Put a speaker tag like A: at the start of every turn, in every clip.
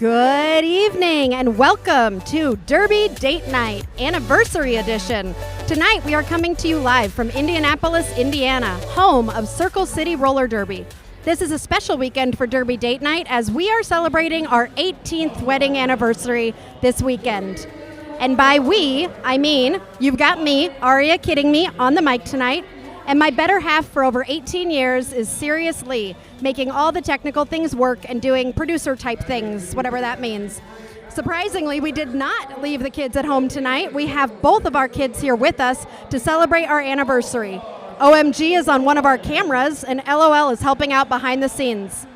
A: Good evening and welcome to Derby Date Night Anniversary Edition. Tonight we are coming to you live from Indianapolis, Indiana, home of Circle City Roller Derby. This is a special weekend for Derby Date Night as we are celebrating our 18th wedding anniversary this weekend. And by we, I mean you've got me, Aria Kidding Me, on the mic tonight. And my better half for over 18 years is Sirius Lee, making all the technical things work and doing producer-type things, whatever that means. Surprisingly, we did not leave the kids at home tonight. We have both of our kids here with us to celebrate our anniversary. OMG is on one of our cameras, and LOL is helping out behind the scenes.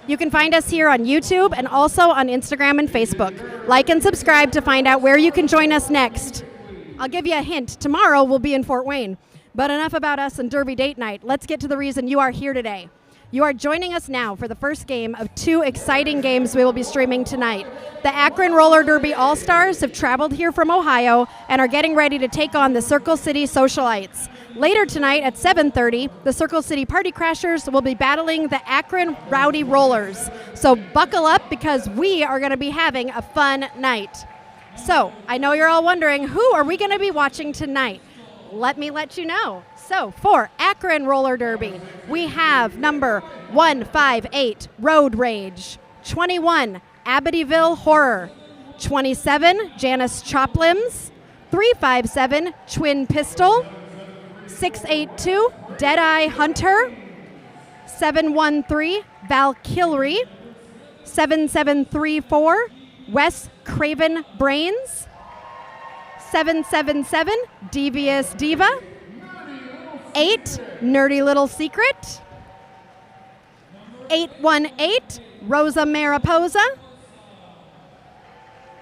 A: You can find us here on YouTube and also on Instagram and Facebook. Like and subscribe to find out where you can join us next. I'll give you a hint. Tomorrow we'll be in Fort Wayne. But enough about us and Derby Date Night. Let's get to the reason you are here today. You are joining us now for the first game of two exciting games we will be streaming tonight. The Akron Roller Derby All-Stars have traveled here from Ohio and are getting ready to take on the Circle City Socialites. Later tonight at 7:30, the Circle City Party Crashers will be battling the Akron Rowdy Rollers. So buckle up because we are going to be having a fun night. So I know you're all wondering, who are we going to be watching tonight? Let me let you know. So for Akron Roller Derby, we have number 158, Road Rage, 21, Amityville Horror, 27, Janice Choplims, 357, Twin Pistol, 682, Deadeye Hunter, 713, Valkyrie, 7734, Wes Craven Brains, 777, Devious Diva, 8, Nerdy Little Secret, 818, Rosa Mariposa,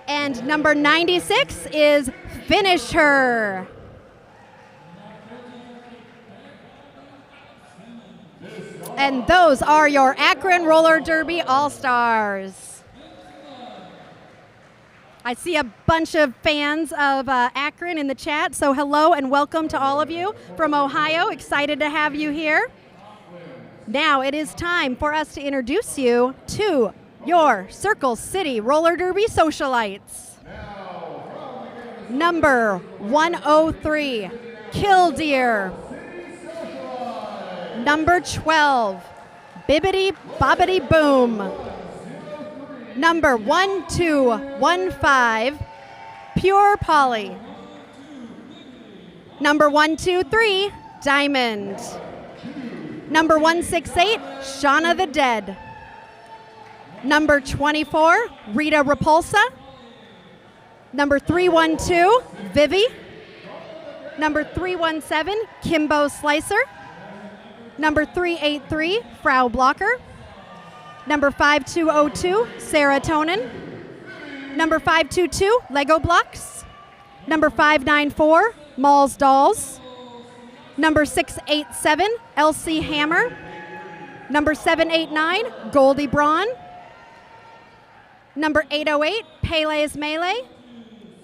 A: and number 96 is Finish Her. And those are your Akron Roller Derby All-Stars. I see a bunch of fans of Akron in the chat, so hello and welcome to all of you from Ohio. Excited to have you here. Now it is time for us to introduce you to your Circle City Roller Derby Socialites. Number 103, Killdeer. Number 12, Bibbidi Bobbidi Boom. Number 1215, Pure Polly. Number 123, Diamond. Number 168, Shauna the Dead. Number 24, Rita Repulsa. Number 312, Vivi. Number 317, Kimbo Slicer. Number 383, Frau Blocker. Number 5202, Serotonin. Number 522, Lego Blocks. Number 594, Malls Dolls. Number 687, LC Hammer. Number 789, Goldie Braun. Number 808, Pele's Melee.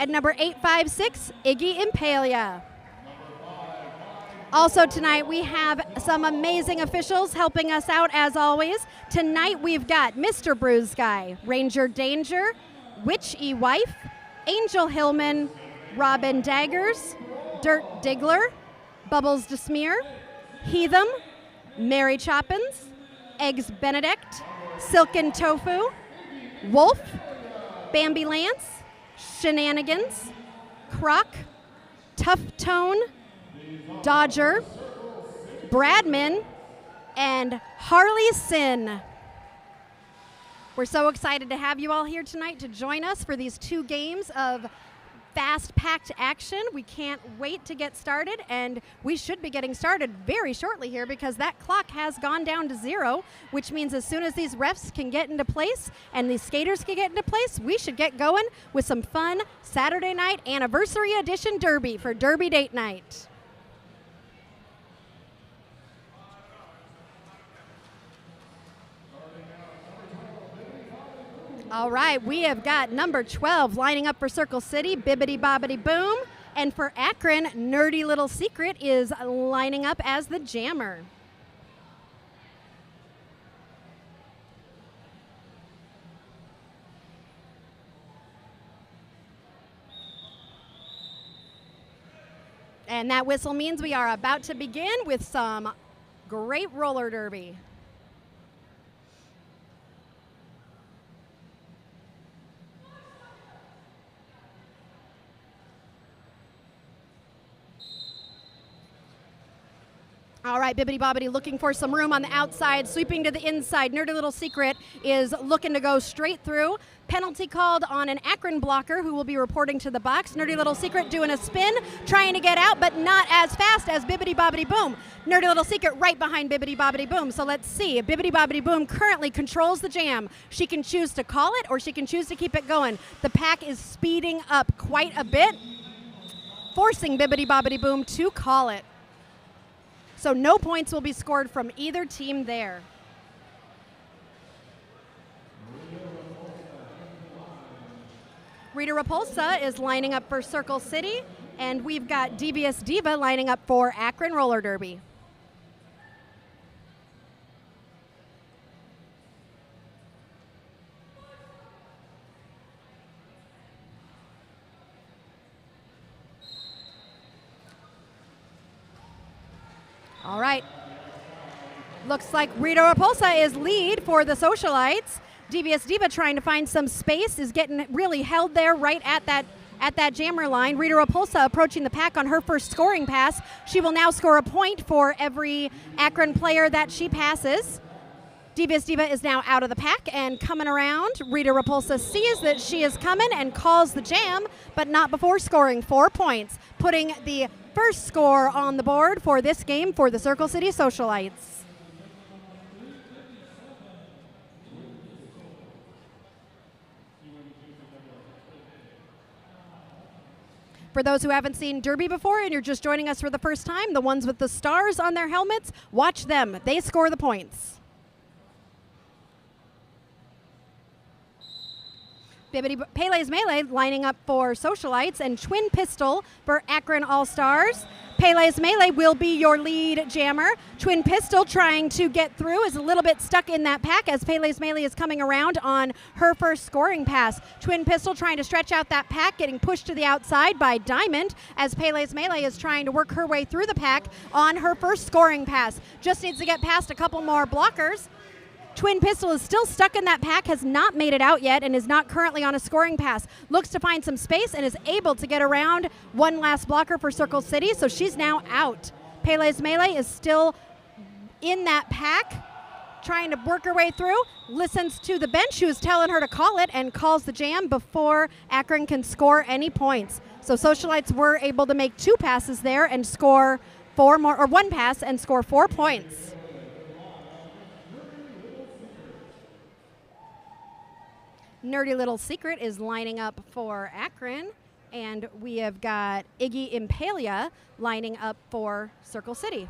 A: And number 856, Iggy Impalia. Also tonight we have some amazing officials helping us out as always. Tonight we've got Mr. Bruise Guy, Ranger Danger, Witch E-Wife, Angel Hillman, Robin Daggers, Dirt Diggler, Bubbles DeSmear, Heathem, Mary Choppins, Eggs Benedict, Silken Tofu, Wolf, Bambi Lance, Shenanigans, Croc, Tough Tone, Dodger, Bradman, and Harley Sin. We're so excited to have you all here tonight to join us for these two games of fast-packed action. We can't wait to get started, and we should be getting started very shortly here because that clock has gone down to 0, which means as soon as these refs can get into place and these skaters can get into place, we should get going with some fun Saturday night anniversary edition derby for Derby Date Night. All right, we have got number 12 lining up for Circle City, Bibbidi Bobbidi Boom. And for Akron, Nerdy Little Secret is lining up as the jammer. And that whistle means we are about to begin with some great roller derby. All right, Bibbidi Bobbidi looking for some room on the outside, sweeping to the inside. Nerdy Little Secret is looking to go straight through. Penalty called on an Akron blocker who will be reporting to the box. Nerdy Little Secret doing a spin, trying to get out, but not as fast as Bibbidi Bobbidi Boom. Nerdy Little Secret right behind Bibbidi Bobbidi Boom. So let's see. Bibbidi Bobbidi Boom currently controls the jam. She can choose to call it or she can choose to keep it going. The pack is speeding up quite a bit, forcing Bibbidi Bobbidi Boom to call it. So no points will be scored from either team there. Rita Repulsa is lining up for Circle City, and we've got Devious Diva lining up for Akron Roller Derby. All right. Looks like Rita Repulsa is lead for the Socialites. Devious Diva trying to find some space, is getting really held there right at that jammer line. Rita Repulsa approaching the pack on her first scoring pass. She will now score a point for every Akron player that she passes. Devious Diva is now out of the pack and coming around. Rita Repulsa sees that she is coming and calls the jam, but not before scoring 4 points, putting the first score on the board for this game for the Circle City Socialites. For those who haven't seen Derby before and you're just joining us for the first time, the ones with the stars on their helmets, watch them. They score the points. Pele's Melee lining up for Socialites, and Twin Pistol for Akron All-Stars. Pele's Melee will be your lead jammer. Twin Pistol trying to get through is a little bit stuck in that pack as Pele's Melee is coming around on her first scoring pass. Twin Pistol trying to stretch out that pack, getting pushed to the outside by Diamond as Pele's Melee is trying to work her way through the pack on her first scoring pass. Just needs to get past a couple more blockers. Twin Pistol is still stuck in that pack, has not made it out yet, and is not currently on a scoring pass. Looks to find some space and is able to get around one last blocker for Circle City, so she's now out. Pele's Melee is still in that pack, trying to work her way through, listens to the bench who's telling her to call it, and calls the jam before Akron can score any points. So Socialites were able to make 2 passes there and score 4 more, or 1 pass and score 4 points. Nerdy Little Secret is lining up for Akron, and we have got Iggy Impalia lining up for Circle City.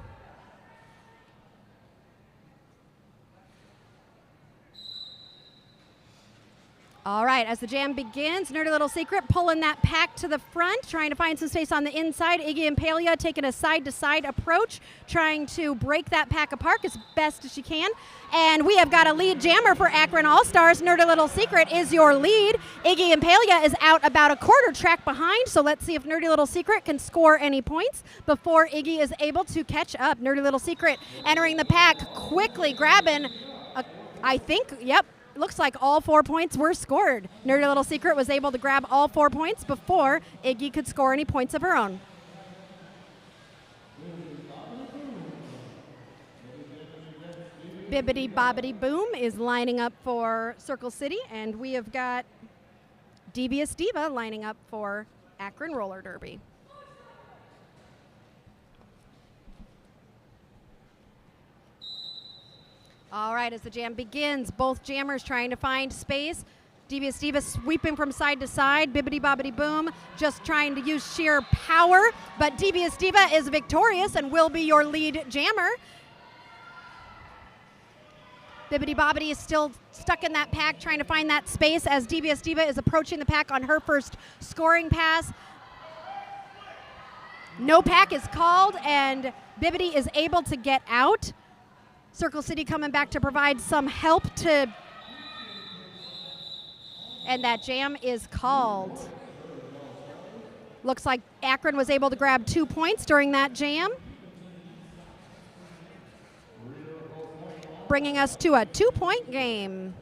A: All right, as the jam begins, Nerdy Little Secret pulling that pack to the front, trying to find some space on the inside. Iggy Impalia taking a side-to-side approach, trying to break that pack apart as best as she can. And we have got a lead jammer for Akron All-Stars. Nerdy Little Secret is your lead. Iggy Impalia is out about a quarter track behind, so let's see if Nerdy Little Secret can score any points before Iggy is able to catch up. Nerdy Little Secret entering the pack, quickly grabbing, looks like all 4 points were scored. Nerdy Little Secret was able to grab all 4 points before Iggy could score any points of her own. Bibbidi Bobbidi Boom is lining up for Circle City, and we have got Devious Diva lining up for Akron Roller Derby. All right, as the jam begins, both jammers trying to find space. Devious Diva sweeping from side to side. Bibbidi Bobbidi Boom just trying to use sheer power, but Devious Diva is victorious and will be your lead jammer. Bibbidi Bobbidi is still stuck in that pack, trying to find that space as Devious Diva is approaching the pack on her first scoring pass. No pack is called, and Bibbidi is able to get out. Circle City coming back to provide some help and that jam is called. Looks like Akron was able to grab 2 points during that jam, bringing us to a 2-point game.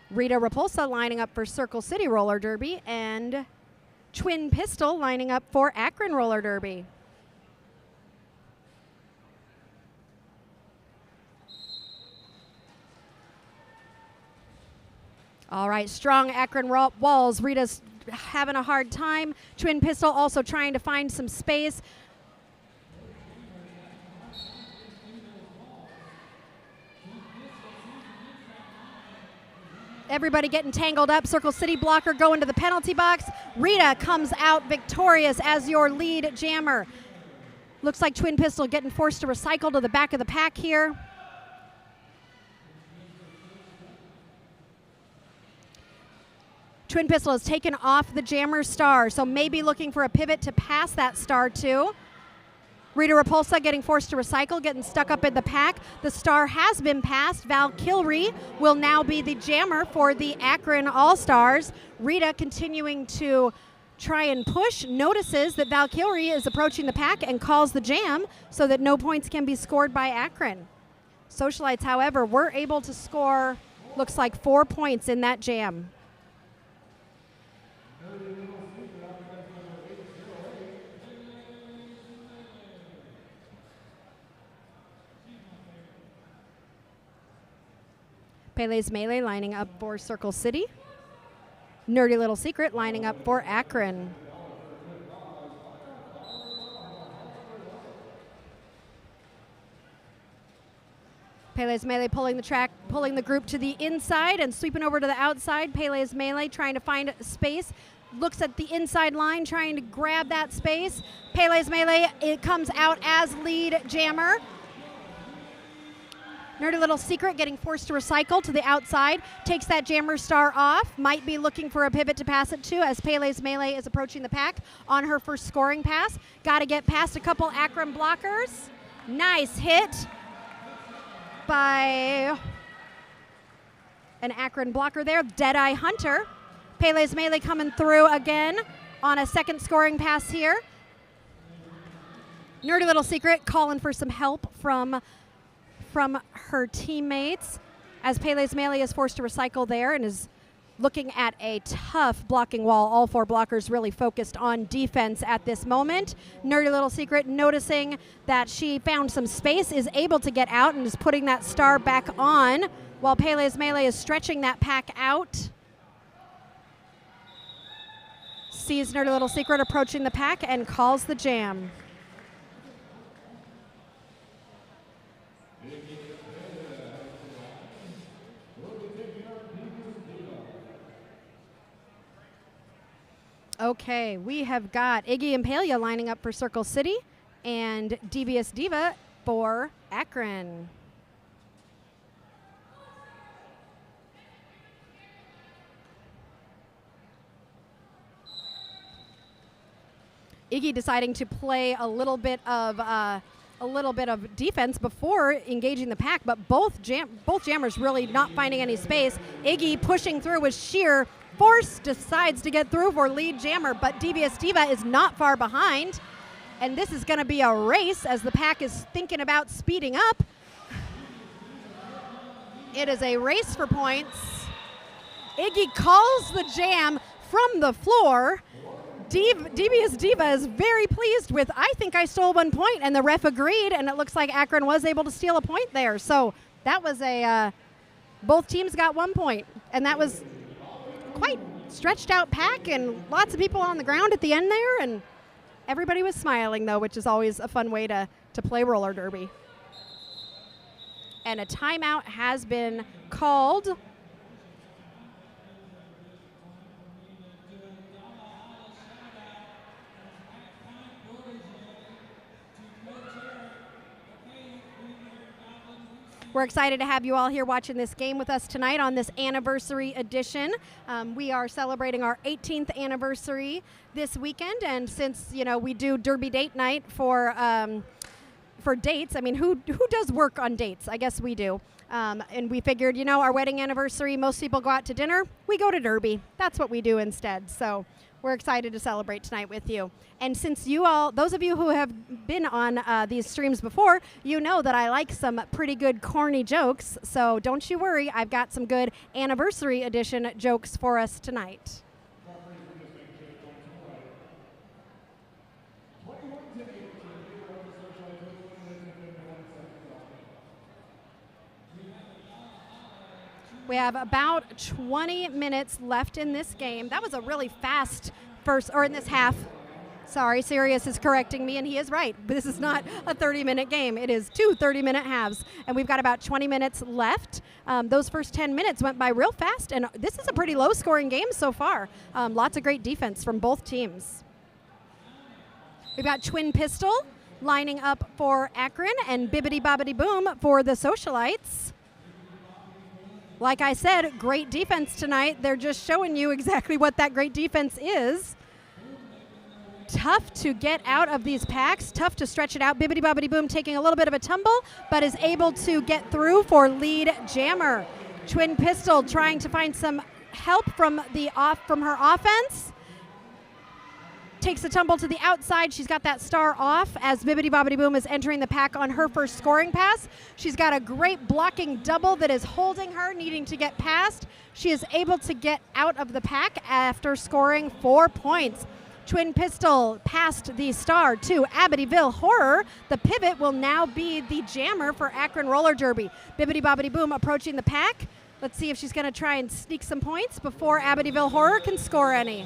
A: Rita Repulsa lining up for Circle City Roller Derby, and Twin Pistol lining up for Akron Roller Derby. All right, strong Akron walls. Rita's having a hard time. Twin Pistol also trying to find some space. Everybody getting tangled up. Circle City blocker going to the penalty box. Rita comes out victorious as your lead jammer. Looks like Twin Pistol getting forced to recycle to the back of the pack here. Twin Pistol has taken off the jammer star, so maybe looking for a pivot to pass that star to. Rita Repulsa getting forced to recycle, getting stuck up in the pack. The star has been passed. Valkyrie will now be the jammer for the Akron All-Stars. Rita continuing to try and push, notices that Valkyrie is approaching the pack and calls the jam so that no points can be scored by Akron. Socialites, however, were able to score, looks like 4 points in that jam. Pele's Melee lining up for Circle City. Nerdy Little Secret lining up for Akron. Pele's Melee pulling the group to the inside and sweeping over to the outside. Pele's Melee trying to find space. Looks at the inside line, trying to grab that space. Pele's Melee, it comes out as lead jammer. Nerdy Little Secret getting forced to recycle to the outside. Takes that jammer star off. Might be looking for a pivot to pass it to as Pele's Melee is approaching the pack on her first scoring pass. Got to get past a couple Akron blockers. Nice hit by an Akron blocker there. Deadeye Hunter. Pele's Melee coming through again on a second scoring pass here. Nerdy Little Secret calling for some help from her teammates as Pele's Melee is forced to recycle there and is looking at a tough blocking wall. All 4 blockers really focused on defense at this moment. Nerdy Little Secret noticing that she found some space, is able to get out and is putting that star back on while Pele's Melee is stretching that pack out. Sees Nerdy Little Secret approaching the pack and calls the jam. Okay, we have got Iggy Impalia lining up for Circle City and Devious Diva for Akron. Iggy deciding to play a little bit of defense before engaging the pack, but both jammers really not finding any space. Iggy pushing through with sheer force, decides to get through for lead jammer, but Devious Diva is not far behind, and this is going to be a race as the pack is thinking about speeding up. It is a race for points. Iggy calls the jam from the floor. Devious Diva is very pleased with, I think I stole 1 point, and the ref agreed, and it looks like Akron was able to steal a point there. So that was both teams got 1 point, and that was quite stretched out pack and lots of people on the ground at the end there, and everybody was smiling though, which is always a fun way to play roller derby. And a timeout has been called. We're excited to have you all here watching this game with us tonight on this anniversary edition. We are celebrating our 18th anniversary this weekend, and since we do Derby Date Night for for dates. I mean, who does work on dates? I guess we do. And we figured, you know, our wedding anniversary, most people go out to dinner. We go to Derby. That's what we do instead. So we're excited to celebrate tonight with you. And since you all, those of you who have been on these streams before, you know that I like some pretty good corny jokes. So don't you worry, I've got some good anniversary edition jokes for us tonight. We have about 20 minutes left in this game. That was a really fast first, or in this half. Sorry, Sirius is correcting me, and he is right. This is not a 30-minute game. It is 2 30-minute halves, and we've got about 20 minutes left. Those first 10 minutes went by real fast, and this is a pretty low-scoring game so far. Lots of great defense from both teams. We've got Twin Pistol lining up for Akron and Bibbidi Bobbidi Boom for the Socialites. Like I said, great defense tonight. They're just showing you exactly what that great defense is. Tough to get out of these packs, tough to stretch it out. Bibbidi Bobbidi Boom taking a little bit of a tumble, but is able to get through for lead jammer. Twin Pistol trying to find some help from her offense. Takes a tumble to the outside. She's got that star off as Bibbidi Bobbidi Boom is entering the pack on her first scoring pass. She's got a great blocking double that is holding her, needing to get past. She is able to get out of the pack after scoring 4 points. Twin Pistol passed the star to Amityville Horror. The pivot will now be the jammer for Akron Roller Derby. Bibbidi Bobbidi Boom approaching the pack. Let's see if she's going to try and sneak some points before Amityville Horror can score any.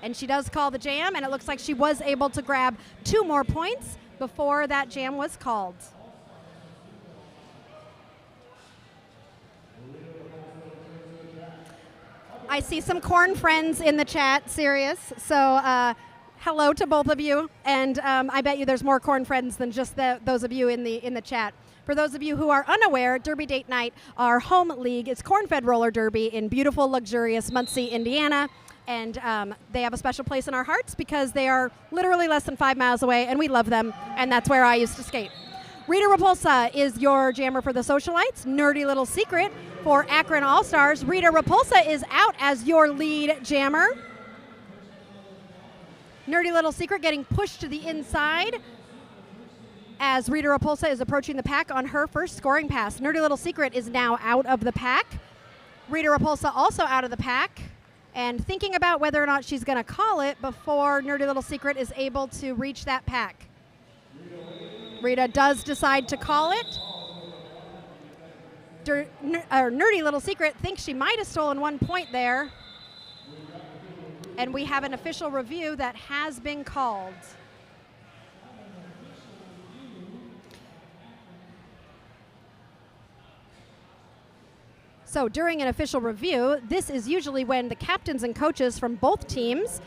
A: And she does call the jam, and it looks like she was able to grab 2 more points before that jam was called. I see some corn friends in the chat, Sirius. So hello to both of you, and I bet you there's more corn friends than just those of you in the chat. For those of you who are unaware, Derby Date Night, our home league, is corn-fed roller derby in beautiful, luxurious Muncie, Indiana. And they have a special place in our hearts because they are literally less than 5 miles away, and we love them, and that's where I used to skate. Rita Repulsa is your jammer for the Socialites. Nerdy Little Secret for Akron All-Stars. Rita Repulsa is out as your lead jammer. Nerdy Little Secret getting pushed to the inside as Rita Repulsa is approaching the pack on her first scoring pass. Nerdy Little Secret is now out of the pack. Rita Repulsa also out of the pack, and thinking about whether or not she's going to call it before Nerdy Little Secret is able to reach that pack. Rita does decide to call it. Nerdy Little Secret thinks she might have stolen 1 point there. And we have an official review that has been called. So during an official review, this is usually when the captains and coaches from both teams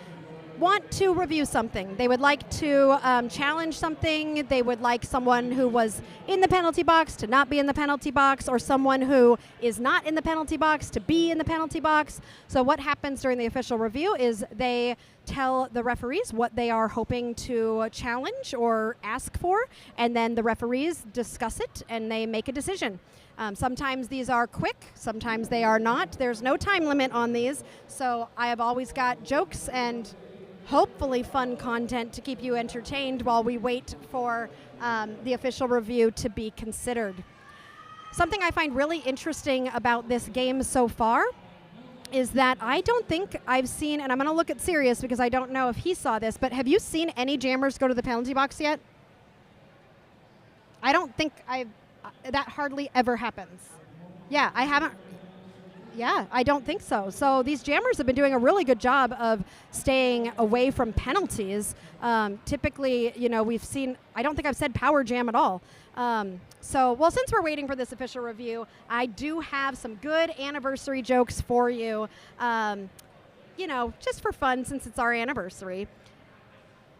A: want to review something. They would like to challenge something. They would like someone who was in the penalty box to not be in the penalty box, or someone who is not in the penalty box to be in the penalty box. So what happens during the official review is they tell the referees what they are hoping to challenge or ask for, and then the referees discuss it and they make a decision. Sometimes these are quick, sometimes they are not. There's no time limit on these, so I have always got jokes and hopefully fun content to keep you entertained while we wait for the official review to be considered. Something I find really interesting about this game so far is that I don't think I've seen, and I'm going to look at Sirius because I don't know if he saw this, but have you seen any jammers go to the penalty box yet? I don't think that hardly ever happens. Yeah, I haven't. Yeah, I don't think so. So these jammers have been doing a really good job of staying away from penalties. Typically, you know, we've seen, I don't think I've said power jam at all. Well, since we're waiting for this official review, I do have some good anniversary jokes for you, you know, just for fun since it's our anniversary.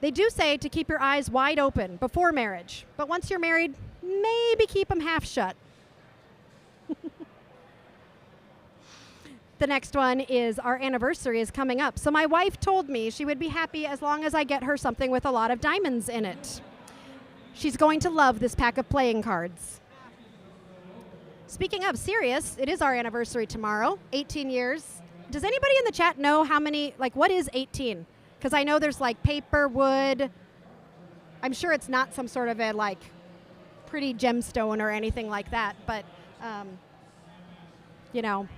A: They do say to keep your eyes wide open before marriage, but once you're married, maybe keep them half shut. The next one is our anniversary is coming up. So my wife told me she would be happy as long as I get her something with a lot of diamonds in it. She's going to love this pack of playing cards. Speaking of serious, it is our anniversary tomorrow, 18 years. Does anybody in the chat know how many, like, what is 18? Because I know there's like paper, wood. I'm sure it's not some sort of a like pretty gemstone or anything like that, but you know,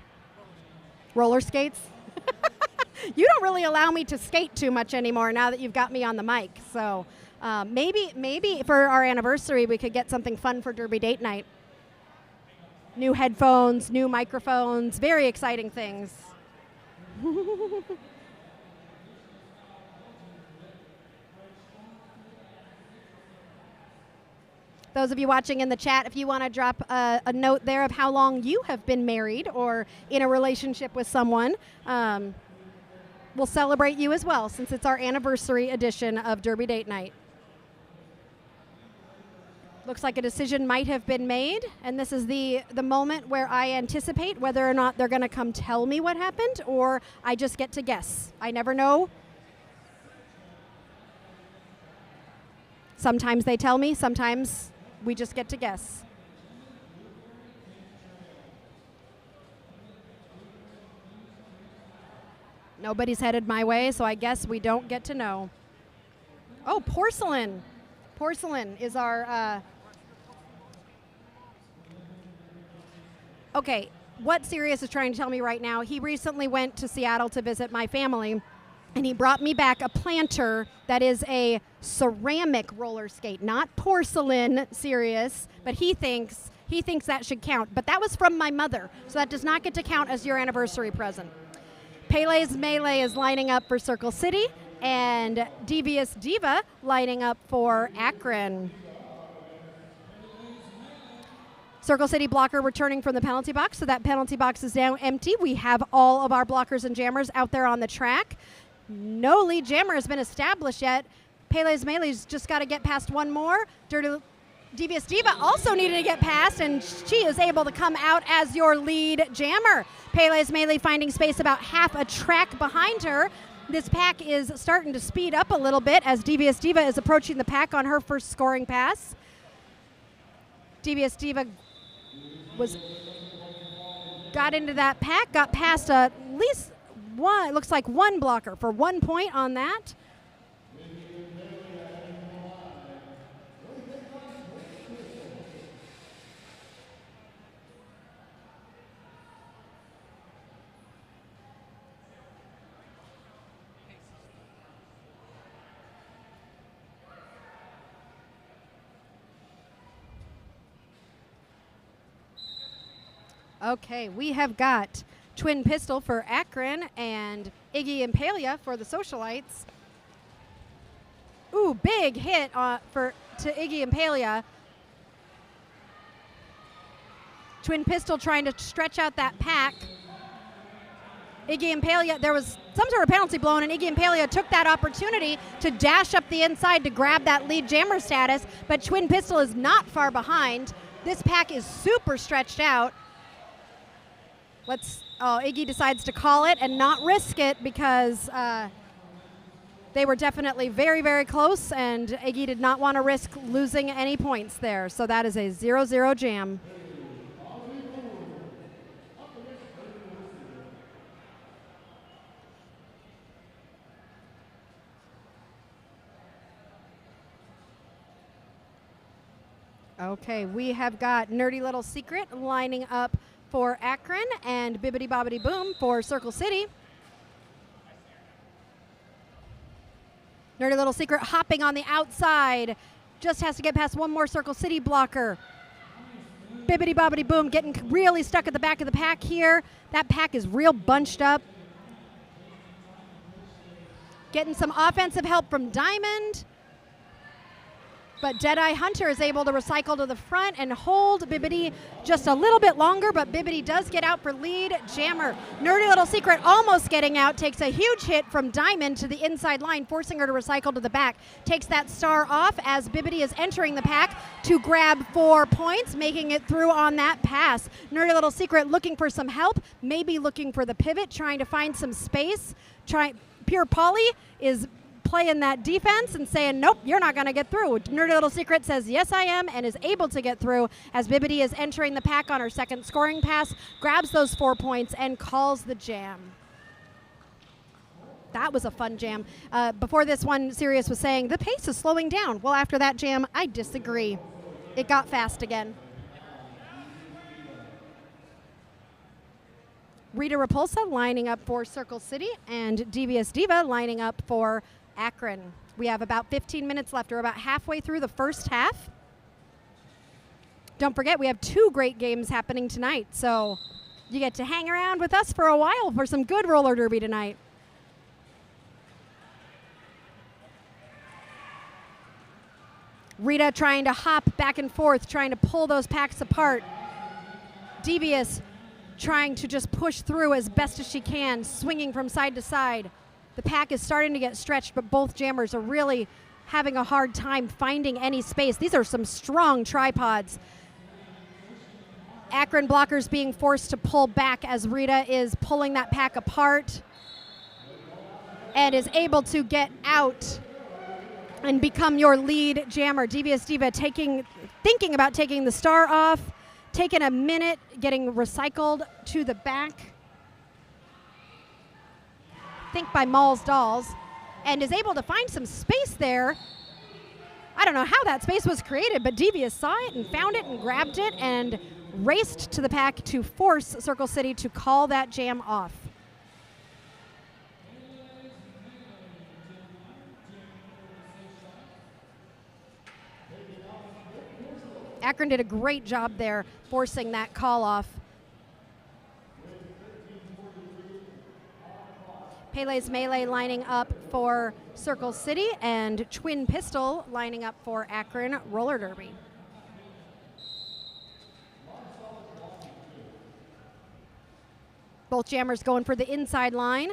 A: roller skates. You don't really allow me to skate too much anymore now that you've got me on the mic. So maybe for our anniversary we could get something fun for Derby Date Night. New headphones, new microphones, very exciting things. Those of you watching in the chat, if you want to drop a note there of how long you have been married or in a relationship with someone, we'll celebrate you as well since it's our anniversary edition of Derby Date Night. Looks like a decision might have been made, and this is the moment where I anticipate whether or not they're going to come tell me what happened or I just get to guess. I never know. Sometimes they tell me, sometimes we just get to guess. Nobody's headed my way, so I guess we don't get to know. Oh, porcelain. Porcelain is our... Okay, what Sirius is trying to tell me right now, he recently went to Seattle to visit my family, and he brought me back a planter that is a ceramic roller skate, not porcelain, Sirius, but he thinks that should count. But that was from my mother, so that does not get to count as your anniversary present. Pele's Melee is lining up for Circle City, and Devious Diva lining up for Akron. Circle City blocker returning from the penalty box, so that penalty box is now empty. We have all of our blockers and jammers out there on the track. No lead jammer has been established yet. Pele's Melee's just got to get past one more. Devious Diva also needed to get past, and she is able to come out as your lead jammer. Pele's Melee finding space about half a track behind her. This pack is starting to speed up a little bit as Devious Diva is approaching the pack on her first scoring pass. Devious Diva got into that pack, got past at least one, it looks like one blocker for 1 point on that. Okay, we have got Twin Pistol for Akron and Iggy Impalia for the Socialites. Ooh, big hit to Iggy Impalia. Twin Pistol trying to stretch out that pack. Iggy Impalia, there was some sort of penalty blown, and Iggy Impalia took that opportunity to dash up the inside to grab that lead jammer status, but Twin Pistol is not far behind. This pack is super stretched out. Iggy decides to call it and not risk it because they were definitely very, very close, and Iggy did not want to risk losing any points there. So that is a 0-0 jam. Okay, we have got Nerdy Little Secret lining up for Akron and Bibbidi Bobbidi Boom for Circle City. Nerdy Little Secret hopping on the outside. Just has to get past one more Circle City blocker. Bibbidi Bobbidi Boom getting really stuck at the back of the pack here. That pack is real bunched up. Getting some offensive help from Diamond. But Deadeye Hunter is able to recycle to the front and hold Bibbidi just a little bit longer, but Bibbidi does get out for lead jammer. Nerdy Little Secret almost getting out, takes a huge hit from Diamond to the inside line, forcing her to recycle to the back. Takes that star off as Bibbidi is entering the pack to grab 4 points, making it through on that pass. Nerdy Little Secret looking for some help, maybe looking for the pivot, trying to find some space. Pure Polly is playing that defense and saying, nope, you're not going to get through. Nerdy Little Secret says, yes, I am, and is able to get through as Bibbidi is entering the pack on her second scoring pass, grabs those 4 points, and calls the jam. That was a fun jam. Before this one, Sirius was saying, the pace is slowing down. Well, after that jam, I disagree. It got fast again. Rita Repulsa lining up for Circle City and Devious Diva lining up for Akron. We have about 15 minutes left. We're about halfway through the first half. Don't forget, we have 2 great games happening tonight, so you get to hang around with us for a while for some good roller derby tonight. Rita trying to hop back and forth, trying to pull those packs apart. Devious trying to just push through as best as she can, swinging from side to side. The pack is starting to get stretched, but both jammers are really having a hard time finding any space. These are some strong tripods. Akron blockers being forced to pull back as Rita is pulling that pack apart and is able to get out and become your lead jammer. Devious Diva thinking about taking the star off, taking a minute, getting recycled to the back. Think by Mall's Dolls, and is able to find some space there. I don't know how that space was created, but Devious saw it and found it and grabbed it and raced to the pack to force Circle City to call that jam off. Akron did a great job there forcing that call off. Pele's Melee lining up for Circle City and Twin Pistol lining up for Akron Roller Derby. Both jammers going for the inside line.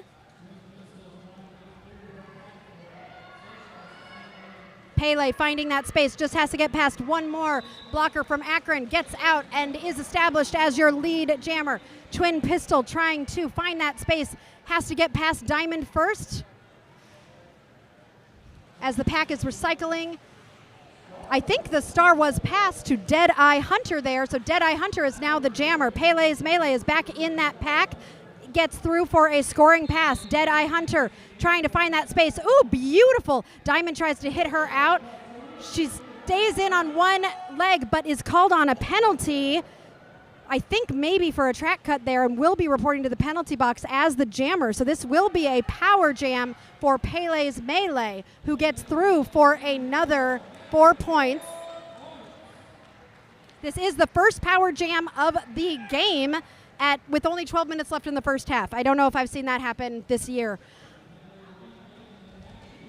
A: Pele finding that space, just has to get past one more blocker from Akron, gets out and is established as your lead jammer. Twin Pistol trying to find that space, has to get past Diamond first as the pack is recycling. I think the star was passed to Deadeye Hunter there, so Deadeye Hunter is now the jammer. Pele's Melee is back in that pack, gets through for a scoring pass. Deadeye Hunter trying to find that space. Ooh, beautiful. Diamond tries to hit her out. She stays in on one leg, but is called on a penalty. I think maybe for a track cut there, and will be reporting to the penalty box as the jammer. So this will be a power jam for Pele's Melee, who gets through for another 4 points. This is the first power jam of the game with only 12 minutes left in the first half. I don't know if I've seen that happen this year.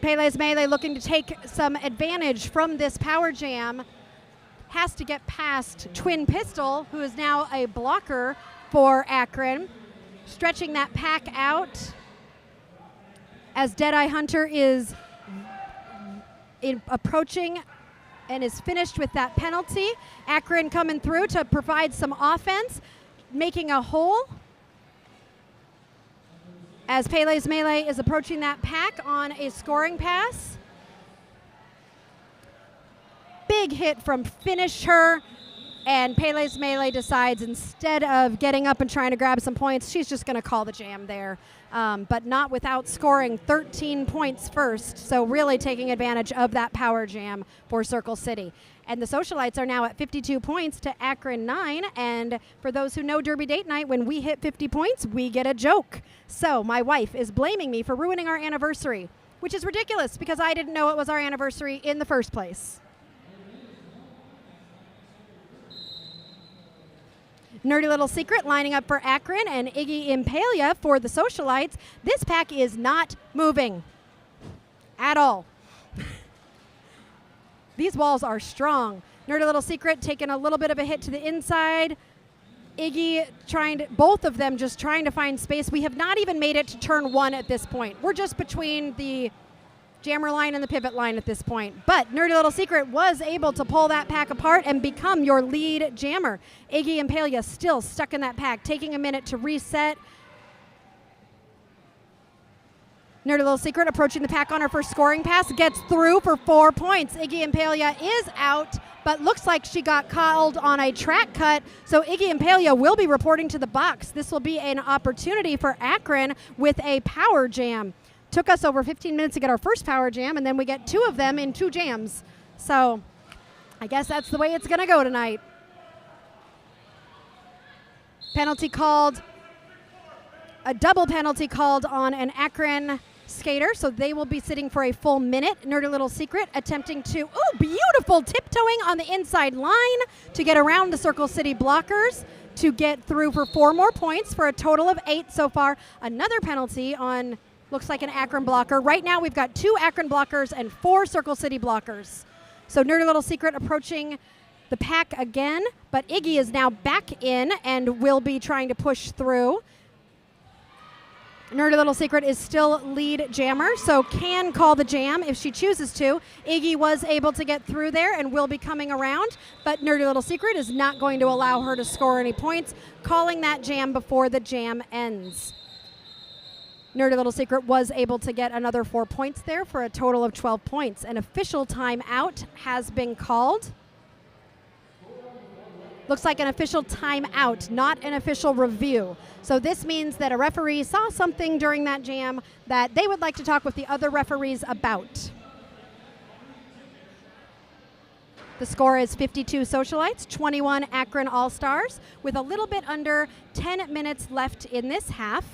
A: Pele's Melee looking to take some advantage from this power jam. Has to get past Twin Pistol, who is now a blocker for Akron. Stretching that pack out as Deadeye Hunter is approaching and is finished with that penalty. Akron coming through to provide some offense, making a hole as Pele's Melee is approaching that pack on a scoring pass. Big hit from Finish Her, and Pele's Melee decides instead of getting up and trying to grab some points, she's just going to call the jam there, but not without scoring 13 points first, so really taking advantage of that power jam for Circle City. And the Socialites are now at 52 points to Akron 9. And for those who know Derby Date Night, when we hit 50 points, we get a joke. So my wife is blaming me for ruining our anniversary, which is ridiculous because I didn't know it was our anniversary in the first place. Nerdy Little Secret lining up for Akron and Iggy Impalia for the Socialites. This pack is not moving at all. These walls are strong. Nerdy Little Secret taking a little bit of a hit to the inside. Iggy both of them just trying to find space. We have not even made it to turn 1 at this point. We're just between the jammer line and the pivot line at this point. But Nerdy Little Secret was able to pull that pack apart and become your lead jammer. Iggy and Impalia still stuck in that pack, taking a minute to reset. Nerdy Little Secret approaching the pack on her first scoring pass, gets through for 4 points. Iggy Impalia is out, but looks like she got called on a track cut, so Iggy Impalia will be reporting to the box. This will be an opportunity for Akron with a power jam. Took us over 15 minutes to get our first power jam, and then we get 2 of them in 2 jams. So I guess that's the way it's going to go tonight. Penalty called, a double penalty called on an Akron skater, so they will be sitting for a full minute. Nerdy Little Secret attempting to, beautiful tiptoeing on the inside line to get around the Circle City blockers to get through for 4 more points for a total of 8 so far. Another penalty on, looks like an Akron blocker. Right now we've got 2 Akron blockers and 4 Circle City blockers. So Nerdy Little Secret approaching the pack again, but Iggy is now back in and will be trying to push through. Nerdy Little Secret is still lead jammer, so can call the jam if she chooses to. Iggy was able to get through there and will be coming around, but Nerdy Little Secret is not going to allow her to score any points, calling that jam before the jam ends. Nerdy Little Secret was able to get another 4 points there for a total of 12 points. An official timeout has been called. Looks like an official timeout, not an official review. So this means that a referee saw something during that jam that they would like to talk with the other referees about. The score is 52 Socialites, 21 Akron All-Stars, with a little bit under 10 minutes left in this half.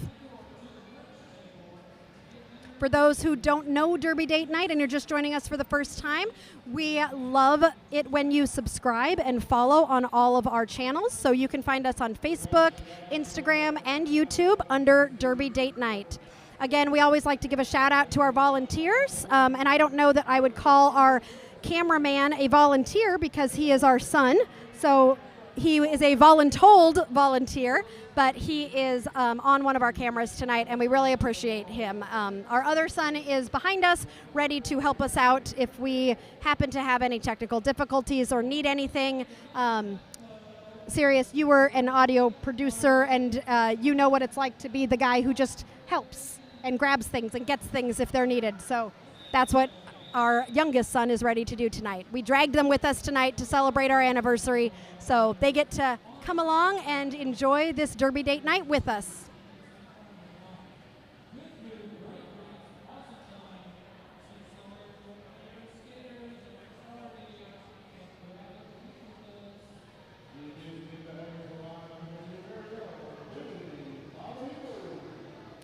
A: For those who don't know Derby Date Night and you're just joining us for the first time, we love it when you subscribe and follow on all of our channels. So you can find us on Facebook, Instagram, and YouTube under Derby Date Night. Again, we always like to give a shout out to our volunteers. And I don't know that I would call our cameraman a volunteer because he is our son. So he is a voluntold volunteer, but he is on one of our cameras tonight, and we really appreciate him. Our other son is behind us, ready to help us out if we happen to have any technical difficulties or need anything. Sirius, you were an audio producer, and you know what it's like to be the guy who just helps and grabs things and gets things if they're needed. So that's what our youngest son is ready to do tonight. We dragged them with us tonight to celebrate our anniversary, so they get to come along and enjoy this Derby Date Night with us.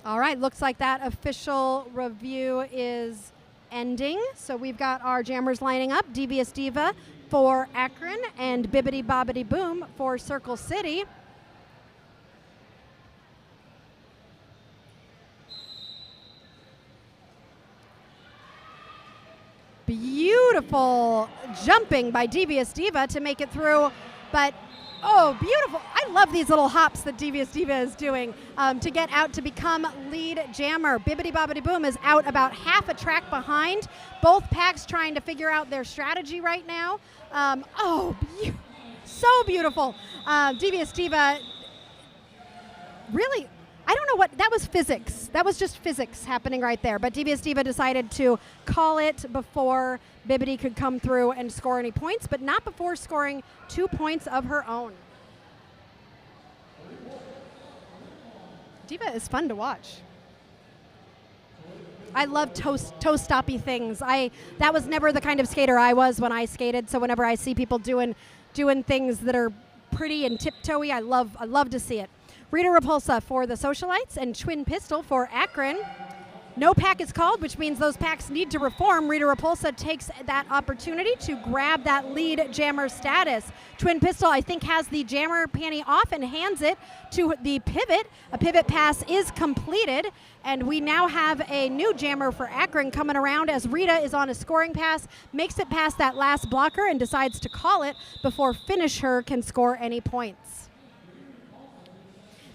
A: All right, looks like that official review is ending. So we've got our jammers lining up. Devious Diva for Akron and Bibbidi Bobbidi Boom for Circle City. Beautiful jumping by Devious Diva to make it through, but oh, beautiful. I love these little hops that Devious Diva is doing to get out to become lead jammer. Bibbidi Bobbidi Boom is out about half a track behind. Both packs trying to figure out their strategy right now. So beautiful. Devious Diva really, I don't know what, that was physics. That was just physics happening right there. But Devious Diva decided to call it before Bibbidi could come through and score any points, but not before scoring 2 points of her own. Diva is fun to watch. I love toe-stoppy things. That was never the kind of skater I was when I skated, so whenever I see people doing things that are pretty and tiptoey, I love to see it. Rita Repulsa for the Socialites and Twin Pistol for Akron. No pack is called, which means those packs need to reform. Rita Repulsa takes that opportunity to grab that lead jammer status. Twin Pistol, I think, has the jammer panty off and hands it to the pivot. A pivot pass is completed, and we now have a new jammer for Akron coming around as Rita is on a scoring pass, makes it past that last blocker and decides to call it before Finisher can score any points.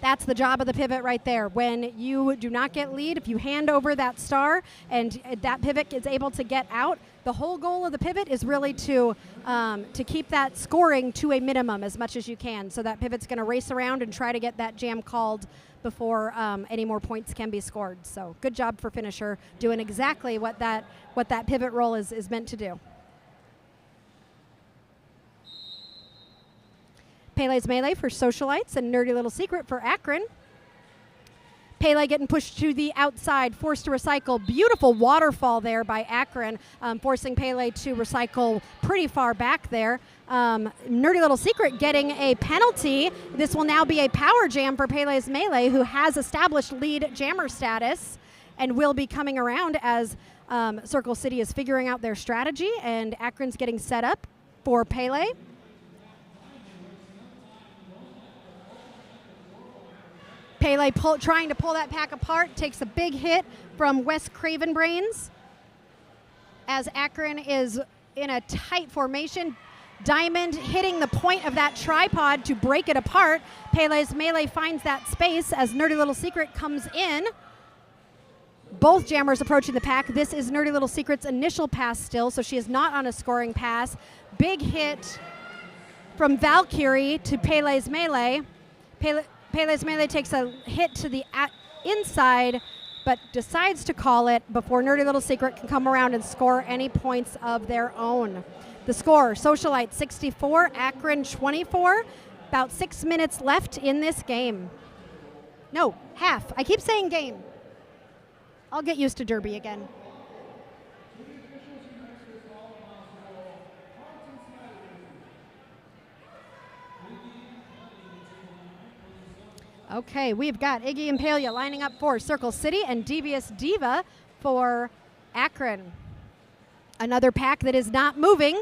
A: That's the job of the pivot right there. When you do not get lead, if you hand over that star and that pivot is able to get out, the whole goal of the pivot is really to keep that scoring to a minimum as much as you can. So that pivot's going to race around and try to get that jam called before any more points can be scored. So good job for finisher, doing exactly what that pivot roll is meant to do. Pele's Melee for Socialites and Nerdy Little Secret for Akron. Pele getting pushed to the outside, forced to recycle. Beautiful waterfall there by Akron, forcing Pele to recycle pretty far back there. Nerdy Little Secret getting a penalty. This will now be a power jam for Pele's Melee, who has established lead jammer status and will be coming around as Circle City is figuring out their strategy, and Akron's getting set up for Pele. Pele trying to pull that pack apart, takes a big hit from Wes Cravenbrains as Akron is in a tight formation. Diamond hitting the point of that tripod to break it apart. Pele's Melee finds that space as Nerdy Little Secret comes in. Both jammers approaching the pack. This is Nerdy Little Secret's initial pass still, so she is not on a scoring pass. Big hit from Valkyrie to Pele's Melee. Pele's Melee takes a hit to the inside, but decides to call it before Nerdy Little Secret can come around and score any points of their own. The score, Socialites 64, Akron 24. About 6 minutes left in this game. No, half. I keep saying game. I'll get used to Derby again. Okay, we've got Iggy Impalia lining up for Circle City and Devious Diva for Akron. Another pack that is not moving.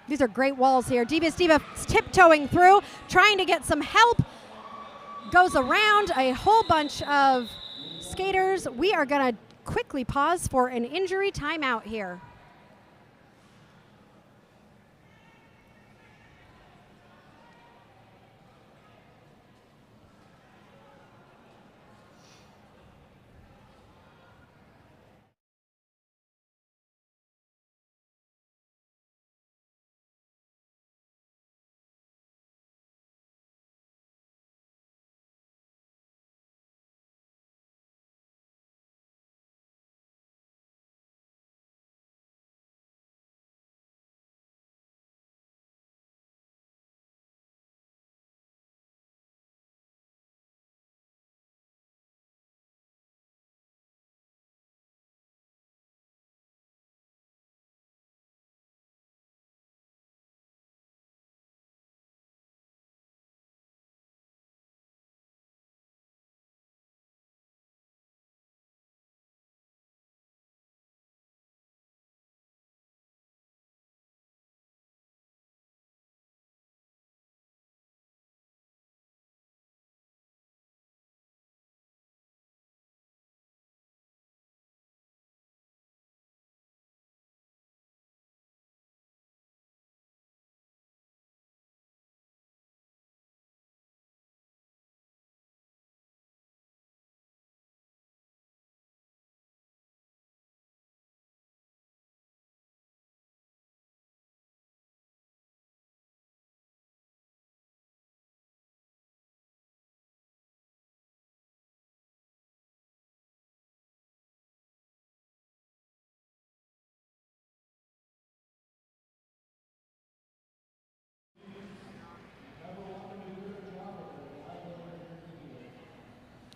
A: These are great walls here. Devious Diva tiptoeing through, trying to get some help. Goes around a whole bunch of skaters. We are going to quickly pause for an injury timeout here.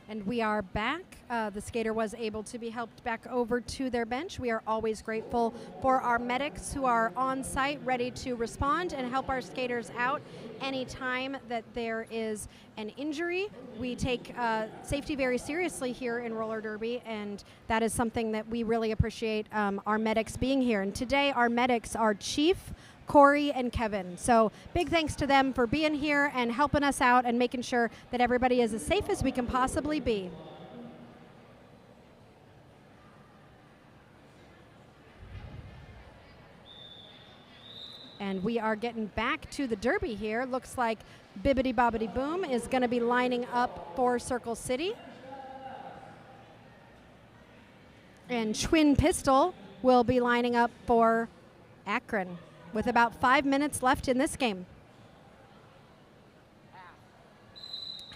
A: And we are back. The skater was able to be helped back over to their bench. We are always grateful for our medics who are on site, ready to respond and help our skaters out anytime that there is an injury. We take safety very seriously here in roller derby, and that is something that we really appreciate our medics being here. And today our medics are Chief, Corey, and Kevin. So big thanks to them for being here and helping us out and making sure that everybody is as safe as we can possibly be. And And we are getting back to the Derby here. Looks like Bibbidi Bobbidi Boom is going to be lining up for Circle City. And Twin Pistol will be lining up for Akron with about 5 minutes left in this game.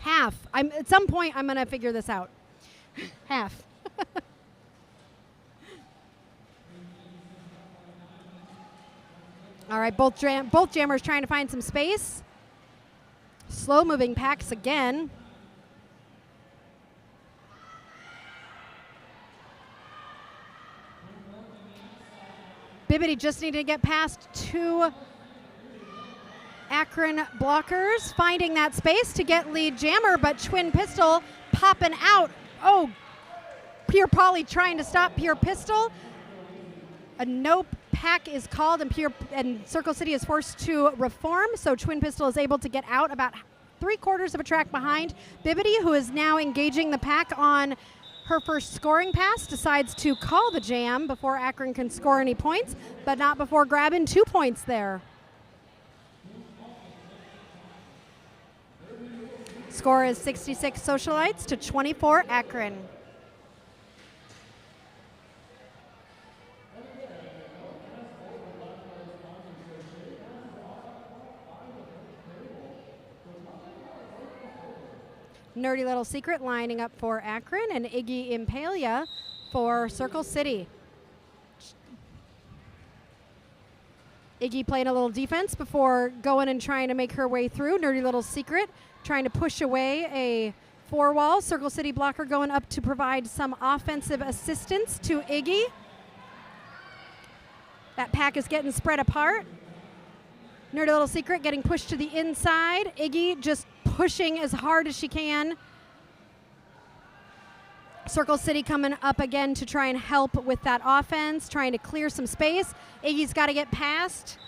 A: Half. At some point, I'm going to figure this out. Half. All right, both jammers trying to find some space. Slow-moving packs again. Bibbidi just needed to get past two Akron blockers, finding that space to get lead jammer, but Twin Pistol popping out. Oh, Pure Poly trying to stop Pure Pistol. A nope pack is called, and Circle City is forced to reform, so Twin Pistol is able to get out about 3/4 of a track behind. Bibbidi, who is now engaging the pack on her first scoring pass, decides to call the jam before Akron can score any points, but not before grabbing 2 points there. Score is 66 Socialites to 24 Akron. Nerdy Little Secret lining up for Akron, and Iggy Impalia for Circle City. Iggy playing a little defense before going and trying to make her way through. Nerdy Little Secret trying to push away a four-wall. Circle City blocker going up to provide some offensive assistance to Iggy. That pack is getting spread apart. Nerdy Little Secret getting pushed to the inside. Iggy just pushing as hard as she can. Circle City coming up again to try and help with that offense, trying to clear some space. Iggy's got to get past,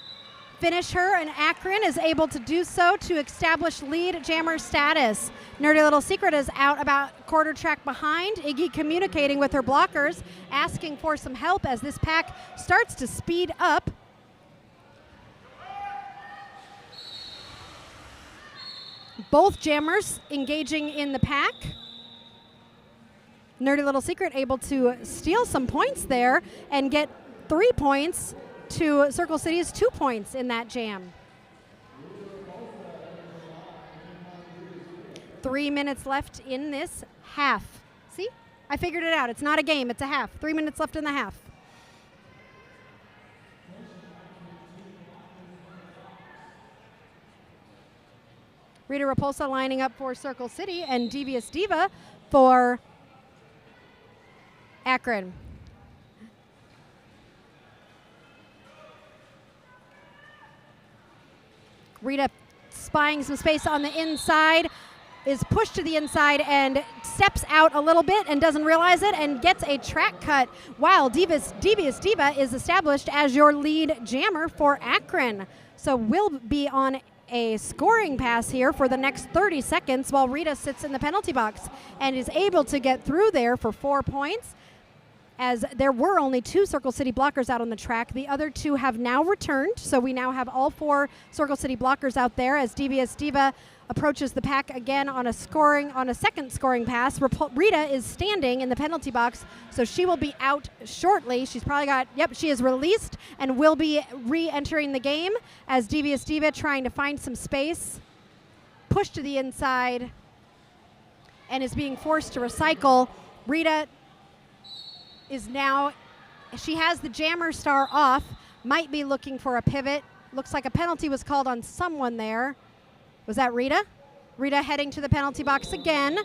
A: finish her, and Akron is able to do so to establish lead jammer status. Nerdy Little Secret is out about quarter track behind. Iggy communicating with her blockers, asking for some help as this pack starts to speed up. Both jammers engaging in the pack. Nerdy Little Secret able to steal some points there and get 3 points to Circle City's 2 points in that jam. 3 minutes left in this half. See? I figured it out. It's not a game. It's a half. 3 minutes left in the half. Rita Repulsa lining up for Circle City, and Devious Diva for Akron. Rita spying some space on the inside, is pushed to the inside and steps out a little bit and doesn't realize it and gets a track cut, while Devious Diva is established as your lead jammer for Akron. So we'll be on a scoring pass here for the next 30 seconds while Rita sits in the penalty box and is able to get through there for 4 points, as there were only 2 Circle City blockers out on the track. The other 2 have now returned, so we now have all 4 Circle City blockers out there as Devious Diva approaches the pack again on a second scoring pass. Rita is standing in the penalty box, so she will be out shortly. She's probably got, she is released and will be re-entering the game as Devious Diva trying to find some space, pushed to the inside, and is being forced to recycle. Rita is now, she has the jammer star off, might be looking for a pivot. Looks like a penalty was called on someone there. Was that Rita? Rita heading to the penalty box again.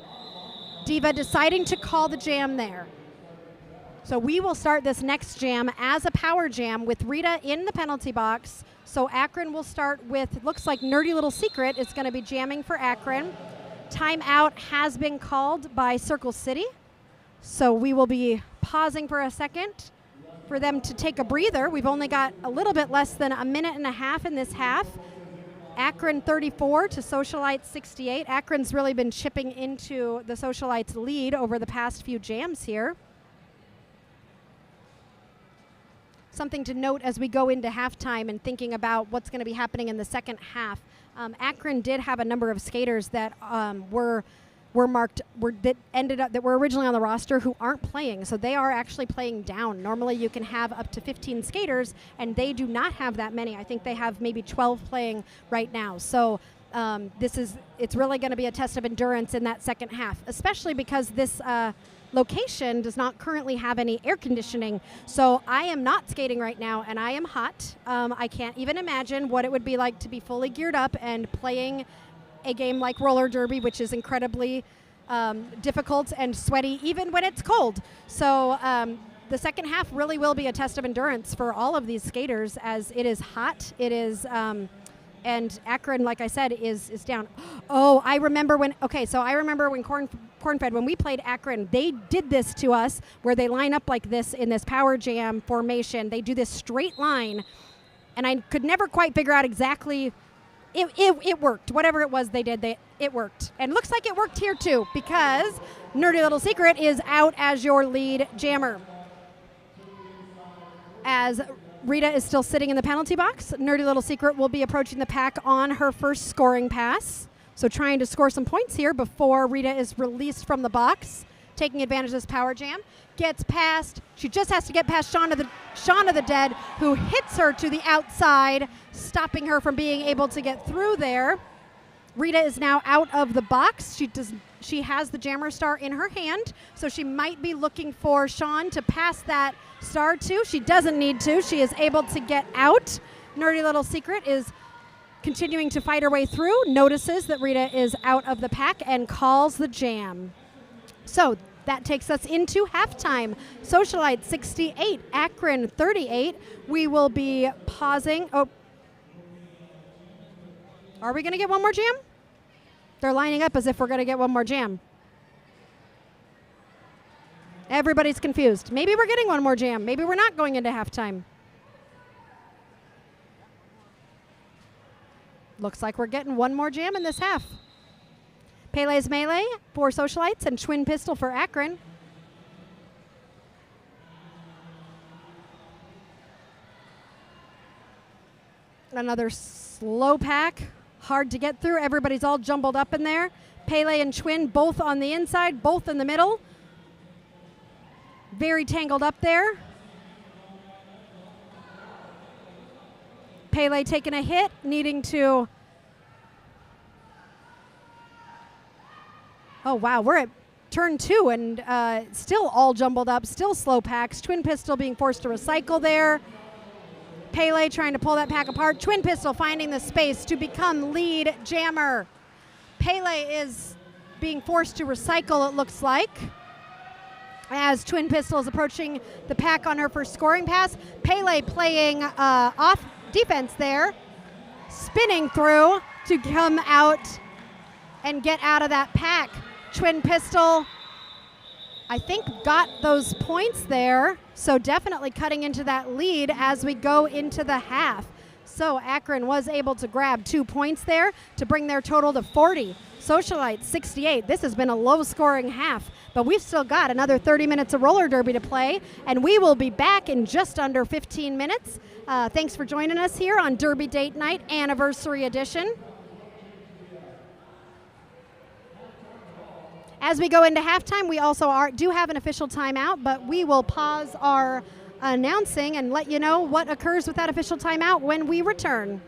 A: Diva deciding to call the jam there. So we will start this next jam as a power jam with Rita in the penalty box. So Akron will start with, looks like Nerdy Little Secret is going to be jamming for Akron. Timeout has been called by Circle City. So we will be pausing for a second for them to take a breather. We've only got a little bit less than a minute and a half in this half. Akron 34 to Socialites 68. Akron's really been chipping into the Socialites lead over the past few jams here. something to note as we go into halftime and thinking about what's going to be happening in the second half. Akron did have a number of skaters that were originally on the roster who aren't playing, so they are actually playing down. Normally you can have up to 15 skaters, and they do not have that many. I think they have maybe 12 playing right now. So it's really going to be a test of endurance in that second half, especially because this location does not currently have any air conditioning. So I am not skating right now, and I am hot. I can't even imagine what it would be like to be fully geared up and playing a game like roller derby, which is incredibly difficult and sweaty even when it's cold. So the second half really will be a test of endurance for all of these skaters, as it is hot. It is and Akron, like I said, is down. Oh, I remember when Cornfed, when we played Akron, they did this to us where they line up like this in this power jam formation. They do this straight line, and I could never quite figure out exactly. It worked. Whatever it was they did, it worked. And looks like it worked here too, because Nerdy Little Secret is out as your lead jammer. As Rita is still sitting in the penalty box, Nerdy Little Secret will be approaching the pack on her first scoring pass. So trying to score some points here before Rita is released from the box. Taking advantage of this power jam. Gets past. She just has to get past Shaun of the Dead, who hits her to the outside, stopping her from being able to get through there. Rita is now out of the box. She has the jammer star in her hand, so she might be looking for Shaun to pass that star to. She doesn't need to. She is able to get out. Nerdy Little Secret is continuing to fight her way through, notices that Rita is out of the pack, and calls the jam. So that takes us into halftime. Socialites 68, Akron 38. We will be pausing. Oh, are we going to get one more jam? They're lining up as if we're going to get one more jam. Everybody's confused. Maybe we're getting one more jam. Maybe we're not going into halftime. Looks like we're getting one more jam in this half. Pele's Melee for Socialites and Twin Pistol for Akron. Another slow pack, hard to get through. Everybody's all jumbled up in there. Pele and Twin both on the inside, both in the middle. Very tangled up there. Pele taking a hit, needing to... Oh, wow, we're at turn 2 and still all jumbled up, still slow packs. Twin Pistol being forced to recycle there. Pele trying to pull that pack apart. Twin Pistol finding the space to become lead jammer. Pele is being forced to recycle, it looks like, as Twin Pistol is approaching the pack on her first scoring pass. Pele playing off defense there, spinning through to come out and get out of that pack. Twin Pistol, I think, got those points there, so definitely cutting into that lead as we go into the half. So Akron was able to grab 2 points there to bring their total to 40. Socialites 68. This has been a low-scoring half, but we've still got another 30 minutes of roller derby to play, and we will be back in just under 15 minutes. Thanks for joining us here on Derby Date Night Anniversary Edition. As we go into halftime, we also do have an official timeout, but we will pause our announcing and let you know what occurs with that official timeout when we return.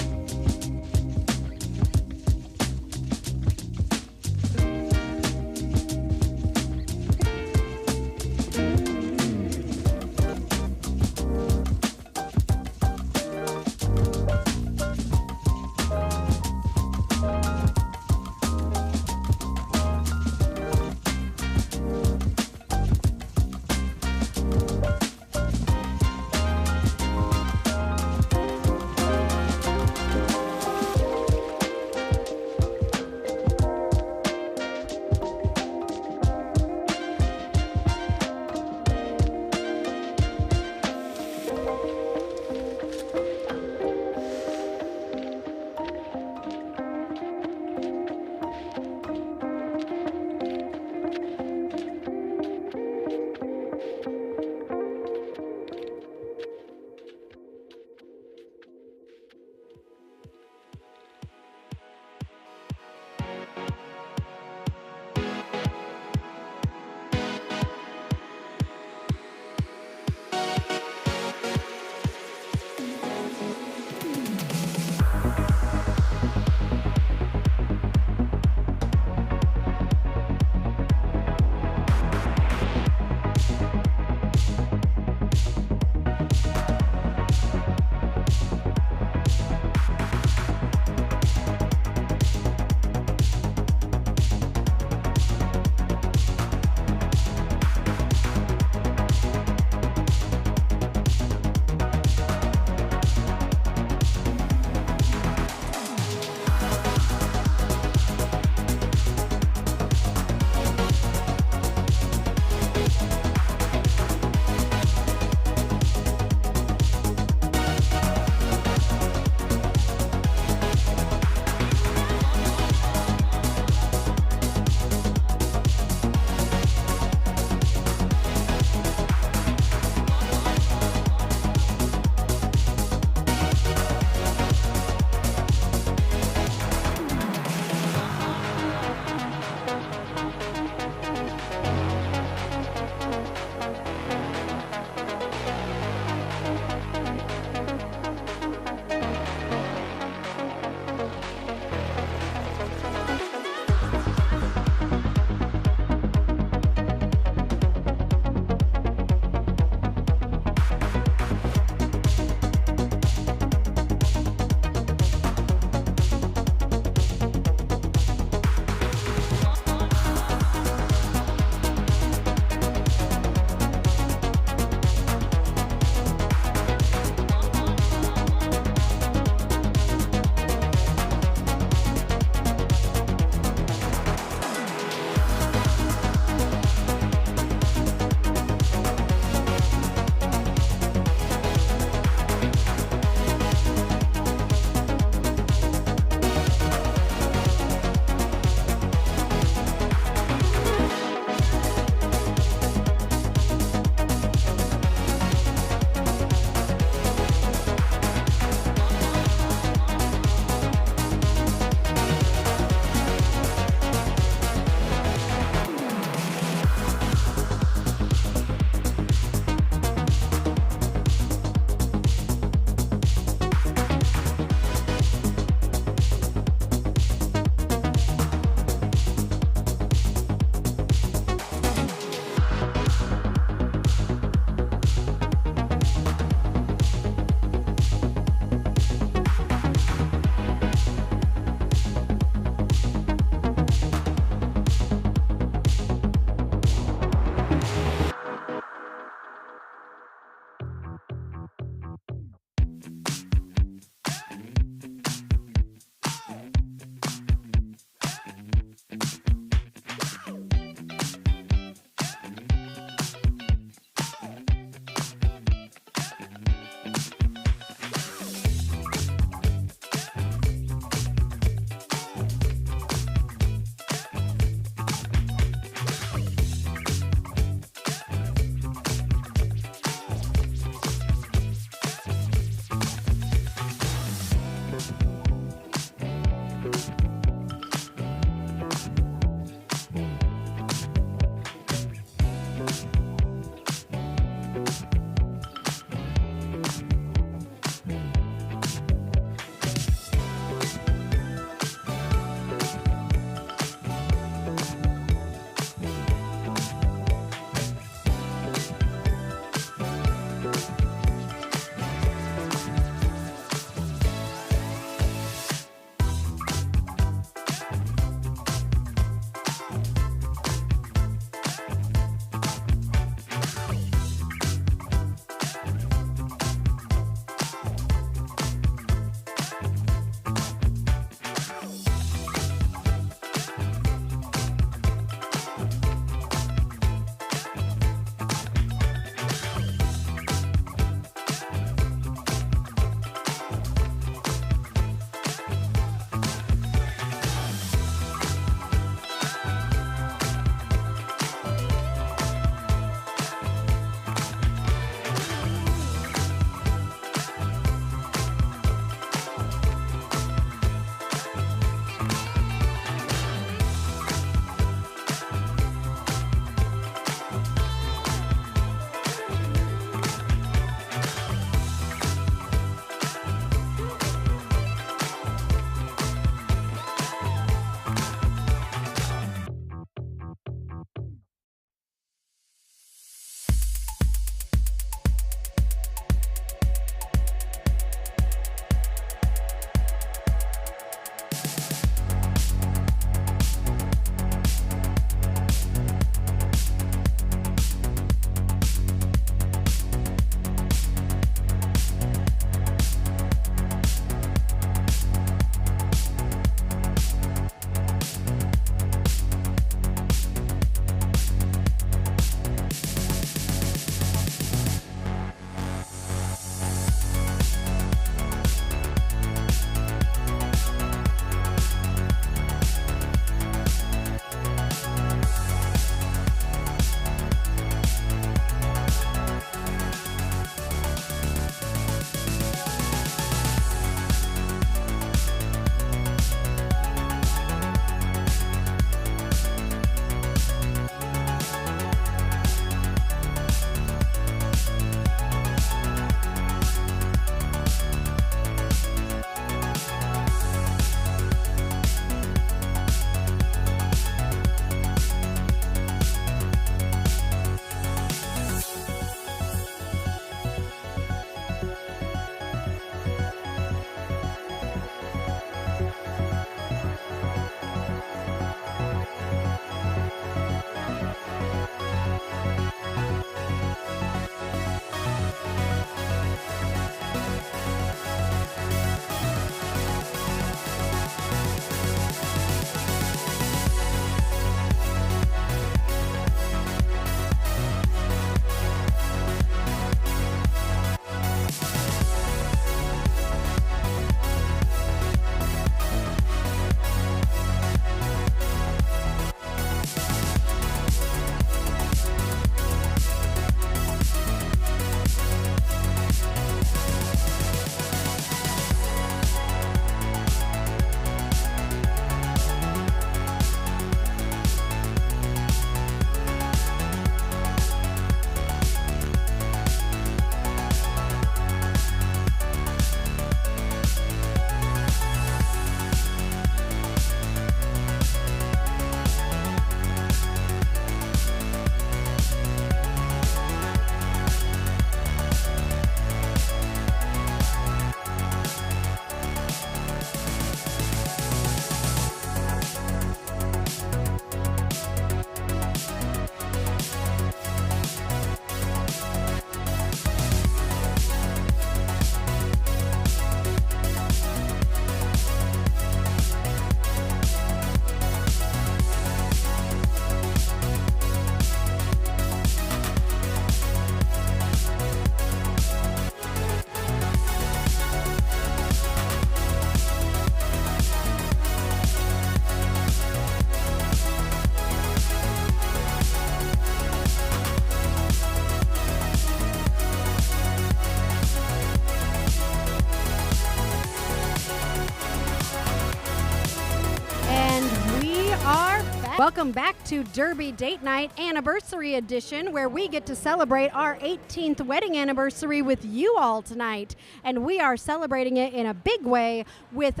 A: are back. Welcome back to Derby Date Night Anniversary Edition, where we get to celebrate our 18th wedding anniversary with you all tonight. And we are celebrating it in a big way with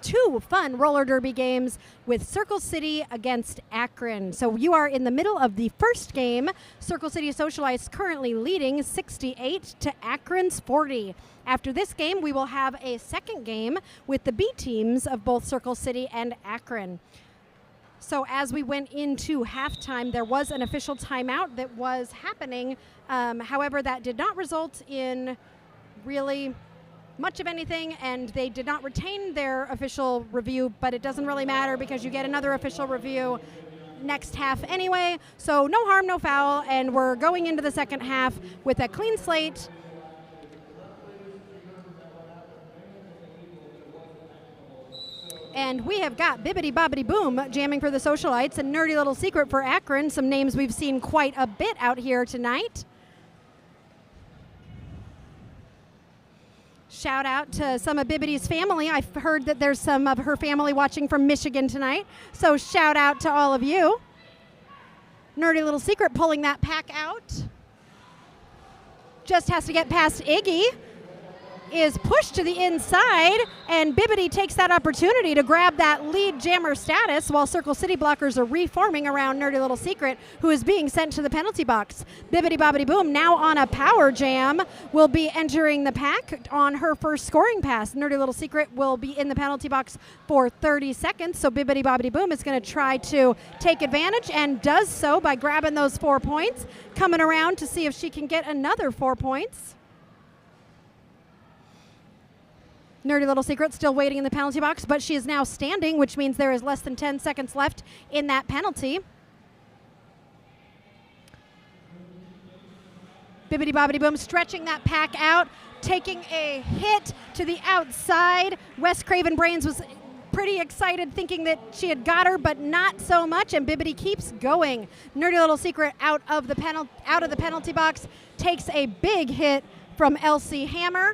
A: two fun roller derby games with Circle City against Akron. So you are in the middle of the first game. Circle City Socialites currently leading 68 to Akron's 40. After this game, we will have a second game with the B teams of both Circle City and Akron. So as we went into halftime, there was an official timeout that was happening. However, that did not result in really much of anything, and they did not retain their official review, but it doesn't really matter because you get another official review next half anyway. So no harm, no foul, and we're going into the second half with a clean slate. And we have got Bibbidi Bobbidi Boom jamming for the Socialites and Nerdy Little Secret for Akron, some names we've seen quite a bit out here tonight. Shout out to some of Bibbidi's family. I've heard that there's some of her family watching from Michigan tonight, so shout out to all of you. Nerdy Little Secret pulling that pack out. Just has to get past Iggy. Is pushed to the inside, and Bibbidi takes that opportunity to grab that lead jammer status while Circle City blockers are reforming around Nerdy Little Secret, who is being sent to the penalty box. Bibbidi Bobbidi Boom, now on a power jam, will be entering the pack on her first scoring pass. Nerdy Little Secret will be in the penalty box for 30 seconds, so Bibbidi Bobbidi Boom is going to try to take advantage and does so by grabbing those 4 points, coming around to see if she can get another 4 points. Nerdy Little Secret still waiting in the penalty box, but she is now standing, which means there is less than 10 seconds left in that penalty. Bibbidi Bobbidi Boom stretching that pack out, taking a hit to the outside. Wes Craven Brains was pretty excited, thinking that she had got her, but not so much, and Bibbidi keeps going. Nerdy Little Secret out of the penalty box, takes a big hit from Elsie Hammer.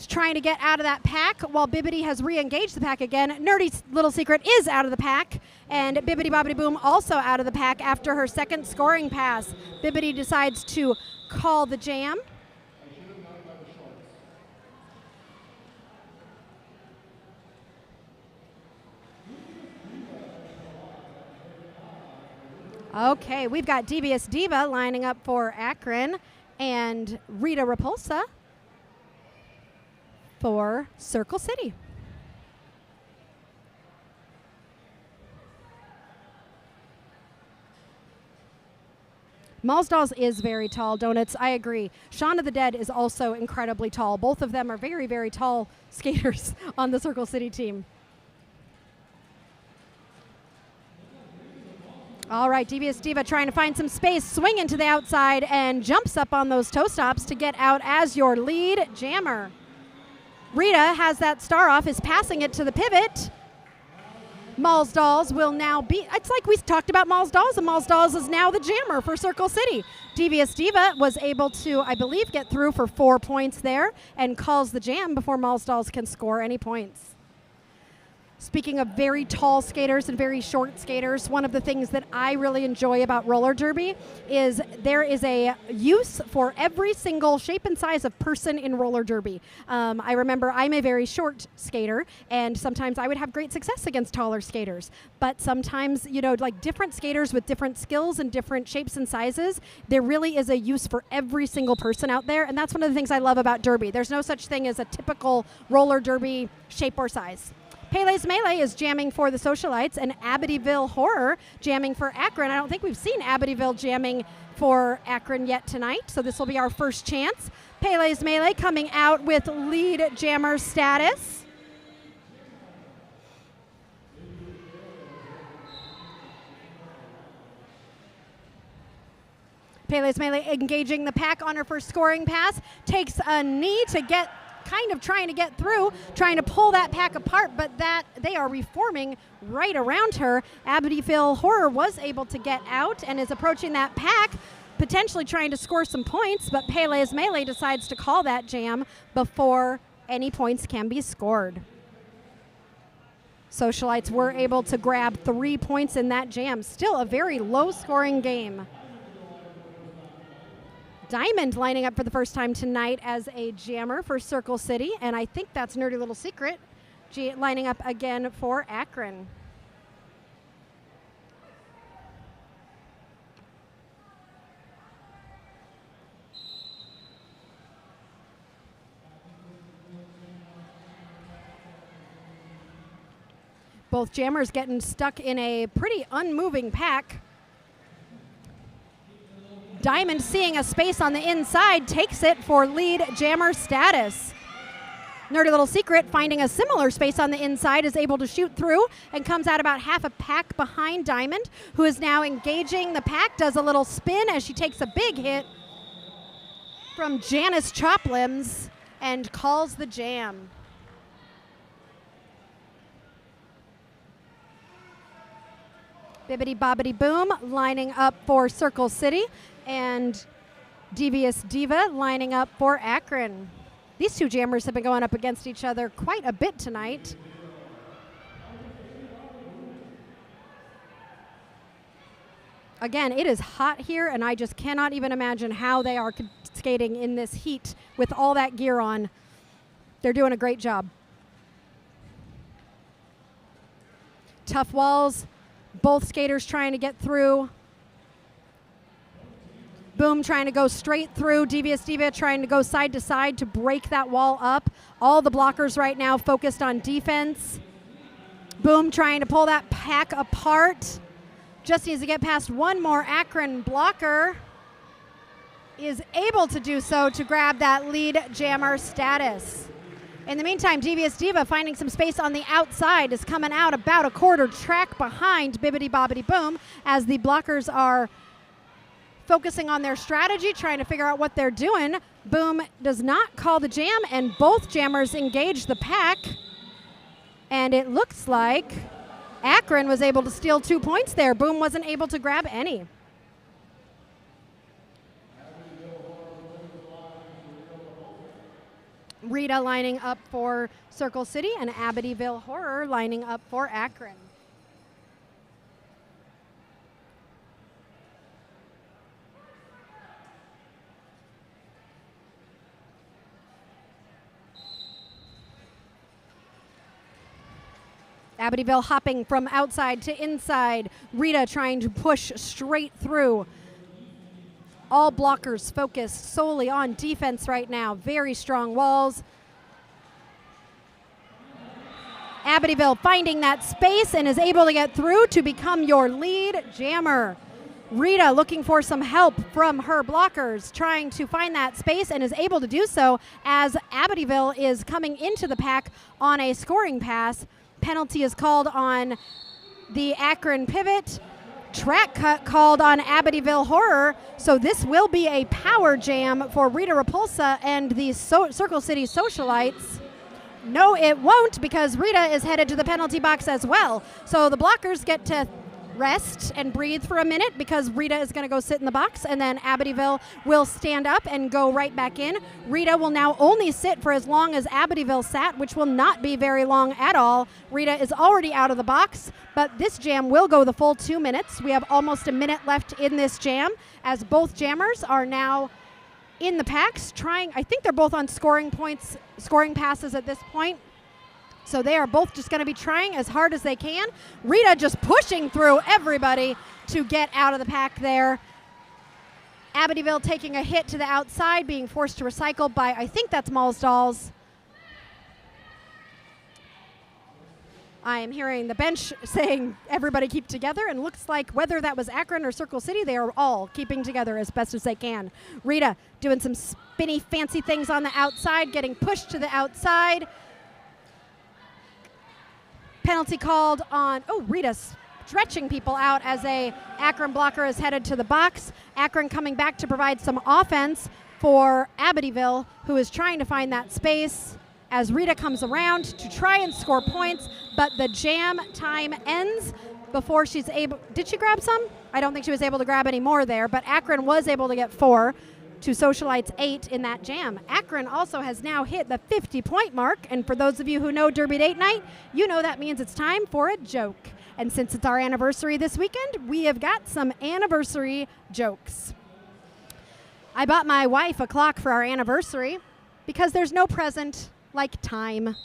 A: Trying to get out of that pack while Bibbidi has re-engaged the pack again. Nerdy Little Secret is out of the pack, and Bibbidi Bobbidi Boom also out of the pack after her second scoring pass. Bibbidi decides to call the jam. Okay, we've got Devious Diva lining up for Akron and Rita Repulsa for Circle City. Malls Dolls is very tall, Donuts. I agree. Shaun of the Dead is also incredibly tall. Both of them are very, very tall skaters on the Circle City team. All right, Devious Diva trying to find some space, swinging to the outside, and jumps up on those toe stops to get out as your lead jammer. Rita has that star off, is passing it to the pivot. Malls Dolls will now be, it's like we talked about Malls Dolls, and Malls Dolls is now the jammer for Circle City. Devious Diva was able to, I believe, get through for 4 points there and calls the jam before Malls Dolls can score any points. Speaking of very tall skaters and very short skaters, one of the things that I really enjoy about roller derby is there is a use for every single shape and size of person in roller derby. I remember I'm a very short skater, and sometimes I would have great success against taller skaters. But sometimes, you know, like different skaters with different skills and different shapes and sizes, there really is a use for every single person out there, and that's one of the things I love about derby. There's no such thing as a typical roller derby shape or size. Pele's Melee is jamming for the Socialites, and Amityville Horror jamming for Akron. I don't think we've seen Amityville jamming for Akron yet tonight, so this will be our first chance. Pele's Melee coming out with lead jammer status. Pele's Melee engaging the pack on her first scoring pass, takes a knee to get kind of trying to get through, trying to pull that pack apart, but that they are reforming right around her. Amityville Horror was able to get out and is approaching that pack, potentially trying to score some points, but Pele's Melee decides to call that jam before any points can be scored. Socialites were able to grab 3 points in that jam. Still a very low-scoring game. Diamond lining up for the first time tonight as a jammer for Circle City, and I think that's Nerdy Little Secret lining up again for Akron. Both jammers getting stuck in a pretty unmoving pack. Diamond, seeing a space on the inside, takes it for lead jammer status. Nerdy Little Secret, finding a similar space on the inside, is able to shoot through and comes out about half a pack behind Diamond, who is now engaging the pack, does a little spin as she takes a big hit from Janice Choplims and calls the jam. Bibbidi Bobbidi Boom lining up for Circle City, and Devious Diva lining up for Akron. These two jammers have been going up against each other quite a bit tonight. Again, it is hot here, and I just cannot even imagine how they are skating in this heat with all that gear on. They're doing a great job. Tough walls. Both skaters trying to get through. Boom trying to go straight through. Devious Diva trying to go side to side to break that wall up. All the blockers right now focused on defense. Boom trying to pull that pack apart. Just needs to get past one more Akron blocker. Is able to do so to grab that lead jammer status. In the meantime, Devious Diva, finding some space on the outside, is coming out about a quarter track behind Bibbidi Bobbidi Boom as the blockers are focusing on their strategy, trying to figure out what they're doing. Boom does not call the jam, and both jammers engage the pack. And it looks like Akron was able to steal 2 points there. Boom wasn't able to grab any. Rita lining up for Circle City, and Amityville Horror lining up for Akron. Amityville hopping from outside to inside. Rita trying to push straight through. All blockers focused solely on defense right now. Very strong walls. Amityville finding that space and is able to get through to become your lead jammer. Rita looking for some help from her blockers, trying to find that space, and is able to do so as Amityville is coming into the pack on a scoring pass. Penalty is called on the Akron pivot. Track cut called on Amityville Horror, so this will be a power jam for Rita Repulsa and the Circle City Socialites. No, it won't, because Rita is headed to the penalty box as well. So the blockers get to rest and breathe for a minute because Rita is going to go sit in the box, and then Amityville will stand up and go right back in. Rita will now only sit for as long as Amityville sat, which will not be very long at all. Rita is already out of the box, but this jam will go the full 2 minutes. We have almost a minute left in this jam as both jammers are now in the packs trying. I think they're both on scoring points, scoring passes at this point. So they are both just going to be trying as hard as they can. Rita just pushing through everybody to get out of the pack there. Amityville taking a hit to the outside, being forced to recycle by, I think that's Malsdalls. I am hearing the bench saying everybody keep together, and looks like whether that was Akron or Circle City, they are all keeping together as best as they can. Rita doing some spinny fancy things on the outside, getting pushed to the outside. Penalty called on, Rita stretching people out as a Akron blocker is headed to the box. Akron coming back to provide some offense for Amityville, who is trying to find that space as Rita comes around to try and score points, but the jam time ends before she's able. Did she grab some? I don't think she was able to grab any more there, but Akron was able to get 4. to Socialites 8 in that jam. Akron also has now hit the 50-point mark, and for those of you who know Derby Date Night, you know that means it's time for a joke. And since it's our anniversary this weekend, we have got some anniversary jokes. I bought my wife a clock for our anniversary because there's no present like time.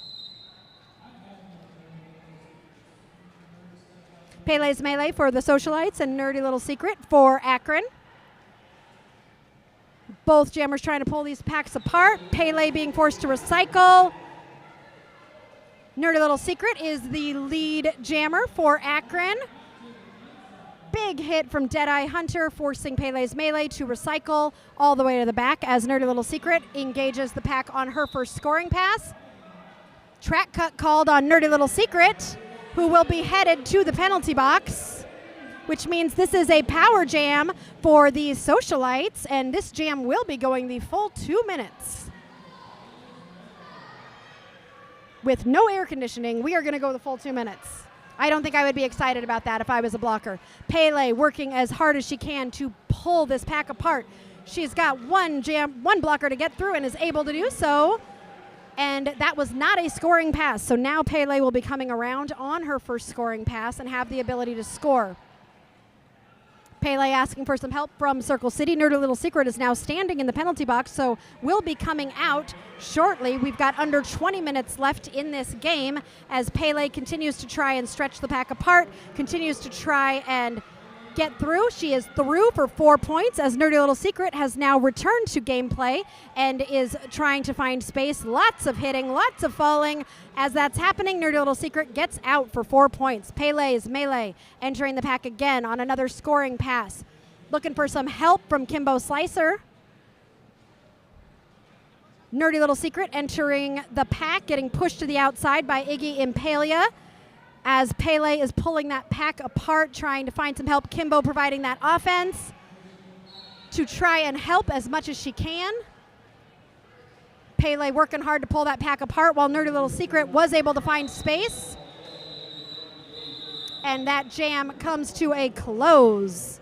A: Pele's Melee for the Socialites and Nerdy Little Secret for Akron. Both jammers trying to pull these packs apart. Pele being forced to recycle. Nerdy Little Secret is the lead jammer for Akron. Big hit from Deadeye Hunter, forcing Pele's Melee to recycle all the way to the back as Nerdy Little Secret engages the pack on her first scoring pass. Track cut called on Nerdy Little Secret, who will be headed to the penalty box, which means this is a power jam for the Socialites, and this jam will be going the full 2 minutes. With no air conditioning, we are going to go the full 2 minutes. I don't think I would be excited about that if I was a blocker. Pele working as hard as she can to pull this pack apart. She's got one blocker to get through and is able to do so. And that was not a scoring pass. So now Pele will be coming around on her first scoring pass and have the ability to score. Pele asking for some help from Circle City. Nerdy Little Secret is now standing in the penalty box, so will be coming out shortly. We've got under 20 minutes left in this game as Pele continues to try and stretch the pack apart, continues to try and get through. She is through for 4 points as Nerdy Little Secret has now returned to gameplay and is trying to find space. Lots of hitting, lots of falling. As that's happening, Nerdy Little Secret gets out for 4 points. Pele's Melee entering the pack again on another scoring pass. Looking for some help from Kimbo Slicer. Nerdy Little Secret entering the pack, getting pushed to the outside by Iggy Impalia. As Pele is pulling that pack apart, trying to find some help. Kimbo providing that offense to try and help as much as she can. Pele working hard to pull that pack apart while Nerdy Little Secret was able to find space. And that jam comes to a close.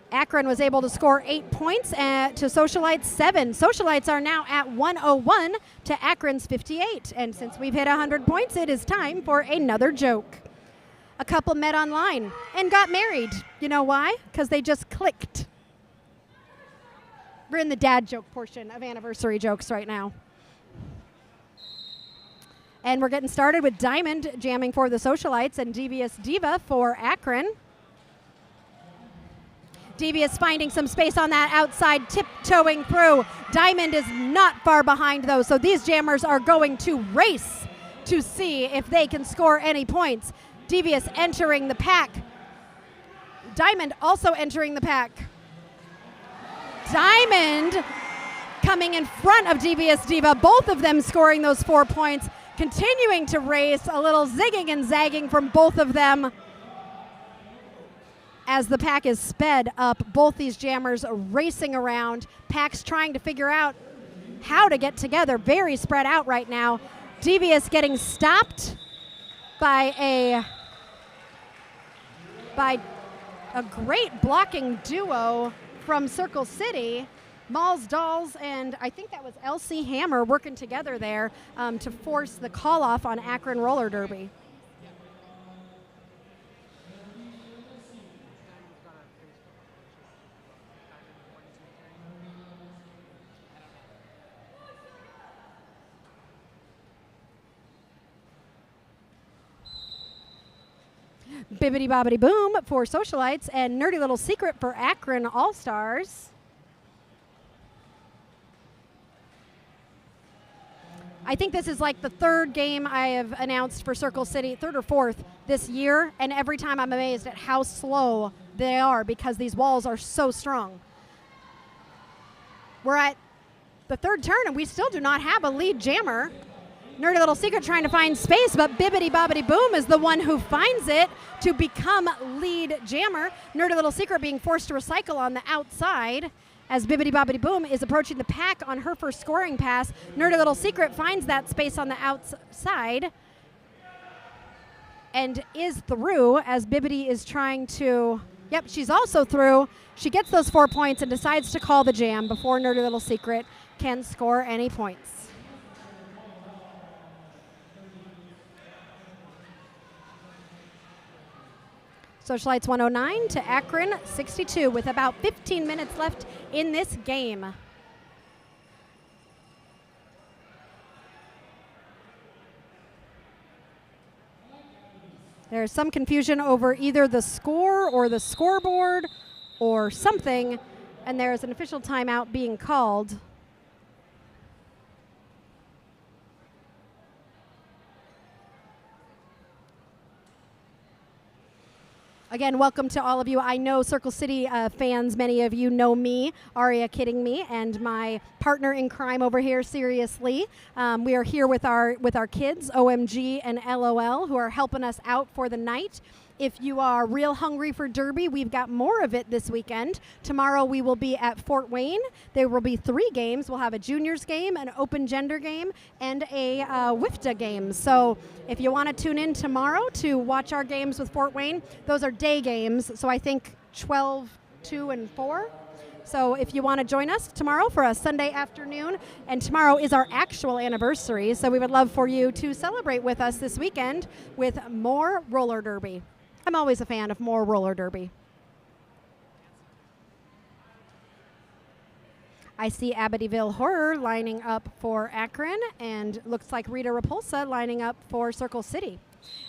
A: Akron was able to score 8 points to Socialites 7. Socialites are now at 101 to Akron's 58. And since we've hit 100 points, it is time for another joke. A couple met online and got married. You know why? Because they just clicked. We're in the dad joke portion of anniversary jokes right now. And we're getting started with Diamond jamming for the Socialites and Devious Diva for Akron. Devious finding some space on that outside, tiptoeing through. Diamond is not far behind, though, so these jammers are going to race to see if they can score any points. Devious entering the pack. Diamond also entering the pack. Diamond coming in front of Devious Diva, both of them scoring those 4 points, continuing to race, a little zigging and zagging from both of them. As the pack is sped up, both these jammers racing around. Packs trying to figure out how to get together. Very spread out right now. Devious getting stopped by a great blocking duo from Circle City. Malls Dolls and I think that was LC Hammer working together there to force the call off on Akron Roller Derby. Bibbidi Bobbidi Boom for Socialites and Nerdy Little Secret for Akron All-Stars. I think this is like the third game I have announced for Circle City, third or fourth this year, and every time I'm amazed at how slow they are because these walls are so strong. We're at the third turn and we still do not have a lead jammer. Nerdy Little Secret trying to find space, but Bibbidi Bobbidi Boom is the one who finds it to become lead jammer. Nerdy Little Secret being forced to recycle on the outside as Bibbidi Bobbidi Boom is approaching the pack on her first scoring pass. Nerdy Little Secret finds that space on the outside and is through as Bibbidi is trying to Yep, she's also through. She gets those 4 points and decides to call the jam before Nerdy Little Secret can score any points. Socialites 109 to Akron 62 with about 15 minutes left in this game. There's some confusion over either the score or the scoreboard or something, and there's an official timeout being called. Again, welcome to all of you. I know Circle City fans, many of you know me, Aria Kidding Me, and my partner in crime over here, Seriously. We are here with our kids, OMG and LOL, who are helping us out for the night. If you are real hungry for Derby, we've got more of it this weekend. Tomorrow we will be at Fort Wayne. There will be 3 games. We'll have a juniors game, an open gender game, and a WIFTA game. So if you want to tune in tomorrow to watch our games with Fort Wayne, those are day games. So I think 12, 2, and 4. So if you want to join us tomorrow for a Sunday afternoon, and tomorrow is our actual anniversary, so we would love for you to celebrate with us this weekend with more roller derby. I'm always a fan of more roller derby. I see Amityville Horror lining up for Akron, and looks like Rita Repulsa lining up for Circle City.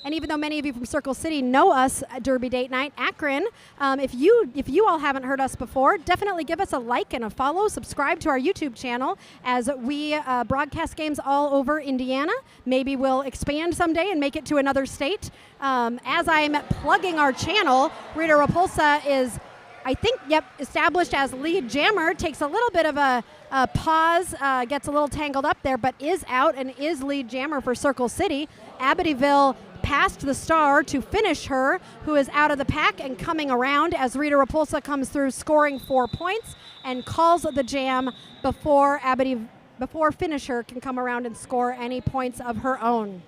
A: And even though many of you from Circle City know us at Derby Date Night, Akron, if you all haven't heard us before, definitely give us a like and a follow. Subscribe to our YouTube channel as we broadcast games all over Indiana. Maybe we'll expand someday and make it to another state. As I'm plugging our channel, Rita Repulsa is, I think, established as lead jammer. Takes a little bit of a pause, gets a little tangled up there, but is out and is lead jammer for Circle City. Amityville passed the star to finish her, who is out of the pack and coming around as Rita Repulsa comes through, scoring 4 points and calls the jam before finisher can come around and score any points of her own.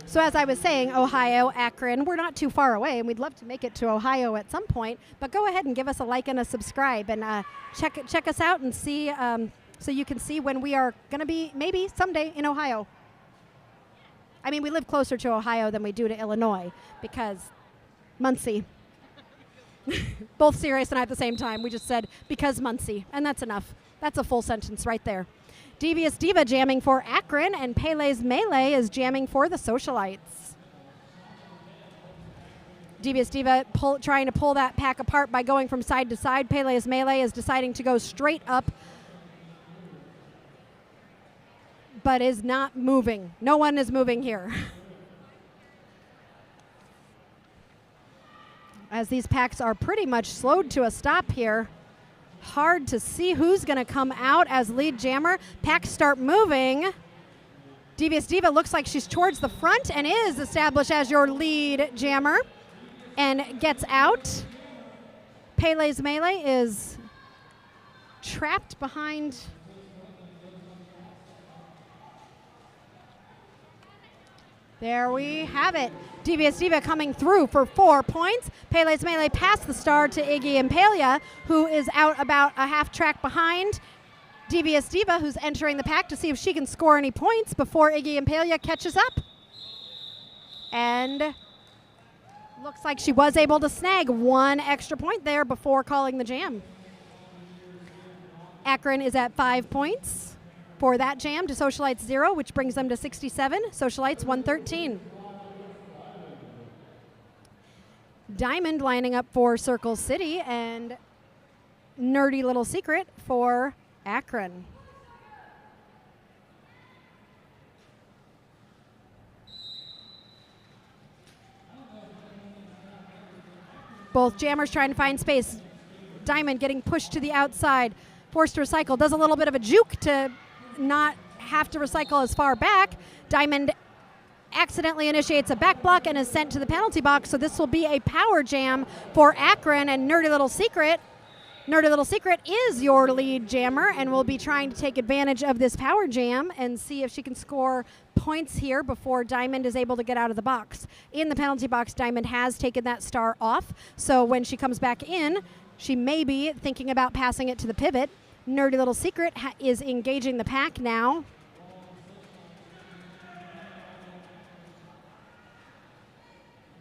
A: So as I was saying, Ohio, Akron, we're not too far away, and we'd love to make it to Ohio at some point. But go ahead and give us a like and a subscribe, and check us out and see, so you can see when we are going to be maybe someday in Ohio. I mean, we live closer to Ohio than we do to Illinois because Muncie. Both serious and I at the same time. We just said because Muncie, and that's enough. That's a full sentence right there. Devious Diva jamming for Akron, and Pele's Melee is jamming for the Socialites. Devious Diva trying to pull that pack apart by going from side to side. Pele's Melee is deciding to go straight up, but is not moving. No one is moving here. As these packs are pretty much slowed to a stop here. Hard to see who's going to come out as lead jammer. Packs start moving. Devious Diva looks like she's towards the front and is established as your lead jammer and gets out. Pele's Melee is trapped behind. There we have it. Devious Diva coming through for 4 points. Pele's Melee passed the star to Iggy Impalia, who is out about a half track behind. Devious Diva, who's entering the pack to see if she can score any points before Iggy Impalia catches up. And looks like she was able to snag 1 extra point there before calling the jam. Akron is at 5 points for that jam to Socialites 0, which brings them to 67. Socialites 113. Diamond lining up for Circle City, and Nerdy Little Secret for Akron. Both jammers trying to find space. Diamond getting pushed to the outside, forced to recycle, does a little bit of a juke to not have to recycle as far back. Diamond accidentally initiates a back block and is sent to the penalty box, so this will be a power jam for Akron and Nerdy Little Secret. Nerdy Little Secret is your lead jammer and will be trying to take advantage of this power jam and see if she can score points here before Diamond is able to get out of the box. In the penalty box, Diamond has taken that star off, so when she comes back in, she may be thinking about passing it to the pivot. Nerdy Little Secret is engaging the pack now.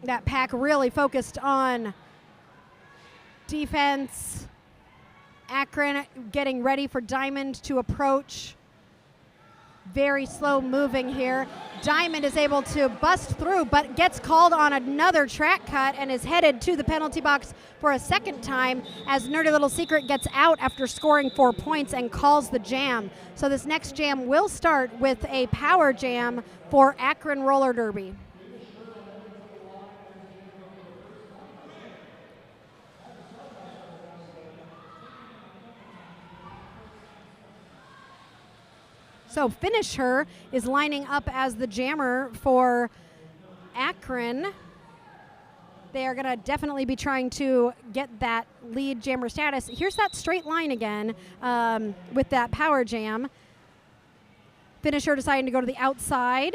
A: That pack really focused on defense. Akron getting ready for Diamond to approach. Very slow moving here. Diamond is able to bust through, but gets called on another track cut and is headed to the penalty box for a second time as Nerdy Little Secret gets out after scoring 4 points and calls the jam. So this next jam will start with a power jam for Akron Roller Derby. So Finish Her is lining up as the jammer for Akron. They are going to definitely be trying to get that lead jammer status. Here's that straight line again with that power jam. Finish Her deciding to go to the outside.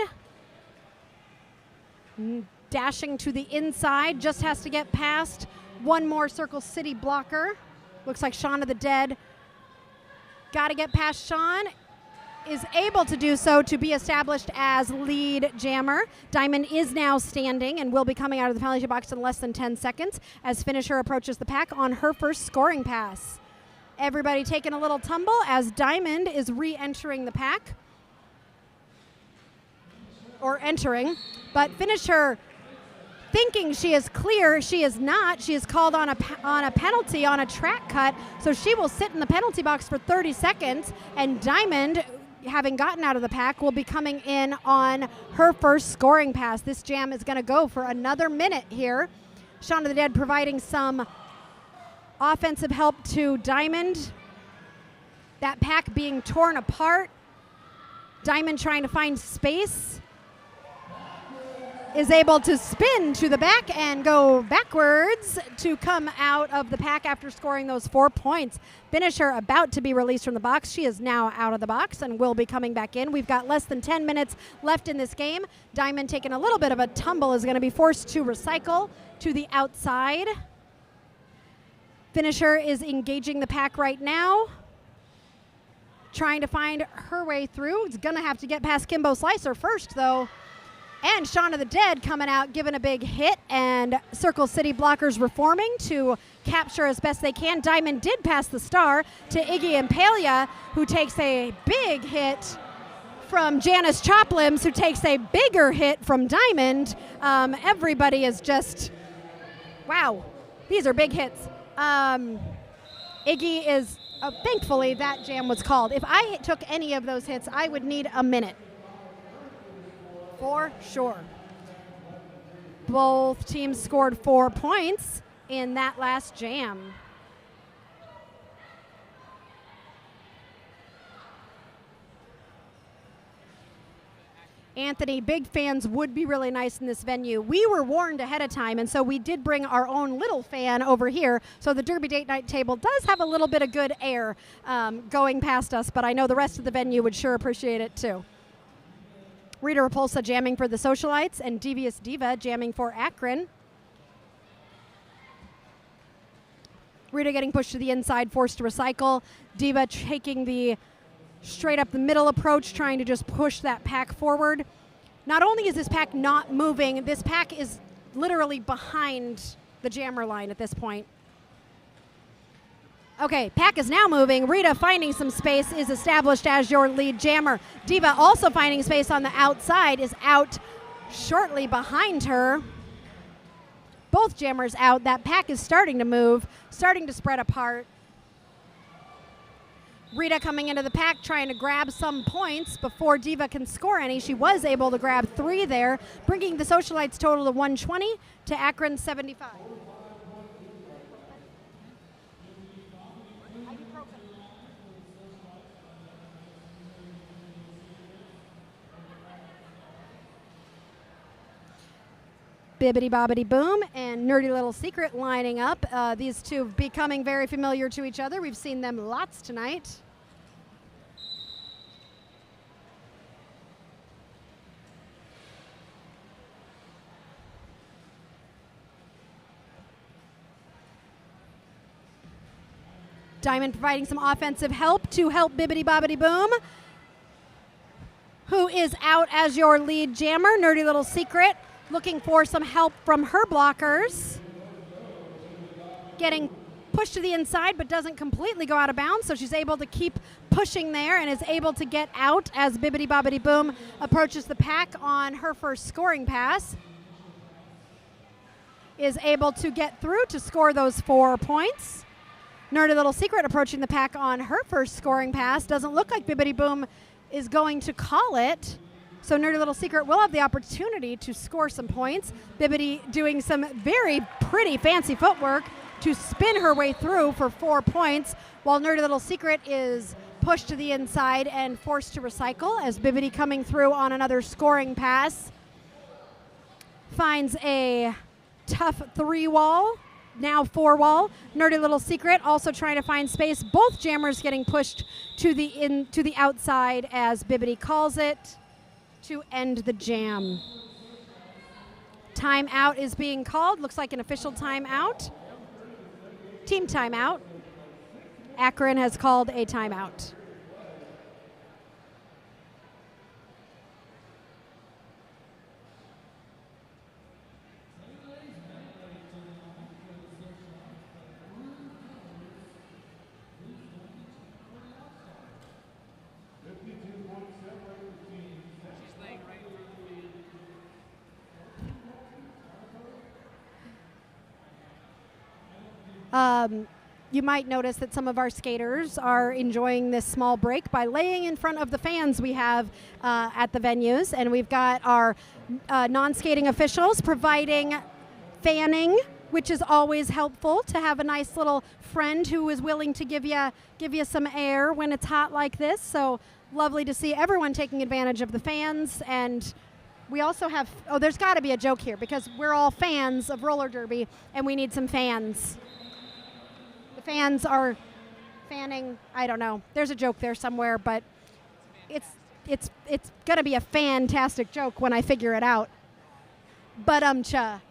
A: Dashing to the inside, just has to get past one more Circle City blocker. Looks like Shaun of the Dead. Got to get past Shaun. Is able to do so to be established as lead jammer. Diamond is now standing and will be coming out of the penalty box in less than 10 seconds as Finish Her approaches the pack on her first scoring pass. Everybody taking a little tumble as Diamond is re-entering the pack. Or entering, but Finish Her thinking she is clear. She is not. She is called on a penalty on a track cut, so she will sit in the penalty box for 30 seconds, and Diamond, having gotten out of the pack, will be coming in on her first scoring pass. This jam is going to go for another minute here. Shaun of the Dead providing some offensive help to Diamond. That pack being torn apart. Diamond trying to find space. Is able to spin to the back and go backwards to come out of the pack after scoring those 4 points. Finish Her about to be released from the box. She is now out of the box and will be coming back in. We've got less than 10 minutes left in this game. Diamond, taking a little bit of a tumble, is going to be forced to recycle to the outside. Finish Her is engaging the pack right now, trying to find her way through. It's going to have to get past Kimbo Slicer first, though. And Shaun of the Dead coming out, giving a big hit, and Circle City blockers reforming to capture as best they can. Diamond did pass the star to Iggy Impalia, who takes a big hit from Janice Choplims, who takes a bigger hit from Diamond. Everybody is just, wow, these are big hits. Iggy is, thankfully that jam was called. If I took any of those hits, I would need a minute. For sure. Both teams scored 4 points in that last jam. Anthony, big fans would be really nice in this venue. We were warned ahead of time, and so we did bring our own little fan over here. So the Derby Date Night table does have a little bit of good air going past us, but I know the rest of the venue would sure appreciate it too. Rita Repulsa jamming for the Socialites and Devious Diva jamming for Akron. Rita getting pushed to the inside, forced to recycle. Diva taking the straight up the middle approach, trying to just push that pack forward. Not only is this pack not moving, this pack is literally behind the jammer line at this point. Okay, pack is now moving. Rita finding some space, is established as your lead jammer. Diva also finding space on the outside, is out shortly behind her. Both jammers out. That pack is starting to move, starting to spread apart. Rita coming into the pack, trying to grab some points before Diva can score any. She was able to grab 3 there, bringing the Socialites total to 120 to Akron 75. Bibbidi Bobbidi Boom and Nerdy Little Secret lining up. These two becoming very familiar to each other. We've seen them lots tonight. Diamond providing some offensive help to help Bibbidi Bobbidi Boom, who is out as your lead jammer. Nerdy Little Secret looking for some help from her blockers. Getting pushed to the inside but doesn't completely go out of bounds, so she's able to keep pushing there and is able to get out as Bibbidi Bobbidi Boom approaches the pack on her first scoring pass. Is able to get through to score those 4 points. Nerdy Little Secret approaching the pack on her first scoring pass. Doesn't look like Bibbidi Boom is going to call it. So Nerdy Little Secret will have the opportunity to score some points. Bibbidi doing some very pretty fancy footwork to spin her way through for 4 points, while Nerdy Little Secret is pushed to the inside and forced to recycle as Bibbidi coming through on another scoring pass. Finds a tough 3-wall, now 4-wall. Nerdy Little Secret also trying to find space. Both jammers getting pushed to the outside as Bibbidi calls it to end the jam. Timeout is being called. Looks like an official timeout. Team timeout. Akron has called a timeout. You might notice that some of our skaters are enjoying this small break by laying in front of the fans we have at the venues. And we've got our non-skating officials providing fanning, which is always helpful to have a nice little friend who is willing to give you some air when it's hot like this. So lovely to see everyone taking advantage of the fans. And we also have, there's got to be a joke here because we're all fans of roller derby and we need some fans. The fans are fanning, I don't know. There's a joke there somewhere, but it's going to be a fantastic joke when I figure it out. But cha.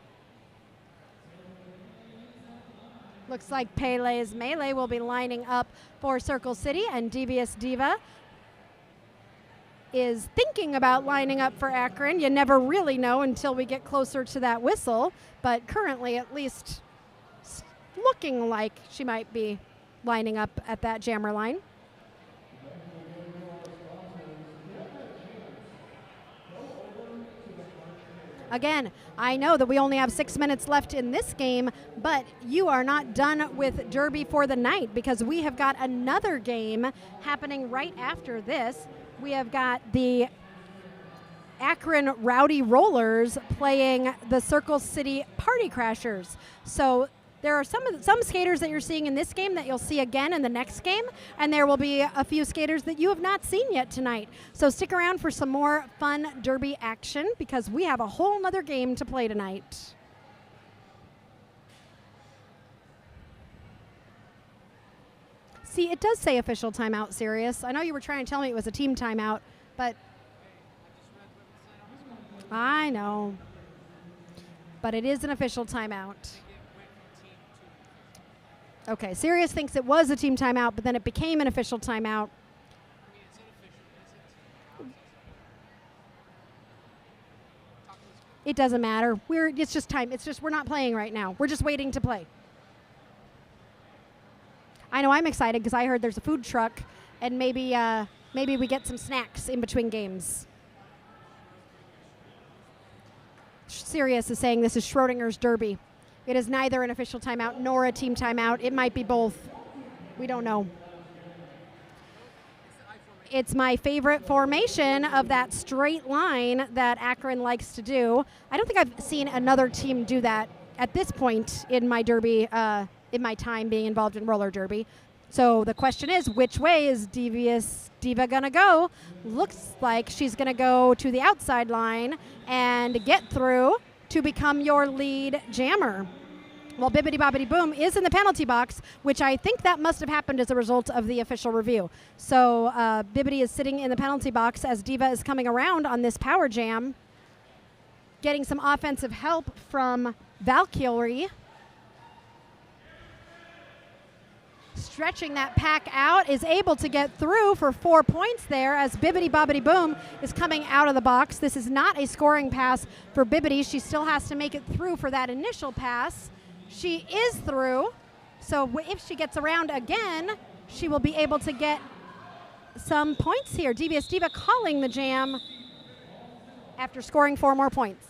A: Looks like Pele's Melee will be lining up for Circle City, and Devious Diva is thinking about lining up for Akron. You never really know until we get closer to that whistle, but currently at least looking like she might be lining up at that jammer line. Again, I know that we only have 6 minutes left in this game, but you are not done with Derby for the night because we have got another game happening right after this. We have got the Akron Rowdy Rollers playing the Circle City Party Crashers. So there are some skaters that you're seeing in this game that you'll see again in the next game, and there will be a few skaters that you have not seen yet tonight. So stick around for some more fun derby action because we have a whole nother game to play tonight. See, it does say official timeout, Sirius. I know you were trying to tell me it was a team timeout, but I know. But it is an official timeout. Okay, Sirius thinks it was a team timeout, but then it became an official timeout. It doesn't matter. It's just time. It's just we're not playing right now. We're just waiting to play. I know I'm excited because I heard there's a food truck, and maybe we get some snacks in between games. Sirius is saying this is Schrodinger's Derby. It is neither an official timeout nor a team timeout. It might be both. We don't know. It's my favorite formation of that straight line that Akron likes to do. I don't think I've seen another team do that at this point in my derby, in my time being involved in roller derby. So the question is, which way is Devious Diva gonna go? Looks like she's gonna go to the outside line and get through to become your lead jammer. Well, Bibbidi Bobbidi Boom is in the penalty box, which I think that must have happened as a result of the official review. So Bibbidi is sitting in the penalty box as Diva is coming around on this power jam, getting some offensive help from Valkyrie. stretching that pack out, is able to get through for 4 points there as Bibbidi Bobbidi Boom is coming out of the box. This is not a scoring pass for Bibbidi. She still has to make it through for that initial pass. She is through, so if she gets around again, she will be able to get some points here. Devious Diva calling the jam after scoring 4 more points.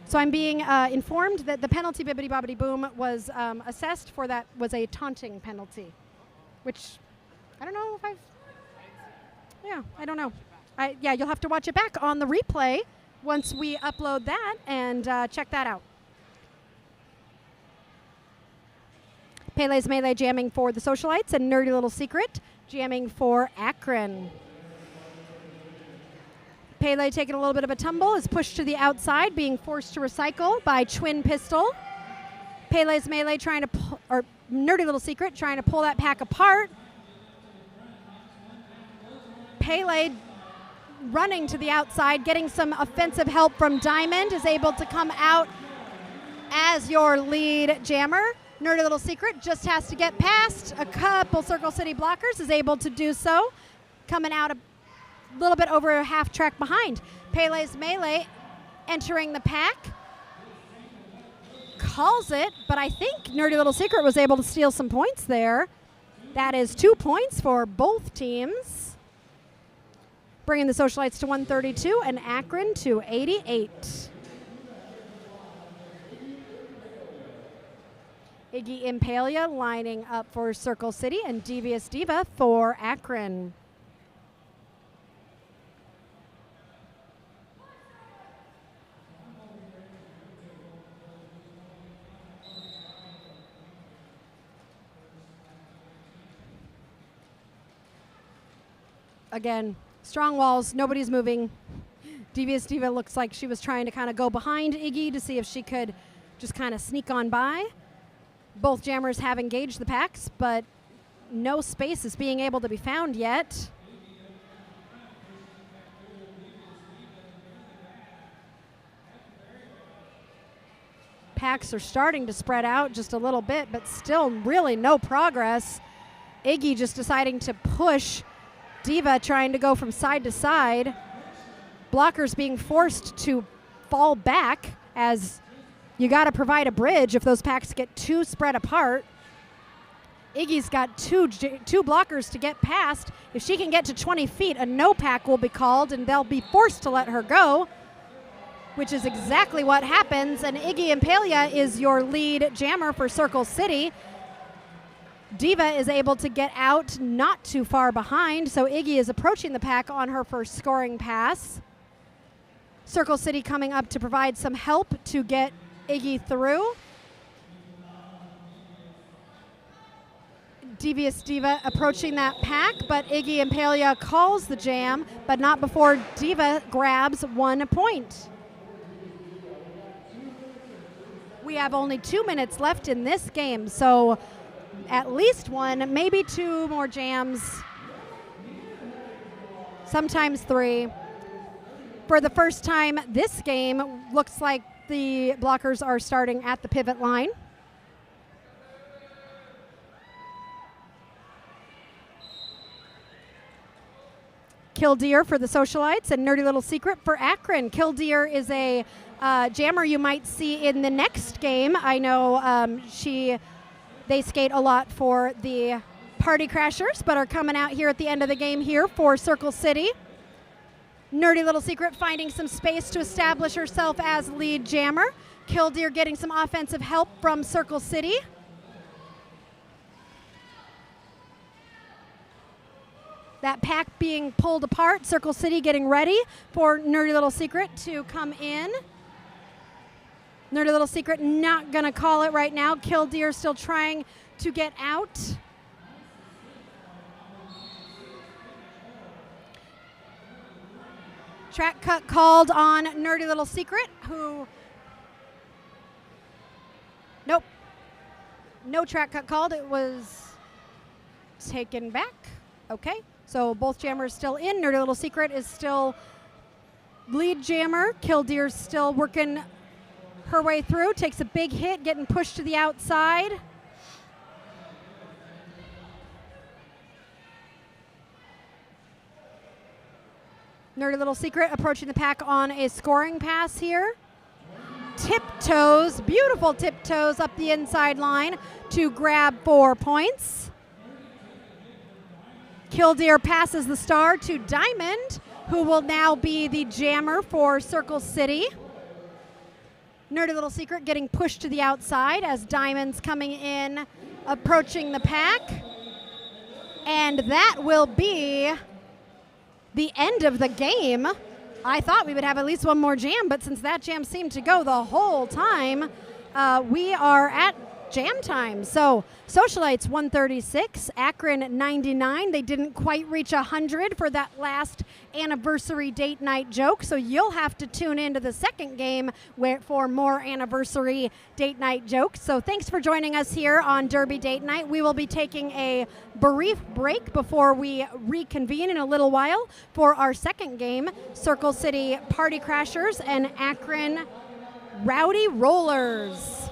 A: So I'm being informed that the penalty Bibbidi Bobbidi Boom was assessed for that was a taunting penalty, which I don't know if I don't know. Yeah, you'll have to watch it back on the replay once we upload that and check that out. Pele's Melee jamming for the Socialites and Nerdy Little Secret jamming for Akron. Pele taking a little bit of a tumble, is pushed to the outside, being forced to recycle by Twin Pistol. Pele's Melee trying to pull, or Nerdy Little Secret trying to pull that pack apart. Pele running to the outside, getting some offensive help from Diamond, is able to come out as your lead jammer. Nerdy Little Secret just has to get past a couple Circle City blockers, is able to do so, coming out a little bit over a half track behind. Pele's Melee entering the pack, calls it, but I think Nerdy Little Secret was able to steal some points there. That is 2 points for both teams, bringing the Socialites to 132 and Akron to 88. Iggy Impalia lining up for Circle City and Devious Diva for Akron. Again, strong walls, nobody's moving. Devious Diva looks like she was trying to kind of go behind Iggy to see if she could just kind of sneak on by. Both jammers have engaged the packs, but no space is being able to be found yet. Packs are starting to spread out just a little bit, but still really no progress. Iggy just deciding to push Diva, trying to go from side to side. Blockers being forced to fall back, as you got to provide a bridge if those packs get too spread apart. Iggy's got two blockers to get past. If she can get to 20 feet, a no pack will be called, and they'll be forced to let her go, which is exactly what happens. And Iggy Impalia is your lead jammer for Circle City. Diva is able to get out not too far behind, so Iggy is approaching the pack on her first scoring pass. Circle City coming up to provide some help to get Iggy through. Devious Diva approaching that pack, but Iggy Impalia calls the jam, but not before Diva grabs 1 point. We have only 2 minutes left in this game, so at least 1, maybe 2 more jams, sometimes 3. For the first time this game, looks like the blockers are starting at the pivot line. Killdeer for the Socialites and Nerdy Little Secret for Akron. Killdeer is a jammer you might see in the next game. I know they skate a lot for the Party Crashers, but are coming out here at the end of the game here for Circle City. Nerdy Little Secret finding some space to establish herself as lead jammer. Killdeer getting some offensive help from Circle City. That pack being pulled apart. Circle City getting ready for Nerdy Little Secret to come in. Nerdy Little Secret not going to call it right now. Killdeer still trying to get out. Track cut called on Nerdy Little Secret, who... Nope. No track cut called. It was taken back. Okay. So both jammers still in. Nerdy Little Secret is still lead jammer. Killdeer's still working her way through. Takes a big hit, getting pushed to the outside. Nerdy Little Secret approaching the pack on a scoring pass here. Tiptoes, beautiful tiptoes up the inside line to grab 4 points. Killdeer passes the star to Diamond, who will now be the jammer for Circle City. Nerdy Little Secret getting pushed to the outside as Diamond's coming in, approaching the pack. And that will be the end of the game. I thought we would have at least one more jam, but since that jam seemed to go the whole time, we are at jam time. So Socialites 136, Akron 99. They didn't quite reach 100 for that last anniversary date night joke, so you'll have to tune into the second game for more anniversary date night jokes. So thanks for joining us here on Derby Date Night. We will be taking a brief break before we reconvene in a little while for our second game, Circle City Party Crashers and Akron Rowdy Rollers.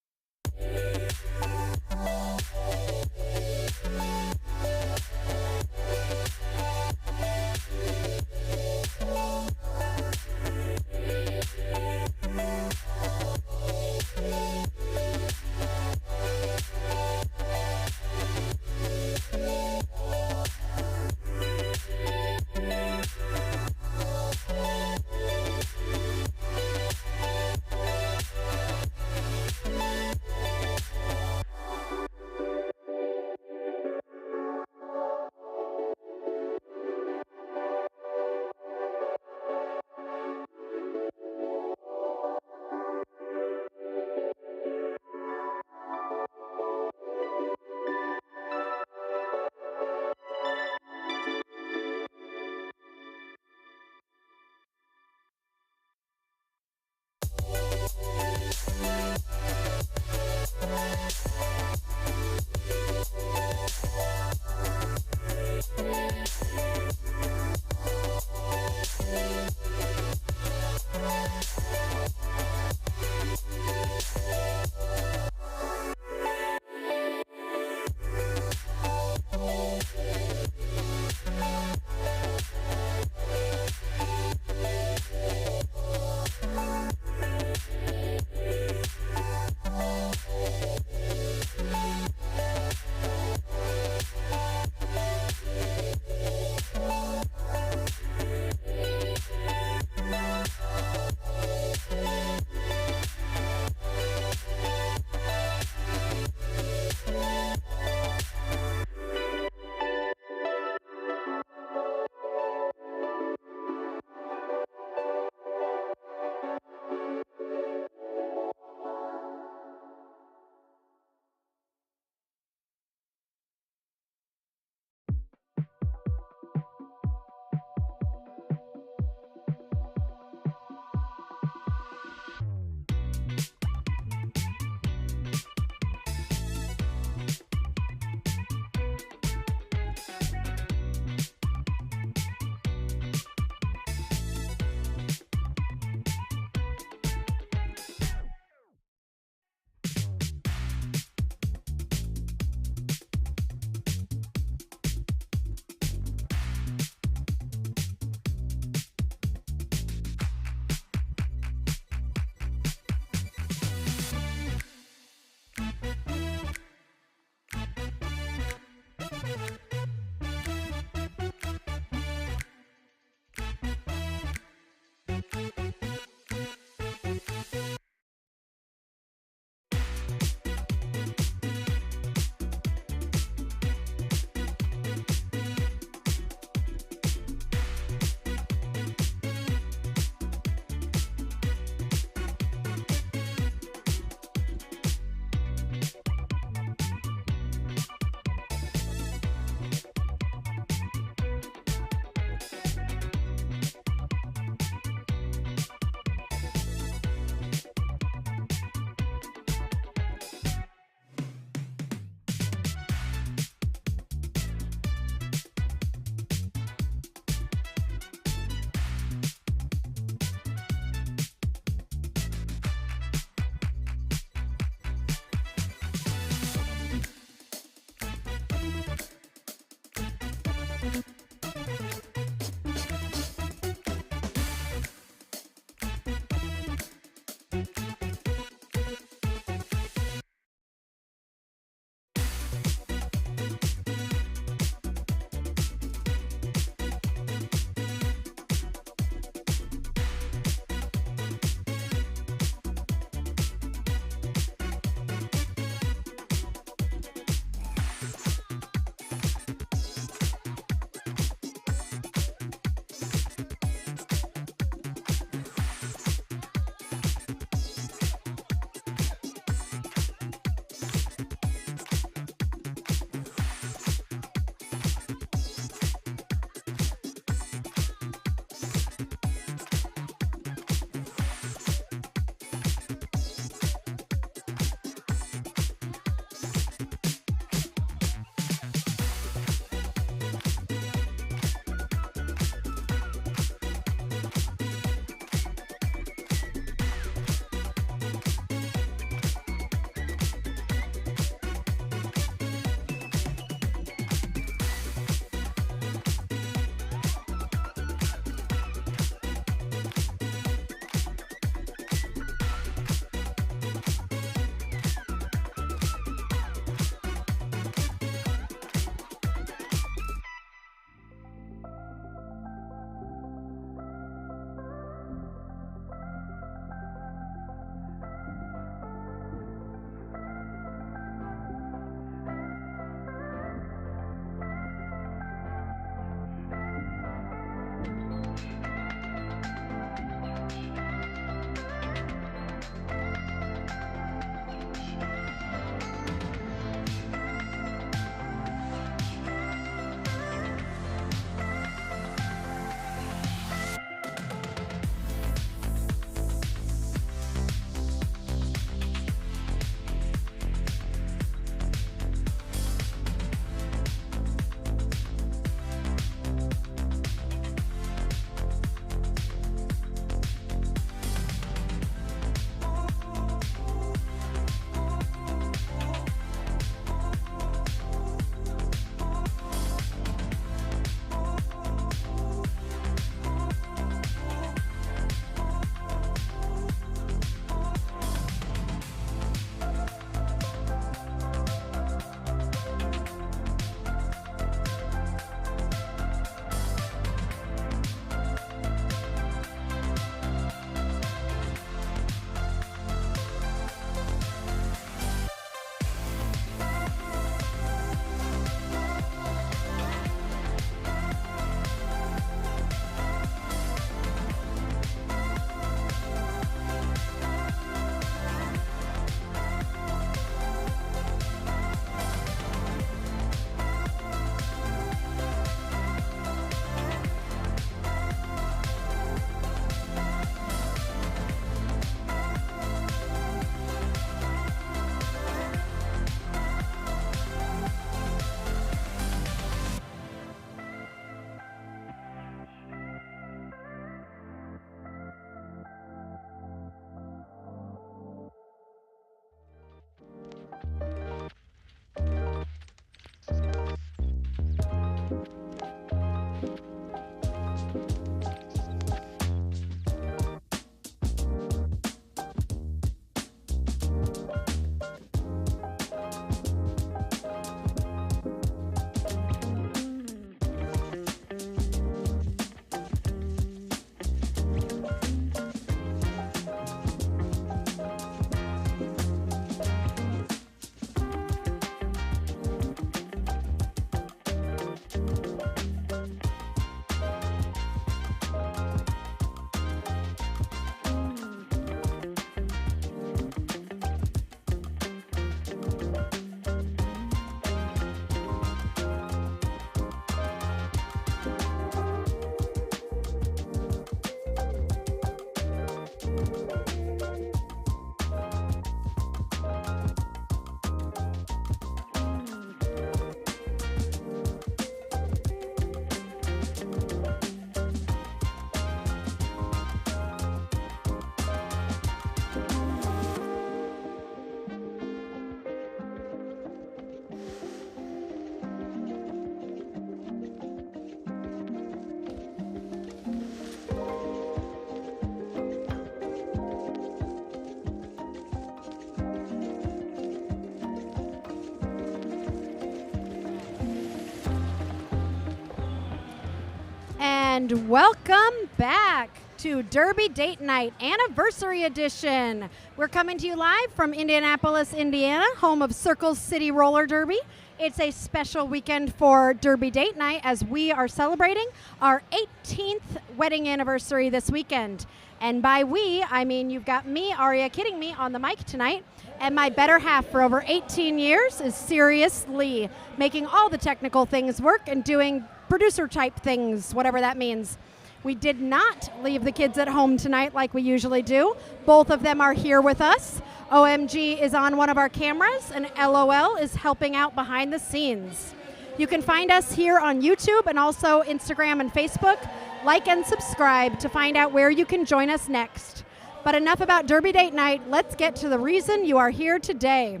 A: And welcome back to Derby Date Night Anniversary Edition. We're coming to you live from Indianapolis, Indiana, home of Circle City Roller Derby. It's a special weekend for Derby Date Night as we are celebrating our 18th wedding anniversary this weekend. And by we, I mean you've got me, Aria, kidding me, on the mic tonight. And my better half for over 18 years is Sirius Lee, making all the technical things work and doing producer-type things, whatever that means. We did not leave the kids at home tonight like we usually do. Both of them are here with us. OMG is on one of our cameras, and LOL is helping out behind the scenes. You can find us here on YouTube and also Instagram and Facebook. Like and subscribe to find out where you can join us next. But enough about Derby Date Night. Let's get to the reason you are here today.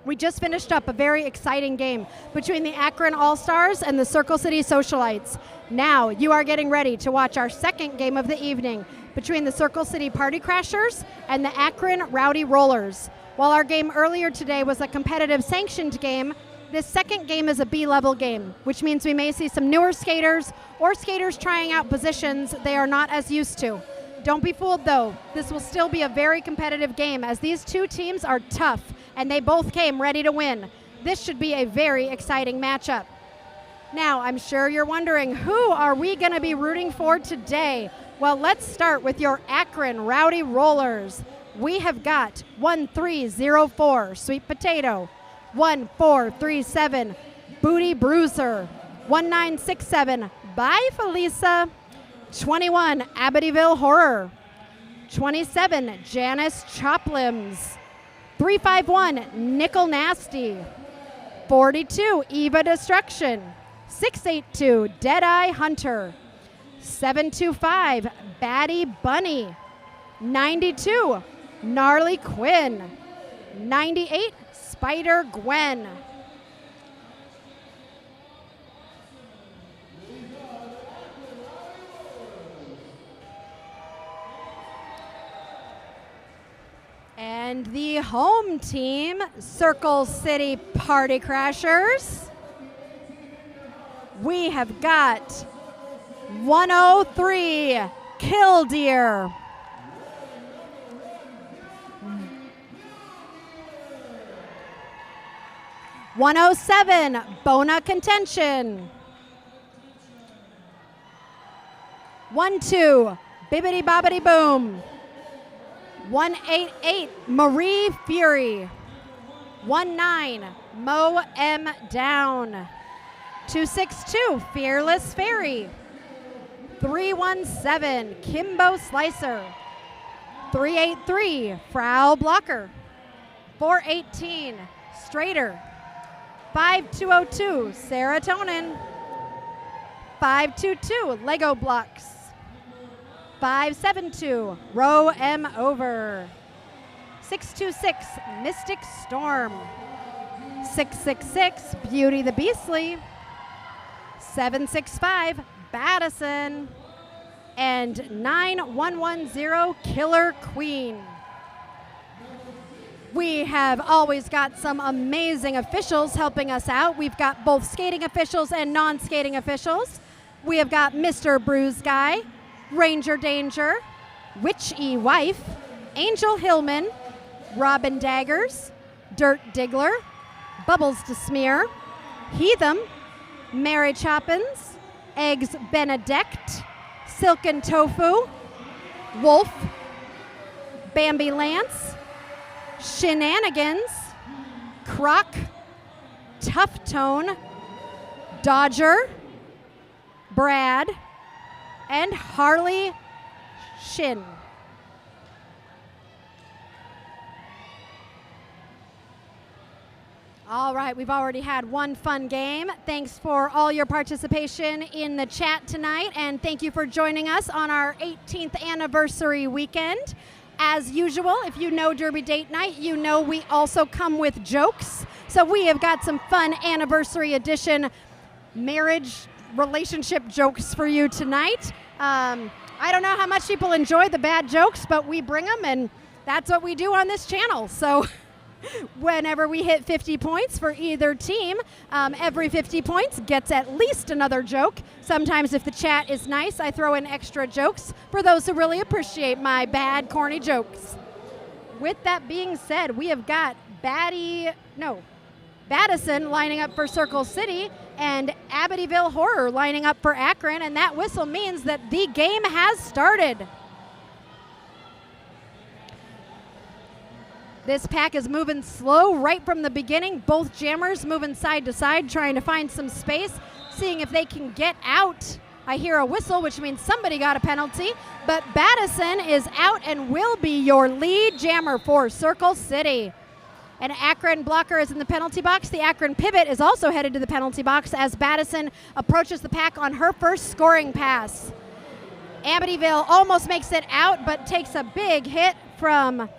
A: We just finished up a very exciting game between the Akron All-Stars and the Circle City Socialites. Now you are getting ready to watch our second game of the evening between the Circle City Party Crashers and the Akron Rowdy Rollers. While our game earlier today was a competitive sanctioned game, this second game is a B-level game, which means we may see some newer skaters or skaters trying out positions they are not as used to. Don't be fooled though, this will still be a very competitive game as these two teams are tough and they both came ready to win. This should be a very exciting matchup. Now, I'm sure you're wondering, who are we gonna be rooting for today? Well, let's start with your Akron Rowdy Rollers. We have got 1304 Sweet Potato, 1437 Booty Bruiser, 1967 Bye Felisa, 21 Amityville Horror, 27 Janice Choplims, 351 Nickel Nasty, 42 Eva Destruction, 682 Deadeye Hunter, 725 Batty Bunny, 92 Gnarly Quinn, 98 Spider Gwen. And the home team, Circle City Party Crashers. We have got 103 Killdeer, 107 Bona Contention, 12 Bibbidi Bobbidi Boom, 188 Marie Fury, 19 Mo M Down, 262 Fearless Fairy, 317 Kimbo Slicer, 383 Frau Blocker, 418 Straighter, 5202 Serotonin, 522 Lego Blocks, 572 Row M Over, 626 Mystic Storm, 666 Beauty the Beastly, 765 Battison, and 9110 Killer Queen. We have always got some amazing officials helping us out. We've got both skating officials and non-skating officials. We have got Mr. Bruise Guy, Ranger Danger, Witchy Wife, Angel Hillman, Robin Daggers, Dirt Diggler, Bubbles to Smear, Heatham, Mary Choppins, Eggs Benedict, Silken Tofu, Wolf, Bambi Lance, Shenanigans, Croc, Tough Tone, Dodger, Brad, and Harley Shin. All right, we've already had one fun game. Thanks for all your participation in the chat tonight, and thank you for joining us on our 18th anniversary weekend. As usual, if you know Derby Date Night, you know we also come with jokes. So we have got some fun anniversary edition marriage relationship jokes for you tonight. I don't know how much people enjoy the bad jokes, but we bring them, and that's what we do on this channel. So Whenever we hit 50 points for either team, every 50 points gets at least another joke. Sometimes if the chat is nice, I throw in extra jokes for those who really appreciate my bad, corny jokes. With that being said, we have got Baddison lining up for Circle City and Amityville Horror lining up for Akron, and that whistle means that the game has started. This pack is moving slow right from the beginning. Both jammers moving side to side, trying to find some space, seeing if they can get out. I hear a whistle, which means somebody got a penalty, but Baddison is out and will be your lead jammer for Circle City. An Akron blocker is in the penalty box. The Akron pivot is also headed to the penalty box as Baddison approaches the pack on her first scoring pass. Amityville almost makes it out, but takes a big hit from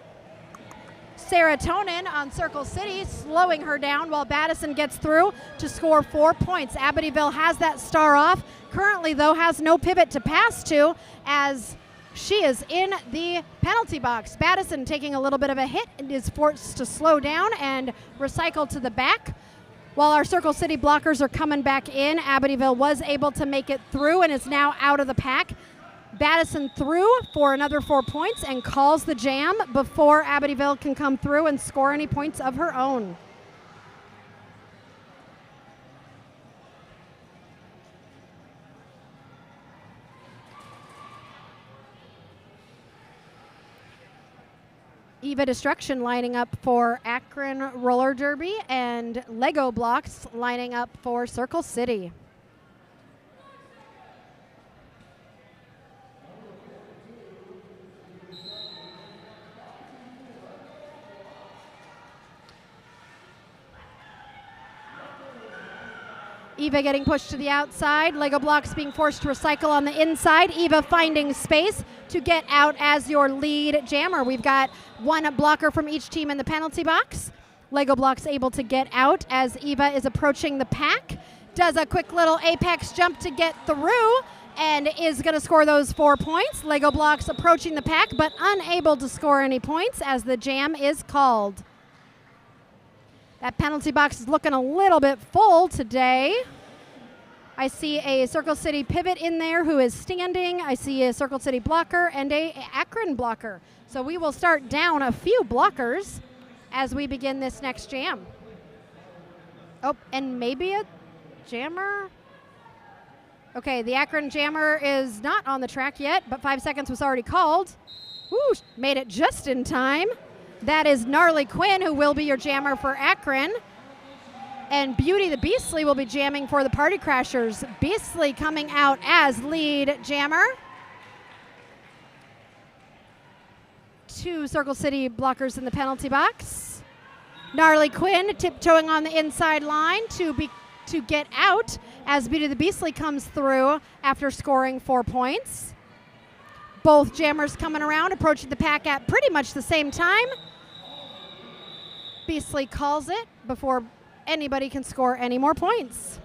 A: Serotonin on Circle City, slowing her down while Baddison gets through to score 4 points. Amityville has that star off. Currently, though, has no pivot to pass to as she is in the penalty box. Baddison taking a little bit of a hit and is forced to slow down and recycle to the back. While our Circle City blockers are coming back in, Amityville was able to make it through and is now out of the pack. Baddison through for another 4 points and calls the jam before Amityville can come through and score any points of her own. Eva Destruction lining up for Akron Roller Derby and Lego Blocks lining up for Circle City. Eva getting pushed to the outside. Lego Blocks being forced to recycle on the inside. Eva finding space to get out as your lead jammer. We've got one blocker from each team in the penalty box. Lego Blocks able to get out as Eva is approaching the pack. Does a quick little apex jump to get through and is going to score those 4 points. Lego Blocks approaching the pack but unable to score any points as the jam is called. That penalty box is looking a little bit full today. I see a Circle City pivot in there who is standing. I see a Circle City blocker and a Akron blocker. So we will start down a few blockers as we begin this next jam. Oh, and maybe a jammer. Okay, the Akron jammer is not on the track yet, but 5 seconds was already called. Woo, made it just in time. That is Gnarly Quinn, who will be your jammer for Akron. And Beauty the Beastly will be jamming for the Party Crashers. Beastly coming out as lead jammer. 2 Circle City blockers in the penalty box. Gnarly Quinn tiptoeing on the inside line to get out as Beauty the Beastly comes through after scoring 4 points. Both jammers coming around, approaching the pack at pretty much the same time. Beastly calls it before anybody can score any more points.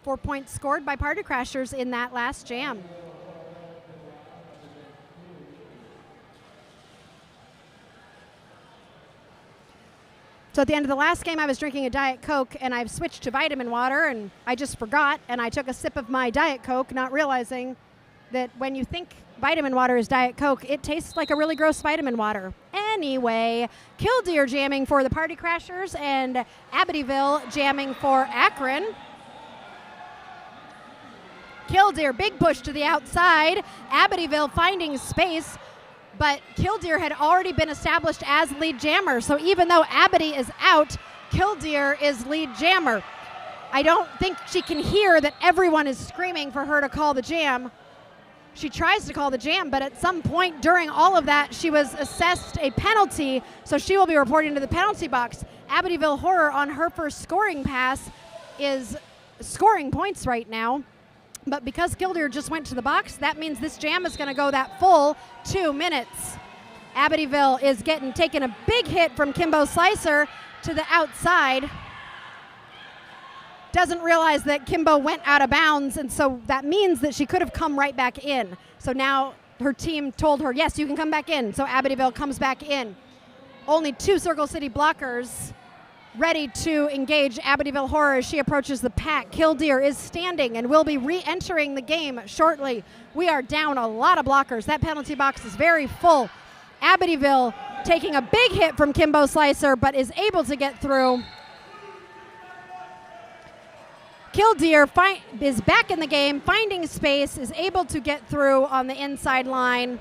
A: 4 points scored by Party Crashers in that last jam. So at the end of the last game, I was drinking a Diet Coke, and I've switched to vitamin water, and I just forgot, and I took a sip of my Diet Coke, not realizing that when you think vitamin water is Diet Coke, it tastes like a really gross vitamin water. Anyway, Killdeer jamming for the Party Crashers, and Amityville jamming for Akron. Killdeer, big push to the outside. Amityville finding space. But Killdeer had already been established as lead jammer. So even though Abity is out, Killdeer is lead jammer. I don't think she can hear that everyone is screaming for her to call the jam. She tries to call the jam, but at some point during all of that, she was assessed a penalty, so she will be reporting to the penalty box. Amityville Horror on her first scoring pass is scoring points right now. But because Killdeer just went to the box, that means this jam is going to go that full 2 minutes. Amityville is taking a big hit from Kimbo Slicer to the outside. Doesn't realize that Kimbo went out of bounds, and so that means that she could have come right back in. So now her team told her, yes, you can come back in. So Amityville comes back in. Only 2 Circle City blockers ready to engage Amityville Horror as she approaches the pack. Killdeer is standing and will be re-entering the game shortly. We are down a lot of blockers. That penalty box is very full. Amityville taking a big hit from Kimbo Slicer, but is able to get through. Killdeer is back in the game, finding space, is able to get through on the inside line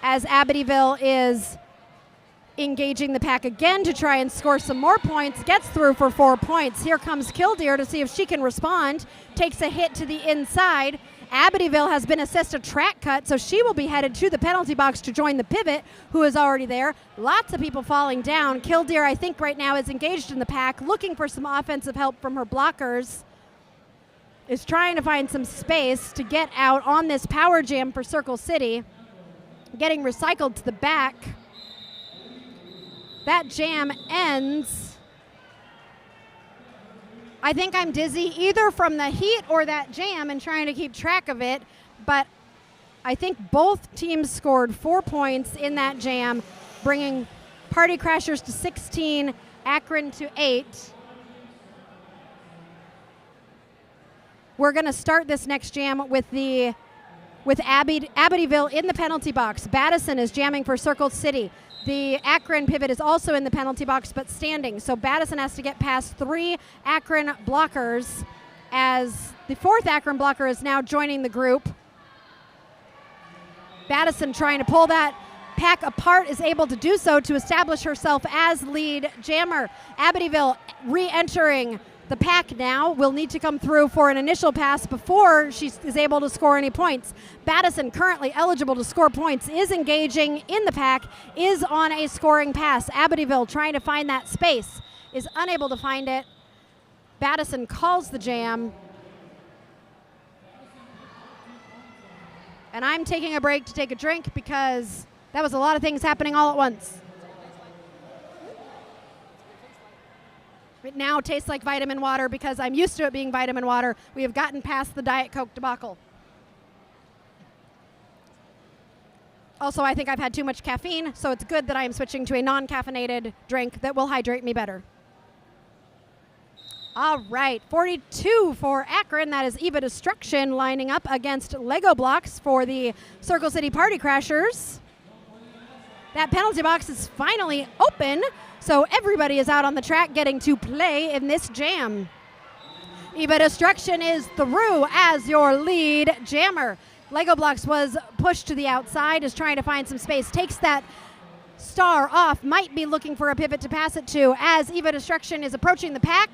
A: as Amityville is engaging the pack again to try and score some more points, gets through for 4 points. Here comes Killdeer to see if she can respond, takes a hit to the inside. Amityville has been assessed a track cut, so she will be headed to the penalty box to join the pivot, who is already there. Lots of people falling down. Killdeer, I think, right now is engaged in the pack, looking for some offensive help from her blockers. Is trying to find some space to get out on this power jam for Circle City. Getting recycled to the back. That jam ends. I think I'm dizzy either from the heat or that jam and trying to keep track of it, but I think both teams scored 4 points in that jam, bringing Party Crashers to 16, Akron to 8. We're going to start this next jam with Amityville in the penalty box. Battison is jamming for Circle City. The Akron pivot is also in the penalty box, but standing. So Battison has to get past 3 Akron blockers as the 4th Akron blocker is now joining the group. Battison trying to pull that pack apart, is able to do so to establish herself as lead jammer. Amityville re-entering the pack now, will need to come through for an initial pass before she is able to score any points. Battison, currently eligible to score points, is engaging in the pack, is on a scoring pass. Amityville trying to find that space, is unable to find it. Battison calls the jam. And I'm taking a break to take a drink because that was a lot of things happening all at once. It now tastes like vitamin water because I'm used to it being vitamin water. We have gotten past the Diet Coke debacle. Also, I think I've had too much caffeine, so it's good that I am switching to a non-caffeinated drink that will hydrate me better. All right, 42 for Akron. That is Eva Destruction lining up against Lego Blocks for the Circle City Party Crashers. That penalty box is finally open, so everybody is out on the track getting to play in this jam. Eva Destruction is through as your lead jammer. Lego Blocks was pushed to the outside, is trying to find some space, takes that star off, might be looking for a pivot to pass it to as Eva Destruction is approaching the pack.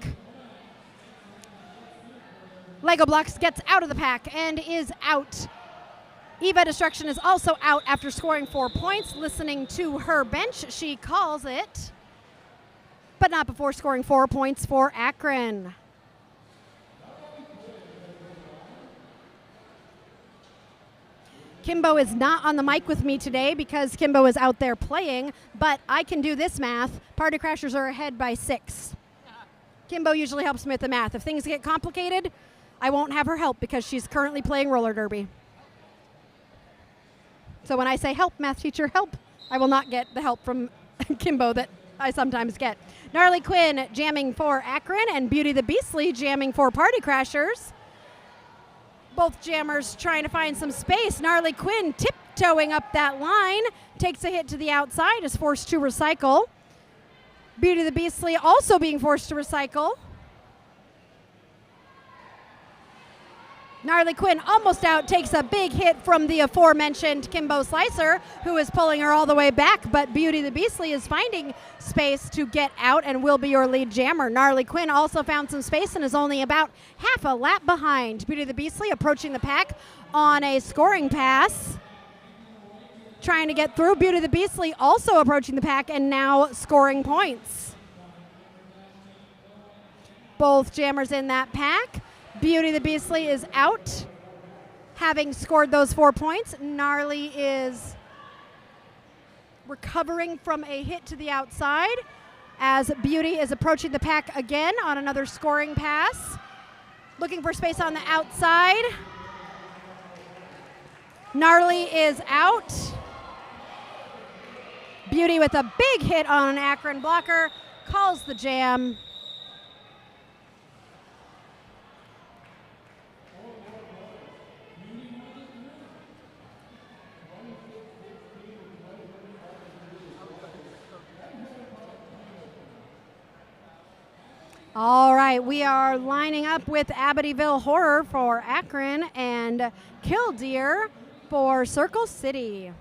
A: Lego Blocks gets out of the pack and is out. Eva Destruction is also out after scoring 4 points. Listening to her bench, she calls it, but not before scoring 4 points for Akron. Kimbo is not on the mic with me today because Kimbo is out there playing, but I can do this math. Party Crashers are ahead by 6. Kimbo usually helps me with the math. If things get complicated, I won't have her help because she's currently playing roller derby. So when I say help, math teacher, help, I will not get the help from Kimbo that I sometimes get. Gnarly Quinn jamming for Akron and Beauty the Beastly jamming for Party Crashers. Both jammers trying to find some space. Gnarly Quinn tiptoeing up that line, takes a hit to the outside, is forced to recycle. Beauty the Beastly also being forced to recycle. Gnarly Quinn almost out, takes a big hit from the aforementioned Kimbo Slicer, who is pulling her all the way back, but Beauty the Beastly is finding space to get out and will be your lead jammer. Gnarly Quinn also found some space and is only about half a lap behind. Beauty the Beastly approaching the pack on a scoring pass, trying to get through. Beauty the Beastly also approaching the pack and now scoring points. Both jammers in that pack. Beauty the Beastly is out, having scored those 4 points. Gnarly is recovering from a hit to the outside as Beauty is approaching the pack again on another scoring pass. Looking for space on the outside. Gnarly is out. Beauty with a big hit on an Akron blocker, calls the jam. All right, we are lining up with Amityville Horror for Akron and Killdeer for Circle City.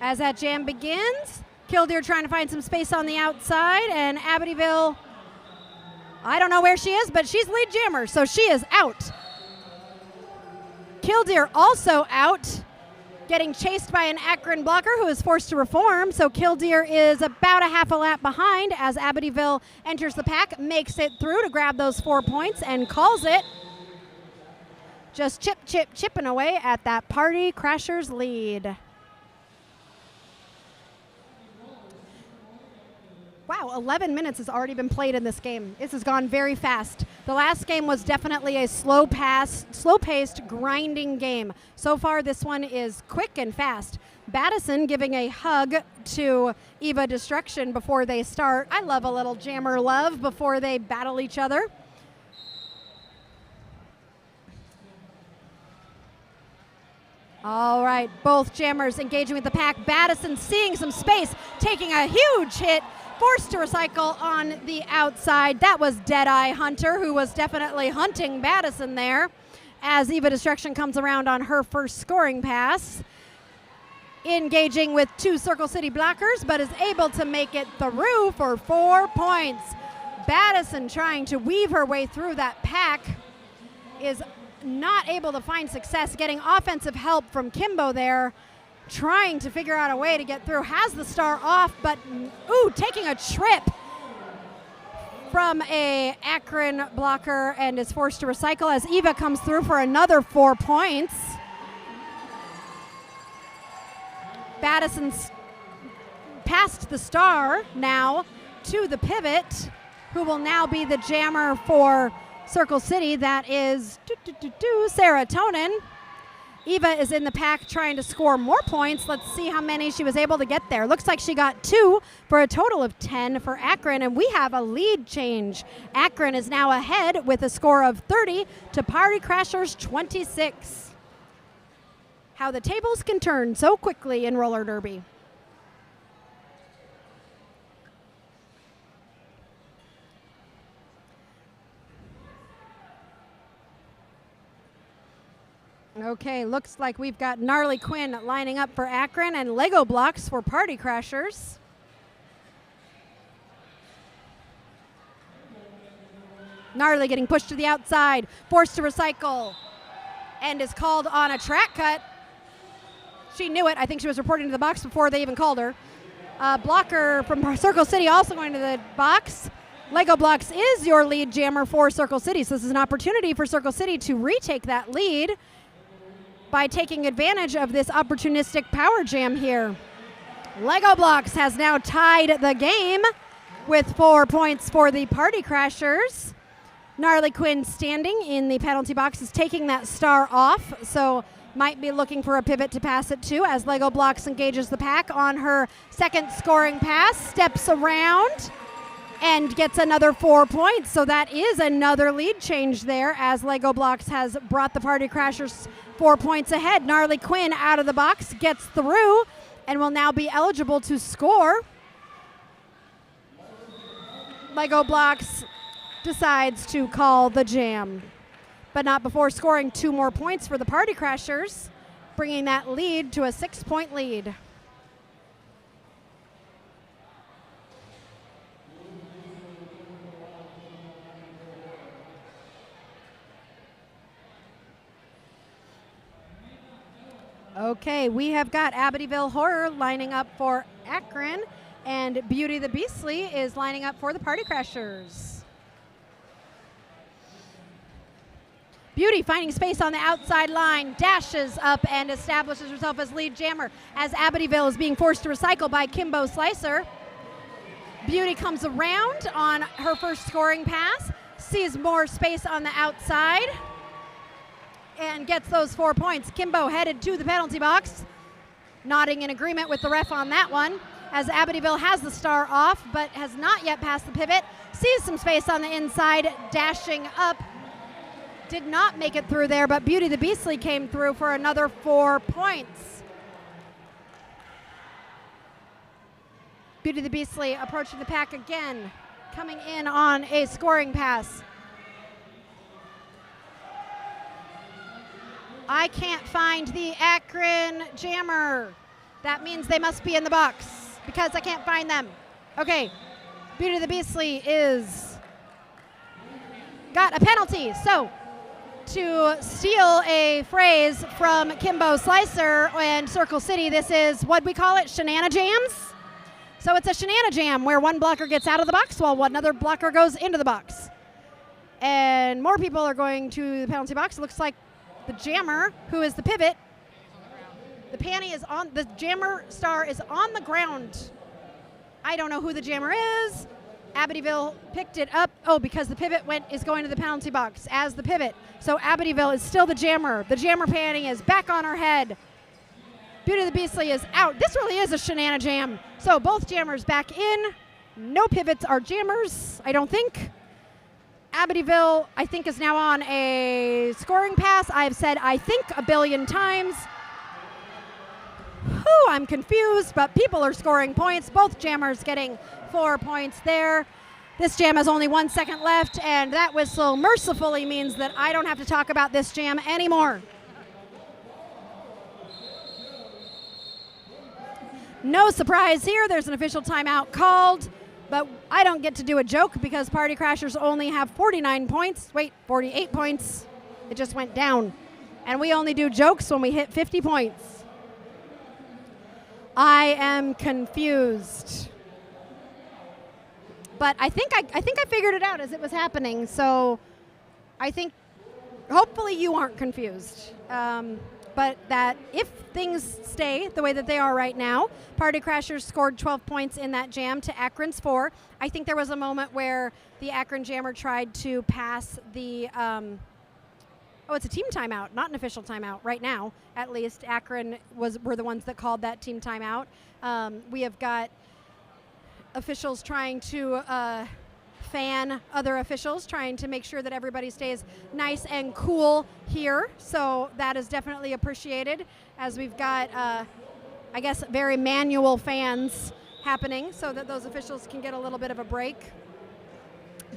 A: As that jam begins, Killdeer trying to find some space on the outside, and Amityville, I don't know where she is, but she's lead jammer, so she is out. Killdeer also out, getting chased by an Akron blocker who is forced to reform, so Killdeer is about a half a lap behind as Amityville enters the pack, makes it through to grab those 4 points, and calls it. Just chipping away at that Party Crashers lead. Wow, 11 minutes has already been played in this game. This has gone very fast. The last game was definitely a slow-paced, grinding game. So far, this one is quick and fast. Battison giving a hug to Eva Destruction before they start. I love a little jammer love before they battle each other. All right, both jammers engaging with the pack. Battison seeing some space, taking a huge hit. Forced to recycle on the outside. That was Deadeye Hunter, who was definitely hunting Battison there as Eva Destruction comes around on her first scoring pass. Engaging with 2 Circle City blockers, but is able to make it through for 4 points. Battison trying to weave her way through that pack is not able to find success, getting offensive help from Kimbo there. Trying to figure out a way to get through, has the star off, but taking a trip from a Akron blocker and is forced to recycle as Eva comes through for another 4 points. Battison's passed the star now to the pivot, who will now be the jammer for Circle City. That is Serotonin. Eva is in the pack trying to score more points. Let's see how many she was able to get there. Looks like she got 2 for a total of 10 for Akron, and we have a lead change. Akron is now ahead with a score of 30 to Party Crashers 26. How the tables can turn so quickly in roller derby. Okay, looks like we've got Gnarly Quinn lining up for Akron and Lego Blocks for Party Crashers. Gnarly getting pushed to the outside, forced to recycle, and is called on a track cut. She knew it. I think she was reporting to the box before they even called her. Blocker from Circle City also going to the box. Lego Blocks is your lead jammer for Circle City, so this is an opportunity for Circle City to retake that lead by taking advantage of this opportunistic power jam here. Lego Blocks has now tied the game with 4 points for the Party Crashers. Gnarly Quinn standing in the penalty box is taking that star off, so might be looking for a pivot to pass it to as Lego Blocks engages the pack on her second scoring pass, steps around, and gets another 4 points. So that is another lead change there as Lego Blocks has brought the Party Crashers 4 points ahead. Gnarly Quinn out of the box, gets through, and will now be eligible to score. Lego Blocks decides to call the jam, but not before scoring 2 more points for the Party Crashers, bringing that lead to a 6-point lead. Okay, we have got Amityville Horror lining up for Akron, and Beauty the Beastly is lining up for the Party Crashers. Beauty finding space on the outside line, dashes up and establishes herself as lead jammer as Amityville is being forced to recycle by Kimbo Slicer. Beauty comes around on her first scoring pass, sees more space on the outside, and gets those 4 points. Kimbo headed to the penalty box, nodding in agreement with the ref on that one, as Abbotyville has the star off, but has not yet passed the pivot, sees some space on the inside, dashing up. Did not make it through there, but Beauty the Beastly came through for another 4 points. Beauty the Beastly approaching the pack again, coming in on a scoring pass. I can't find the Akron jammer. That means they must be in the box because I can't find them. Okay, Beauty the Beastly is got a penalty. So to steal a phrase from Kimbo Slicer and Circle City, this is what we call it, shenana jams. So it's a shenana jam where one blocker gets out of the box while one other blocker goes into the box. And more people are going to the penalty box. It looks like the jammer, who is the pivot, the panty is on, the jammer star is on the ground. I don't know who the jammer is. Abbotyville picked it up. Oh, because the pivot is going to the penalty box as the pivot. So Abbotyville is still the jammer. The jammer panty is back on her head. Beauty the Beastly is out. This really is a shenana jam. So both jammers back in. No pivots are jammers, I don't think. Abbotyville, I think, is now on a scoring pass. I've said I think a billion times. Whew, I'm confused, but people are scoring points. Both jammers getting 4 points there. This jam has only 1 second left, and that whistle mercifully means that I don't have to talk about this jam anymore. No surprise here. There's an official timeout called, but I don't get to do a joke because Party Crashers only have 49 points. Wait, 48 points. It just went down. And we only do jokes when we hit 50 points. I am confused. But I think I figured it out as it was happening. So I think hopefully you aren't confused. But that if things stay the way that they are right now, Party Crashers scored 12 points in that jam to Akron's 4. I think there was a moment where the Akron jammer tried to pass the, it's a team timeout, not an official timeout right now, at least. Akron were the ones that called that team timeout. We have got officials trying to fan other officials, trying to make sure that everybody stays nice and cool here. So that is definitely appreciated as we've got, I guess, very manual fans happening so that those officials can get a little bit of a break.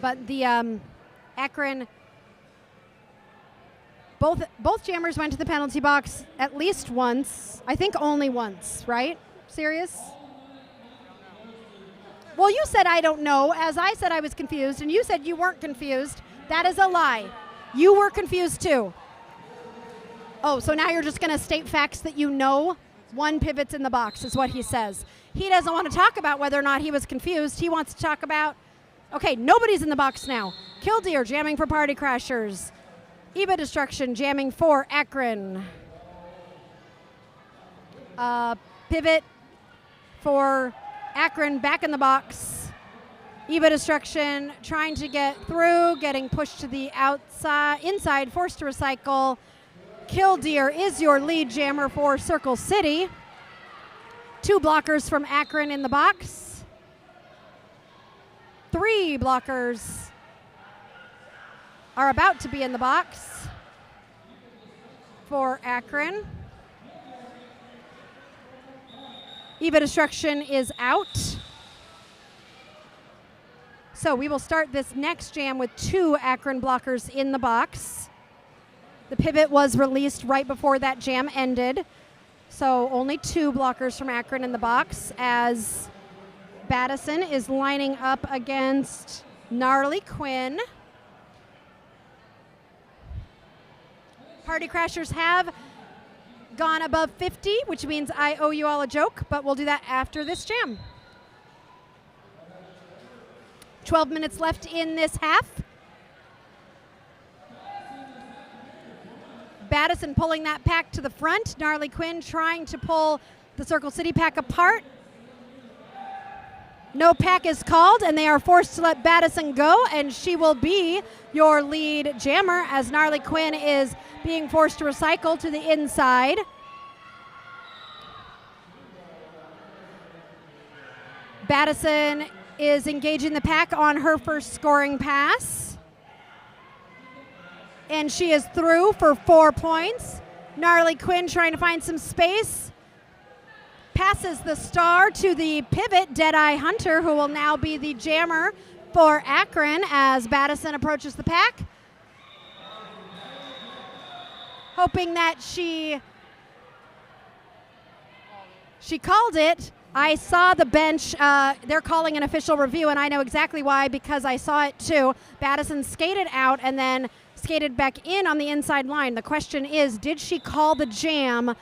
A: But the Akron, both jammers went to the penalty box at least once. I think only once, right? Serious? Well, you said I don't know, as I said I was confused, and you said you weren't confused. That is a lie. You were confused too. Oh, so now you're just going to state facts that you know? One pivot's in the box is what he says. He doesn't want to talk about whether or not he was confused. He wants to talk about, okay, nobody's in the box now. Killdeer jamming for Party Crashers. Eva Destruction jamming for Akron. Pivot for Akron back in the box. Eva Destruction trying to get through, getting pushed to the inside, forced to recycle. Killdeer is your lead jammer for Circle City. 2 blockers from Akron in the box. 3 blockers are about to be in the box for Akron. Eva Destruction is out. So we will start this next jam with 2 Akron blockers in the box. The pivot was released right before that jam ended. So only 2 blockers from Akron in the box as Battison is lining up against Gnarly Quinn. Party Crashers have gone above 50, which means I owe you all a joke, but we'll do that after this jam. 12 minutes left in this half. Battison pulling that pack to the front. Gnarly Quinn trying to pull the Circle City pack apart. No pack is called, and they are forced to let Battison go, and she will be your lead jammer as Gnarly Quinn is being forced to recycle to the inside. Battison is engaging the pack on her first scoring pass. And she is through for 4 points. Gnarly Quinn trying to find some space. Passes the star to the pivot, Deadeye Hunter, who will now be the jammer for Akron as Battison approaches the pack. Hoping that she called it. I saw the bench. They're calling an official review, and I know exactly why because I saw it too. Battison skated out and then skated back in on the inside line. The question is, did she call the jam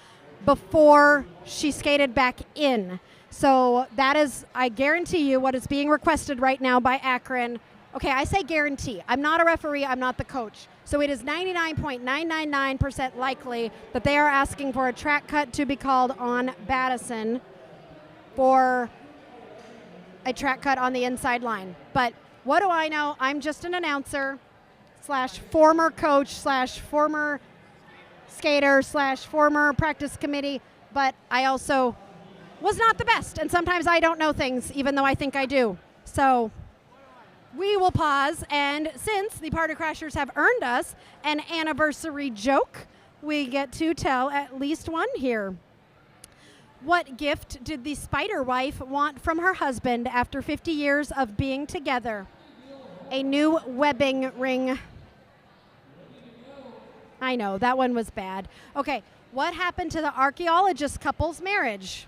A: before she skated back in? So that is, I guarantee you, what is being requested right now by Akron. Okay, I say guarantee. I'm not a referee. I'm not the coach. So it is 99.999% likely that they are asking for a track cut to be called on Battison for a track cut on the inside line. But what do I know? I'm just an announcer / former coach / former skater / former practice committee, but I also was not the best, and sometimes I don't know things even though I think I do. So we will pause, and since the Party Crashers have earned us an anniversary joke, we get to tell at least one here. What gift did the spider wife want from her husband after 50 years of being together? A new webbing ring. I know, that one was bad. Okay, what happened to the archaeologist couple's marriage?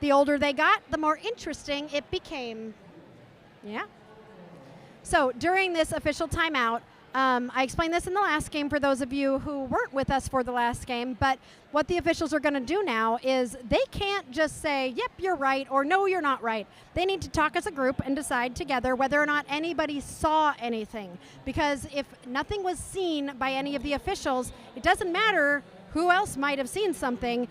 A: The older they got, the more interesting it became. Yeah. So during this official timeout, I explained this in the last game for those of you who weren't with us for the last game, but what the officials are going to do now is they can't just say, yep, you're right, or no, you're not right. They need to talk as a group and decide together whether or not anybody saw anything. Because if nothing was seen by any of the officials, it doesn't matter who else might have seen something,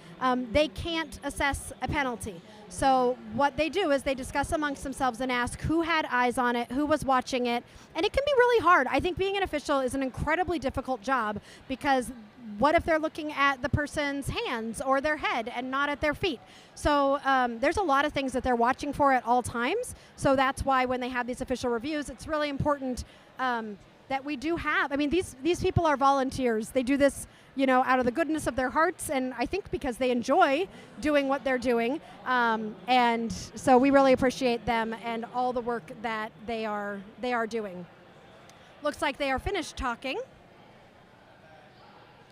A: they can't assess a penalty. So what they do is they discuss amongst themselves and ask who had eyes on it, who was watching it, and it can be really hard. I think being an official is an incredibly difficult job because what if they're looking at the person's hands or their head and not at their feet? So there's a lot of things that they're watching for at all times. So that's why when they have these official reviews, it's really important that we do have. I mean, these people are volunteers. They do this, you know, out of the goodness of their hearts, and I think because they enjoy doing what they're doing. And so we really appreciate them and all the work that they are doing. Looks like they are finished talking,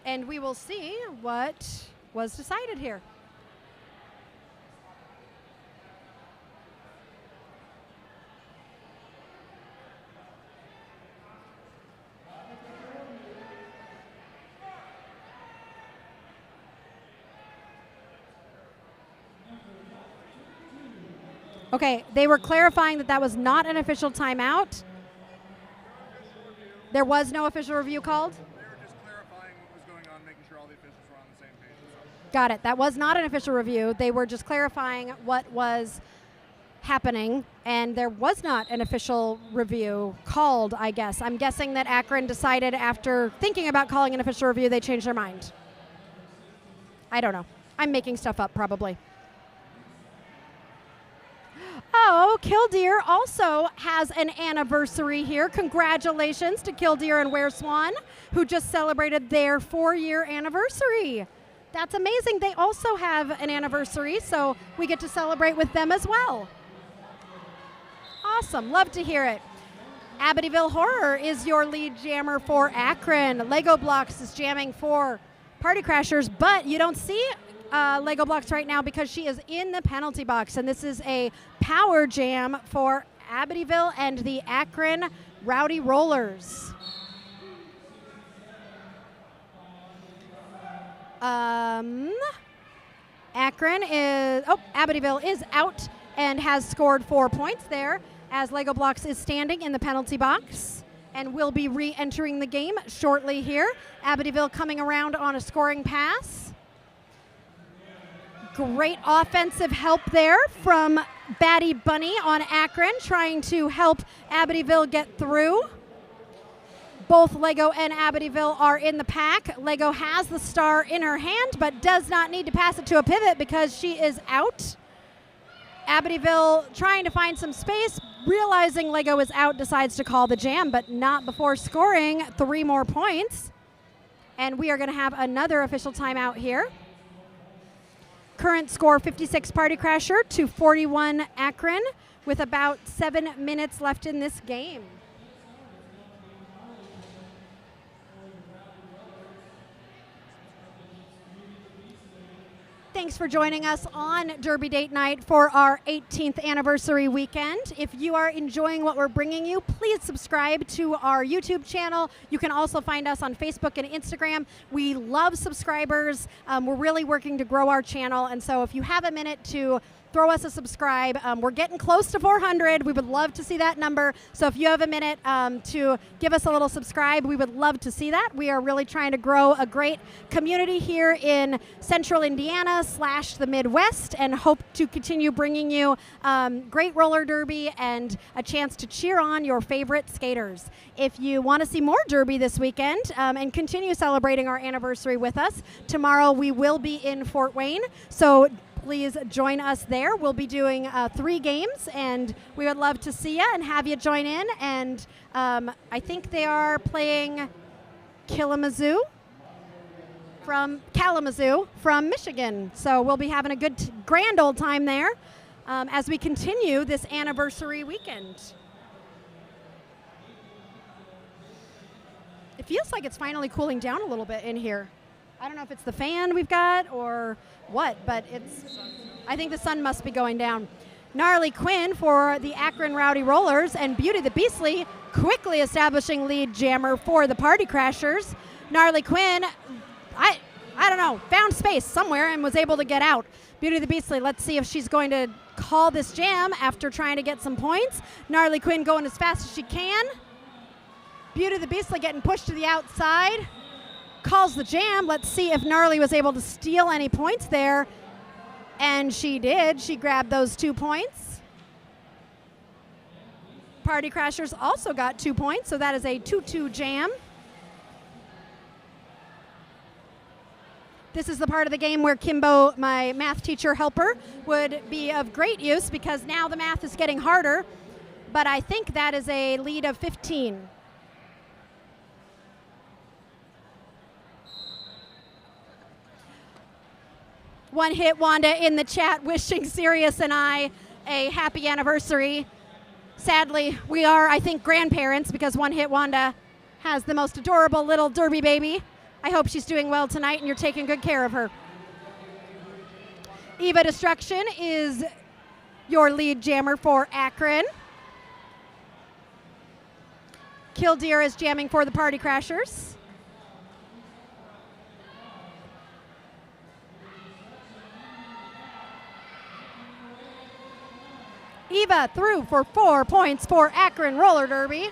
A: and we will see what was decided here. Okay, they were clarifying that was not an official timeout. There was no official review called?
B: They were just clarifying what was going on, making sure all the officials were on the same page.
A: Got it. That was not an official review. They were just clarifying what was happening, and there was not an official review called, I guess. I'm guessing that Akron decided after thinking about calling an official review, they changed their mind. I don't know. I'm making stuff up, probably. Oh, Killdeer also has an anniversary here. Congratulations to Killdeer and Ware Swan, who just celebrated their 4-year anniversary. That's amazing. They also have an anniversary, so we get to celebrate with them as well. Awesome. Love to hear it. Amityville Horror is your lead jammer for Akron. Lego Blocks is jamming for Party Crashers, but you don't see Lego Blocks right now because she is in the penalty box, and this is a power jam for Amityville and the Akron Rowdy Rollers. Amityville is out and has scored 4 points there as Lego Blocks is standing in the penalty box and will be re-entering the game shortly here. Amityville coming around on a scoring pass. Great offensive help there from Batty Bunny on Akron, trying to help Amityville get through. Both Lego and Amityville are in the pack. Lego has the star in her hand, but does not need to pass it to a pivot because she is out. Amityville trying to find some space, realizing Lego is out, decides to call the jam, but not before scoring 3 more points. And we are going to have another official timeout here. Current score 56 Party Crasher to 41 Akron with about 7 minutes left in this game. Thanks for joining us on Derby Date Night for our 18th anniversary weekend. If you are enjoying what we're bringing you, please subscribe to our YouTube channel. You can also find us on Facebook and Instagram. We love subscribers. We're really working to grow our channel, and so if you have a minute to throw us a subscribe. We're getting close to 400. We would love to see that number. So if you have a minute to give us a little subscribe, we would love to see that. We are really trying to grow a great community here in central Indiana / the Midwest, and hope to continue bringing you great roller derby and a chance to cheer on your favorite skaters. If you want to see more derby this weekend and continue celebrating our anniversary with us, tomorrow we will be in Fort Wayne. So please join us there. We'll be doing 3 games, and we would love to see you and have you join in. And I think they are playing Kalamazoo from Michigan. So we'll be having a good, grand old time there as we continue this anniversary weekend. It feels like it's finally cooling down a little bit in here. I don't know if it's the fan we've got or what, but I think the sun must be going down. Gnarly Quinn for the Akron Rowdy Rollers, and Beauty the Beastly quickly establishing lead jammer for the Party Crashers. Gnarly Quinn, I don't know, found space somewhere and was able to get out. Beauty the Beastly, let's see if she's going to call this jam after trying to get some points. Gnarly Quinn going as fast as she can. Beauty the Beastly getting pushed to the outside. Calls the jam. Let's see if Gnarly was able to steal any points there. And she did. She grabbed those 2 points. Party Crashers also got 2 points, so that is a 2-2 jam. This is the part of the game where Kimbo, my math teacher helper, would be of great use because now the math is getting harder. But I think that is a lead of 15. One Hit Wanda in the chat wishing Sirius and I a happy anniversary. Sadly, we are, I think, grandparents because One Hit Wanda has the most adorable little derby baby. I hope she's doing well tonight and you're taking good care of her. Eva Destruction is your lead jammer for Akron. Killdeer is jamming for the Party Crashers. Eva through for 4 points for Akron Roller Derby.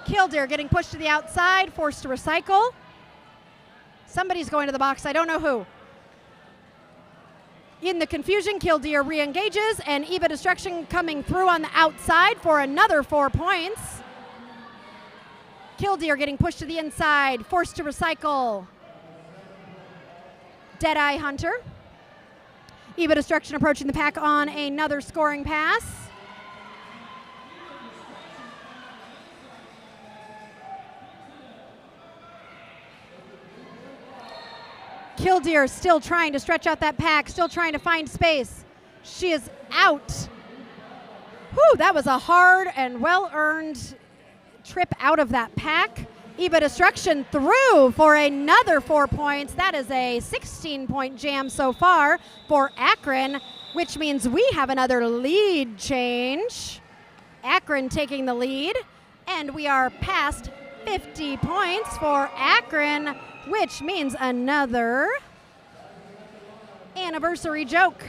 A: Killdeer getting pushed to the outside, forced to recycle. Somebody's going to the box, I don't know who. In the confusion, Killdeer re-engages, and Eva Destruction coming through on the outside for another 4 points. Killdeer getting pushed to the inside, forced to recycle. Deadeye Hunter. Eva Destruction approaching the pack on another scoring pass. Killdeer still trying to stretch out that pack, still trying to find space. She is out. Whew, that was a hard and well-earned trip out of that pack. Eva Destruction through for another 4 points. That is a 16-point jam so far for Akron, which means we have another lead change. Akron taking the lead, and we are past 50 points for Akron, which means another anniversary joke.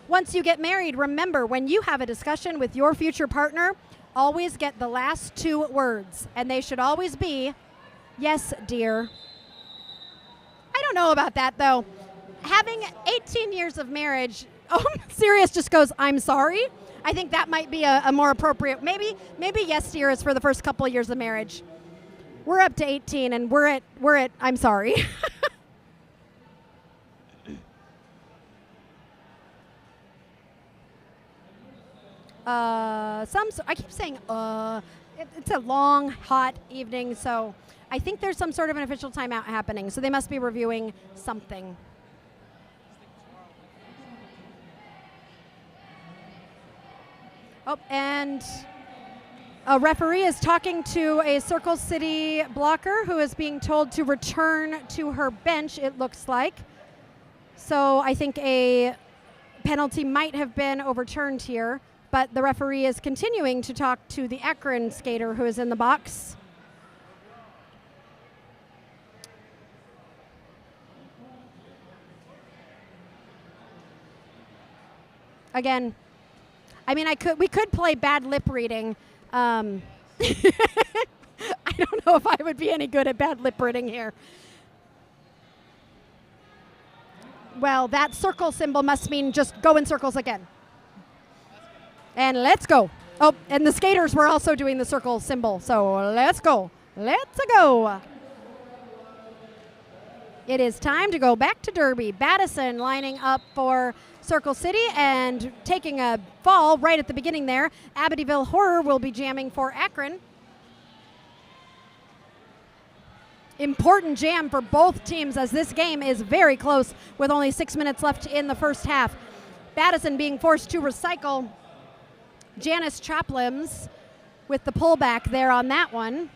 A: Once you get married, remember, when you have a discussion with your future partner, always get the last 2 words, and they should always be, "Yes, dear." I don't know about that, though. having 18 years of marriage, Sirius just goes, I'm sorry. I think that might be a more appropriate, maybe yes dear is for the first couple of years of marriage. We're up to 18 and we're at I'm sorry. I keep saying it's a long, hot evening, so I think there's some sort of an official timeout happening, so they must be reviewing something. Oh, and a referee is talking to a Circle City blocker who is being told to return to her bench, it looks like. So I think a penalty might have been overturned here, but the referee is continuing to talk to the Akron skater who is in the box. Again, I mean, we could play bad lip reading. I don't know if I would be any good at bad lip reading here. Well, that circle symbol must mean just go in circles again. And let's go. Oh, and the skaters were also doing the circle symbol, so let's go. Let's go. It is time to go back to Derby. Battison lining up for Circle City and taking a fall right at the beginning there. Amityville Horror will be jamming for Akron. Important jam for both teams as this game is very close with only 6 minutes left in the first half. Battison being forced to recycle Janice Chaplims with the pullback there on that one.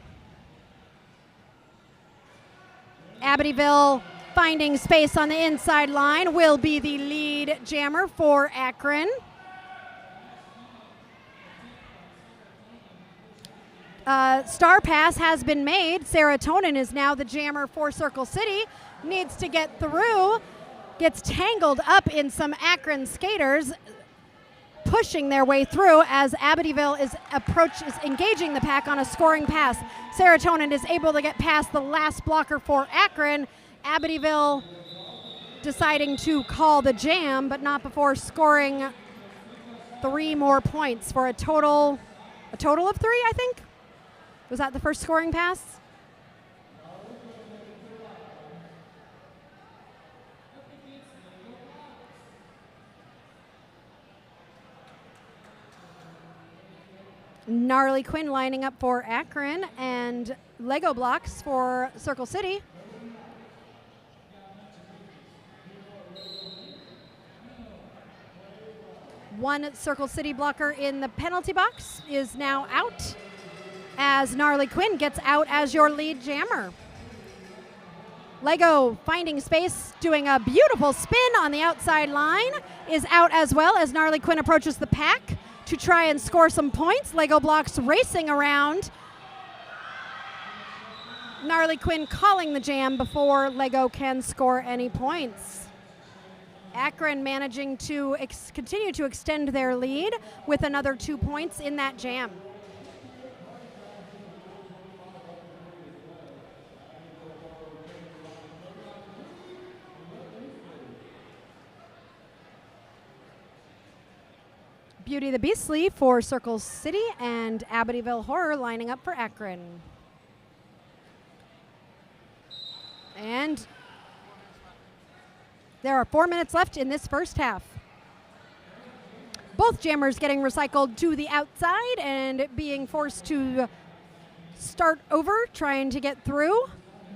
A: Amityville finding space on the inside line will be the lead jammer for Akron. Star pass has been made. Serotonin is now the jammer for Circle City. Needs to get through. Gets tangled up in some Akron skaters, pushing their way through as Amityville is engaging the pack on a scoring pass. Serotonin is able to get past the last blocker for Akron. Amityville deciding to call the jam, but not before scoring 3 more points for a total of 3, I think. Was that the first scoring pass? Gnarly Quinn lining up for Akron and Lego blocks for Circle City. One Circle City blocker in the penalty box is now out as Gnarly Quinn gets out as your lead jammer. Lego finding space, doing a beautiful spin on the outside line, is out as well as Gnarly Quinn approaches the pack to try and score some points. Lego blocks racing around. Gnarly Quinn calling the jam before Lego can score any points. Akron managing to continue to extend their lead with another 2 points in that jam. Beauty the Beastly for Circle City and Amityville Horror lining up for Akron. And there are 4 minutes left in this first half. Both jammers getting recycled to the outside and being forced to start over, trying to get through.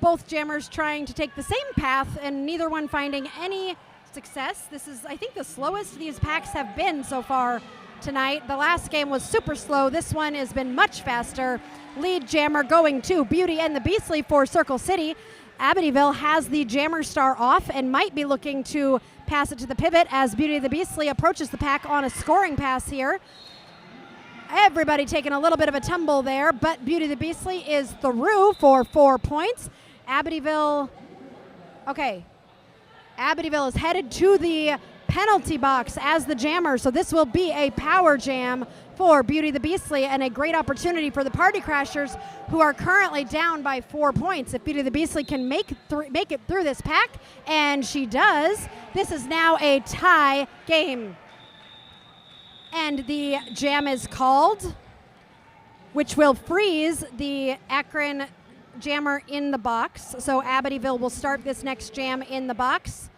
A: Both jammers trying to take the same path and neither one finding any success. This is, I think, the slowest these packs have been so far tonight. The last game was super slow. This one has been much faster. Lead jammer going to Beauty and the Beastly for Circle City. Amityville has the jammer star off and might be looking to pass it to the pivot as Beauty the Beastly approaches the pack on a scoring pass here. Everybody taking a little bit of a tumble there, but Beauty the Beastly is through for 4 points. Amityville is headed to the penalty box as the jammer. So this will be a power jam for Beauty the Beastly and a great opportunity for the Party Crashers, who are currently down by 4 points. If Beauty the Beastly can make it through this pack, and she does, this is now a tie game. And the jam is called, which will freeze the Akron jammer in the box. So Amityville will start this next jam in the box.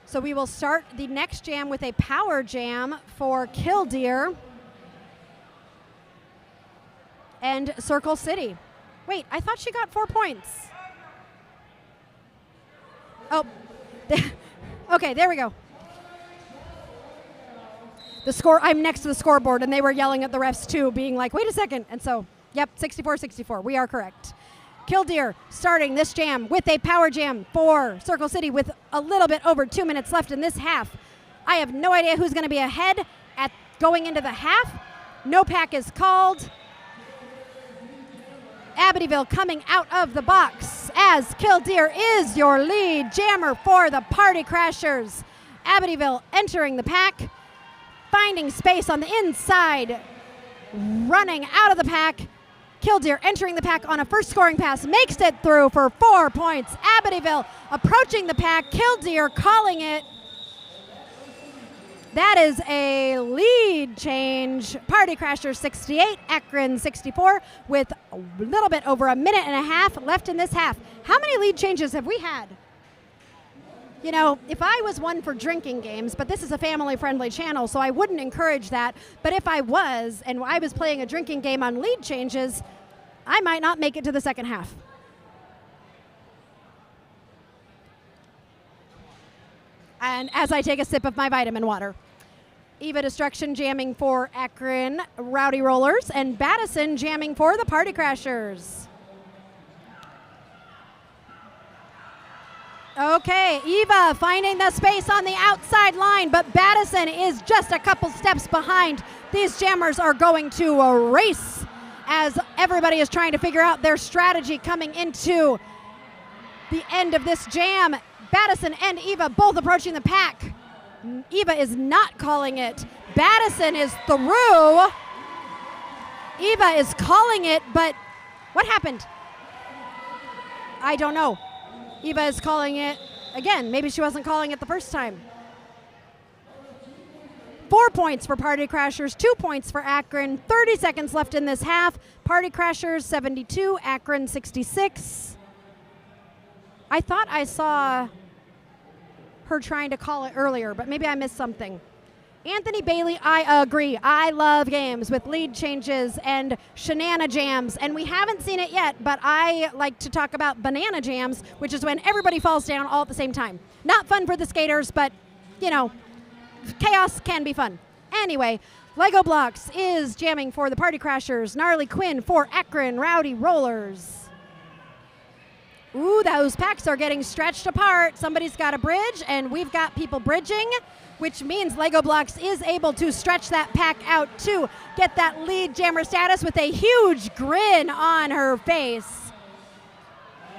A: So we will start the next jam with a power jam for Killdeer and Circle City. Wait, I thought she got 4 points. Oh, okay, there we go. The score, I'm next to the scoreboard, and they were yelling at the refs too, being like, wait a second. And so, yep, 64-64, we are correct. Killdeer starting this jam with a power jam for Circle City with a little bit over 2 minutes left in this half. I have no idea who's going to be ahead at going into the half. No pack is called. Amityville coming out of the box as Killdeer is your lead jammer for the Party Crashers. Amityville entering the pack, finding space on the inside, running out of the pack. Killdeer entering the pack on a first scoring pass, makes it through for 4 points. Amityville approaching the pack, Killdeer calling it. That is a lead change. Party Crashers 68, Akron 64, with a little bit over a minute and a half left in this half. How many lead changes have we had? You know, if I was one for drinking games, but this is a family-friendly channel, so I wouldn't encourage that. But if I was, and I was playing a drinking game on lead changes, I might not make it to the second half. And as I take a sip of my vitamin water. Eva Destruction jamming for Akron Rowdy Rollers, and Battison jamming for the Party Crashers. Okay, Eva finding the space on the outside line, but Battison is just a couple steps behind. These jammers are going to a race as everybody is trying to figure out their strategy coming into the end of this jam. Battison and Eva both approaching the pack. Eva is not calling it. Battison is through. Eva is calling it, but what happened? I don't know. Eva is calling it again. Maybe she wasn't calling it the first time. 4 points for Party Crashers, 2 points for Akron. 30 seconds left in this half. Party Crashers 72, Akron 66. I thought I saw her trying to call it earlier, but maybe I missed something. Anthony Bailey, I agree. I love games with lead changes and shenana jams, and we haven't seen it yet, but I like to talk about banana jams, which is when everybody falls down all at the same time. Not fun for the skaters, but, you know, chaos can be fun. Anyway, Lego Blocks is jamming for the Party Crashers, Gnarly Quinn for Akron Rowdy Rollers. Ooh, those packs are getting stretched apart. Somebody's got a bridge, and we've got people bridging, which means Lego Blocks is able to stretch that pack out to get that lead jammer status with a huge grin on her face.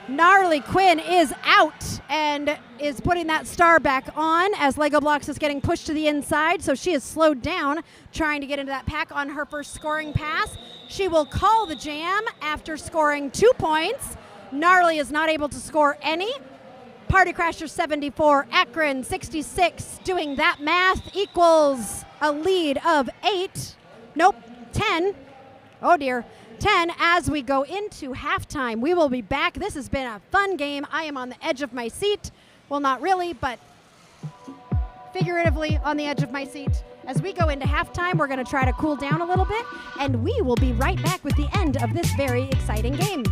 A: Gnarly Quinn is out and is putting that star back on as Lego Blocks is getting pushed to the inside, so she is slowed down trying to get into that pack on her first scoring pass. She will call the jam after scoring 2 points. Gnarly is not able to score any. Party Crashers 74, Akron 66. Doing that math equals a lead of 8. Nope, 10. Oh dear, 10 as we go into halftime. We will be back. This has been a fun game. I am on the edge of my seat. Well, not really, but figuratively on the edge of my seat. As we go into halftime, we're going to try to cool down a little bit, and we will be right back with the end of this very exciting game.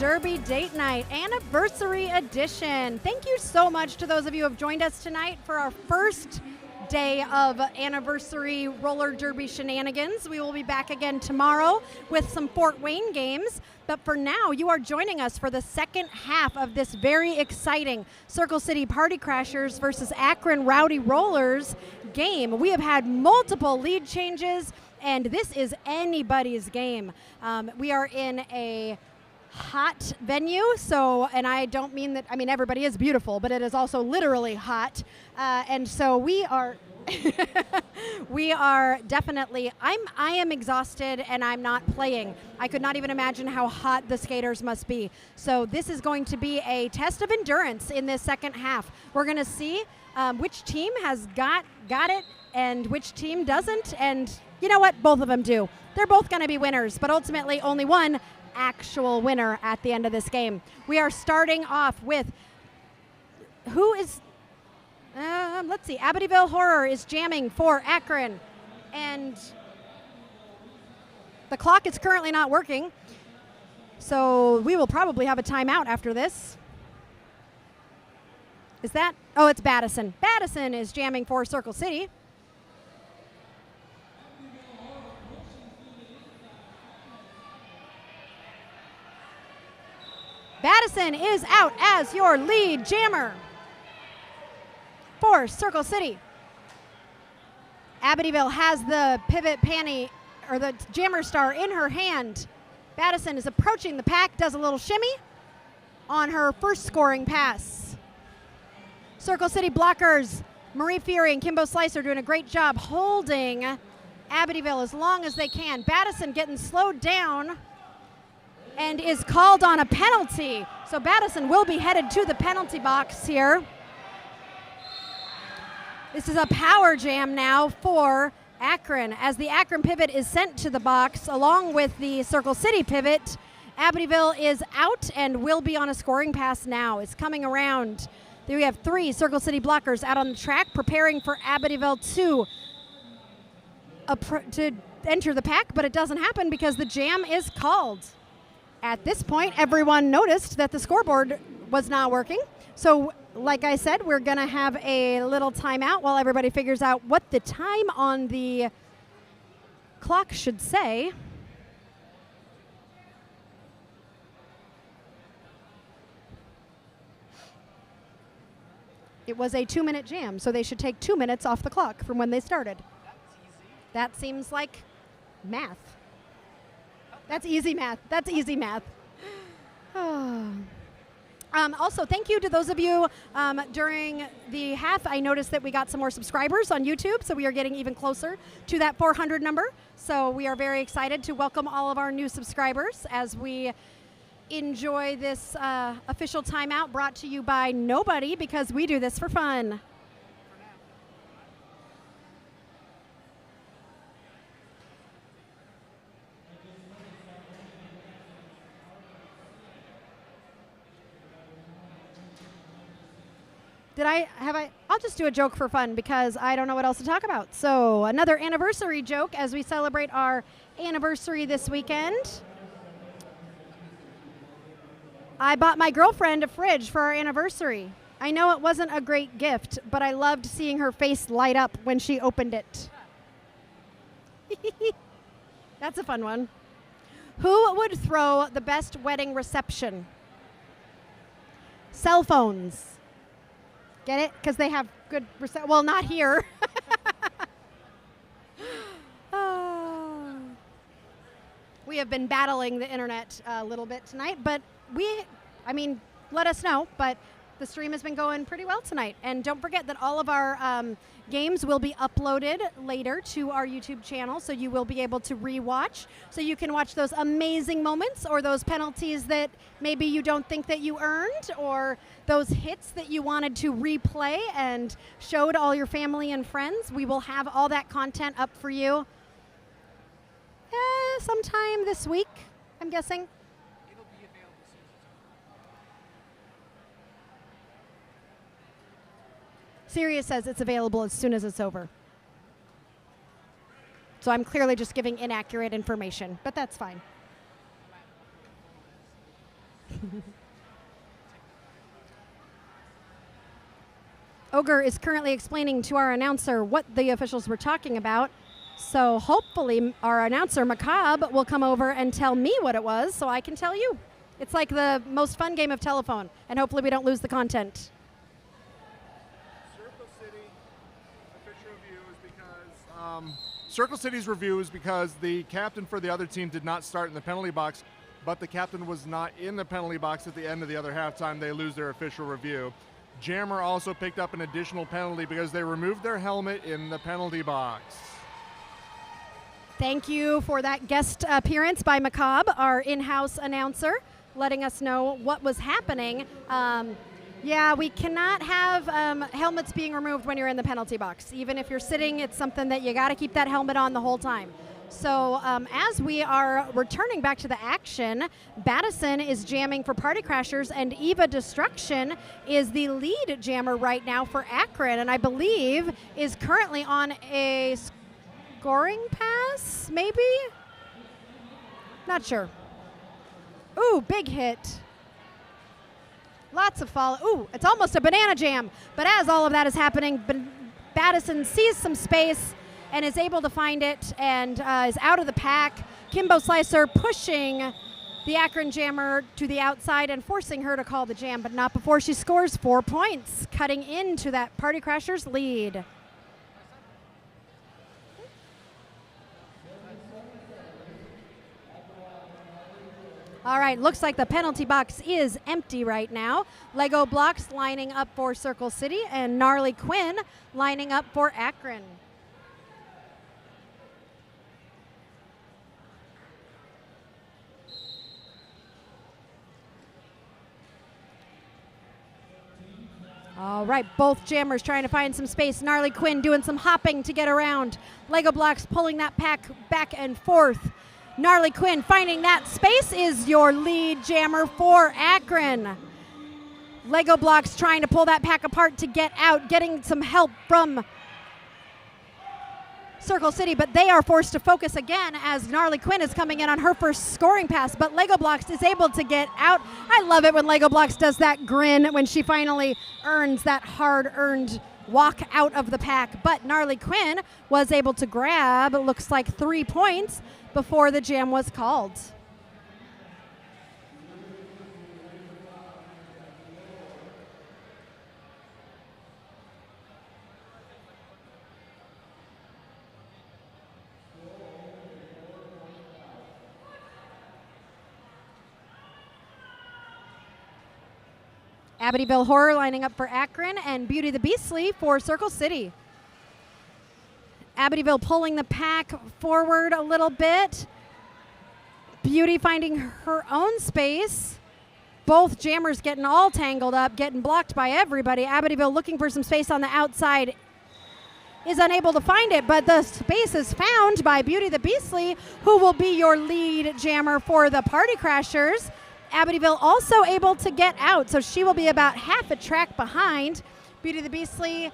A: Derby Date Night Anniversary Edition. Thank you so much to those of you who have joined us tonight for our first day of anniversary roller derby shenanigans. We will be back again tomorrow with some Fort Wayne games. But for now, you are joining us for the second half of this very exciting Circle City Party Crashers versus Akron Rowdy Rollers game. We have had multiple lead changes, and this is anybody's game. We are in a hot venue, and I don't mean that, I mean, everybody is beautiful, but it is also literally hot. And so we are we are definitely, I am exhausted and I'm not playing. I could not even imagine how hot the skaters must be. So this is going to be a test of endurance in this second half. We're going to see which team has got it and which team doesn't. And you know what? Both of them do. They're both going to be winners, but ultimately only one actual winner at the end of this game. We are starting off with who is... let's see. Amityville Horror is jamming for Akron, and the clock is currently not working, so we will probably have a timeout after this. Is that? Oh, it's Battison. Battison is jamming for Circle City. Battison is out as your lead jammer for Circle City. Amityville has the pivot panty, or the jammer star, in her hand. Battison is approaching the pack, does a little shimmy on her first scoring pass. Circle City blockers, Marie Fury and Kimbo Slicer, doing a great job holding Amityville as long as they can. Battison getting slowed down and is called on a penalty. So Battison will be headed to the penalty box here. This is a power jam now for Akron. As the Akron pivot is sent to the box along with the Circle City pivot, Amityville is out and will be on a scoring pass now. It's coming around. There we have 3 Circle City blockers out on the track preparing for Amityville to enter the pack, but it doesn't happen because the jam is called. At this point, everyone noticed that the scoreboard was not working. So like I said, we're going to have a little timeout while everybody figures out what the time on the clock should say. It was a 2-minute jam, so they should take 2 minutes off the clock from when they started.
B: That's easy.
A: That seems like math. That's easy math. That's easy math. Also, thank you to those of you during the half. I noticed that we got some more subscribers on YouTube, so we are getting even closer to that 400 number. So we are very excited to welcome all of our new subscribers as we enjoy this official timeout brought to you by nobody, because we do this for fun. I'll just do a joke for fun because I don't know what else to talk about. So another anniversary joke as we celebrate our anniversary this weekend. I bought my girlfriend a fridge for our anniversary. I know it wasn't a great gift, but I loved seeing her face light up when she opened it. That's a fun one. Who would throw the best wedding reception? Cell phones. Get it? Because they have good well, not here. We have been battling the internet a little bit tonight, but let us know. But the stream has been going pretty well tonight. And don't forget that all of our games will be uploaded later to our YouTube channel, so you will be able to re-watch. So you can watch those amazing moments or those penalties that maybe you don't think that you earned, or those hits that you wanted to replay and showed all your family and friends. We will have all that content up for you sometime this week, I'm guessing.
B: It'll be available soon.
A: Sirius says it's available as soon as it's over. So I'm clearly just giving inaccurate information, but that's fine. Ogre is currently explaining to our announcer what the officials were talking about. So hopefully our announcer, Macabre, will come over and tell me what it was so I can tell you. It's like the most fun game of telephone, and hopefully we don't lose the content.
B: Circle City's review is because the captain for the other team did not start in the penalty box, but the captain was not in the penalty box at the end of the other halftime. They lose their official review. Jammer also picked up an additional penalty because they removed their helmet in the penalty box.
A: Thank you for that guest appearance by Macabre, our in-house announcer, letting us know what was happening. Yeah, we cannot have helmets being removed when you're in the penalty box. Even if you're sitting, it's something that you got to keep that helmet on the whole time. So as we are returning back to the action, Battison is jamming for Party Crashers, and Eva Destruction is the lead jammer right now for Akron, and I believe is currently on a scoring pass, maybe? Not sure. Ooh, big hit. Lots of follow. Ooh, it's almost a banana jam. But as all of that is happening, Battison sees some space and is able to find it and is out of the pack. Kimbo Slicer pushing the Akron jammer to the outside and forcing her to call the jam, but not before she scores 4 points, cutting into that Party Crashers lead. All right, looks like the penalty box is empty right now. Lego Blocks lining up for Circle City and Gnarly Quinn lining up for Akron. All right, both jammers trying to find some space. Gnarly Quinn doing some hopping to get around. Lego Blocks pulling that pack back and forth. Gnarly Quinn finding that space is your lead jammer for Akron. Lego Blocks trying to pull that pack apart to get out, getting some help from Circle City, but they are forced to focus again as Gnarly Quinn is coming in on her first scoring pass, but Lego Blocks is able to get out. I love it when Lego Blocks does that grin when she finally earns that hard-earned walk out of the pack, but Gnarly Quinn was able to grab, looks like 3 points before the jam was called. Amityville Horror lining up for Akron and Beauty the Beastly for Circle City. Amityville pulling the pack forward a little bit. Beauty finding her own space. Both jammers getting all tangled up, getting blocked by everybody. Amityville looking for some space on the outside. Is unable to find it, but the space is found by Beauty the Beastly, who will be your lead jammer for the Party Crashers. Amityville also able to get out, so she will be about half a track behind. Beauty the Beastly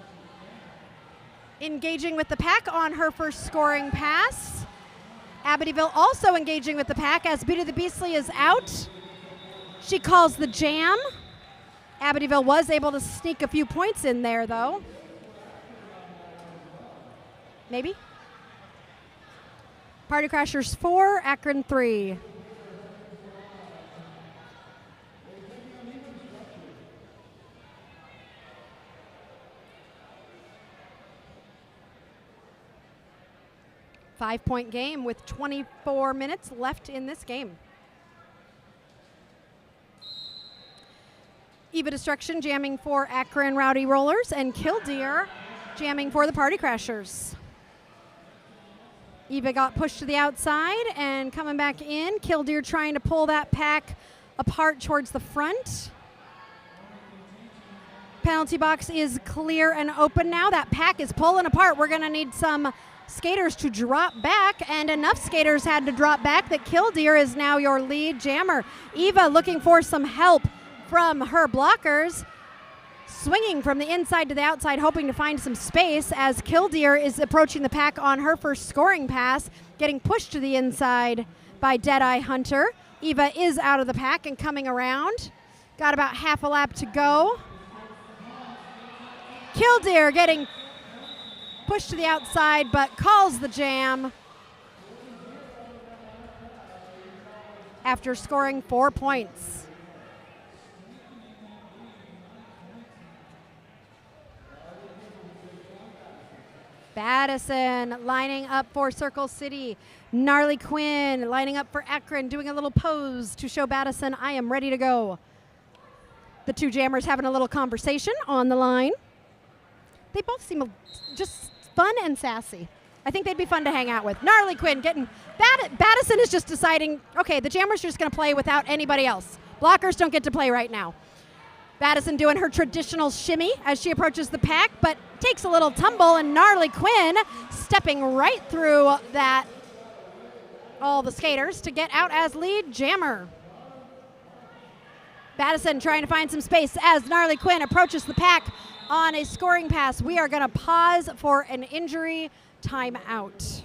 A: engaging with the pack on her first scoring pass. Amityville also engaging with the pack as Beauty the Beastly is out. She calls the jam. Amityville was able to sneak a few points in there, though. Maybe. Party Crashers 4, Akron 3. Five-point game with 24 minutes left in this game. Eva Destruction jamming for Akron Rowdy Rollers and Killdeer jamming for the Party Crashers. Eva got pushed to the outside and coming back in. Killdeer trying to pull that pack apart towards the front. Penalty box is clear and open now. That pack is pulling apart. We're going to need some skaters to drop back, and enough skaters had to drop back that Killdeer is now your lead jammer. Eva looking for some help from her blockers, swinging from the inside to the outside, hoping to find some space as Killdeer is approaching the pack on her first scoring pass, getting pushed to the inside by Deadeye Hunter. Eva is out of the pack and coming around. Got about half a lap to go. Killdeer getting pushed to the outside, but calls the jam after scoring 4 points. Battison lining up for Circle City. Gnarly Quinn lining up for Akron, doing a little pose to show Battison, I am ready to go. The two jammers having a little conversation on the line. They both seem just fun and sassy. I think they'd be fun to hang out with. Gnarly Quinn getting, Battison is just deciding, okay, the jammers are just going to play without anybody else. Blockers don't get to play right now. Battison doing her traditional shimmy as she approaches the pack, but takes a little tumble, and Gnarly Quinn stepping right through that, all the skaters to get out as lead jammer. Battison trying to find some space as Gnarly Quinn approaches the pack on a scoring pass. We are going to pause for an injury timeout.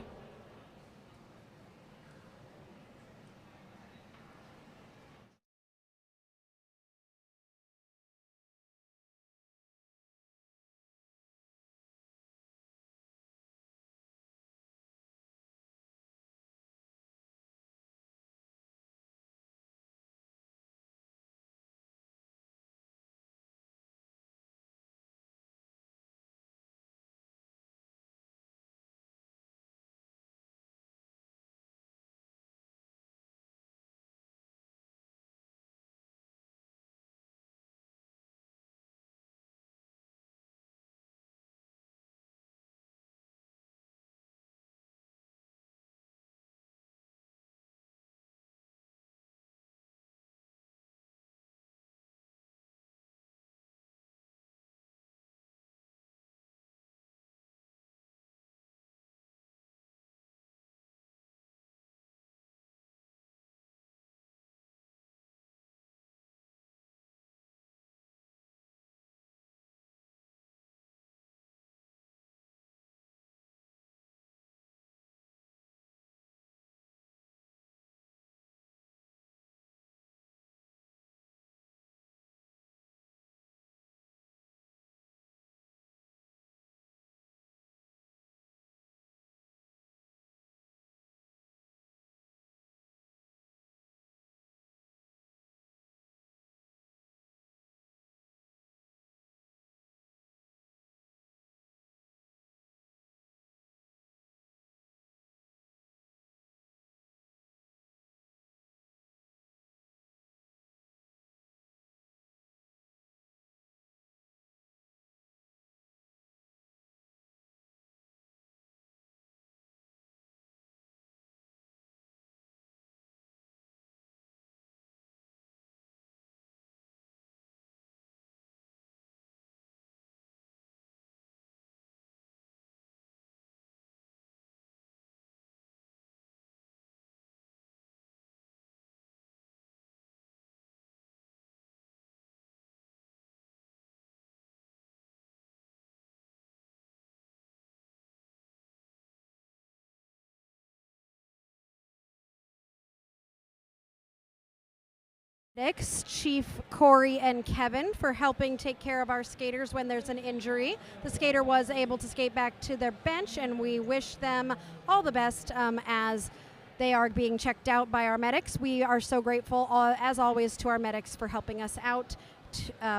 A: Chief Corey and Kevin for helping take care of our skaters when there's an injury. The skater was able to skate back to their bench, and we wish them all the best as they are being checked out by our medics. We are so grateful, as always, to our medics for helping us out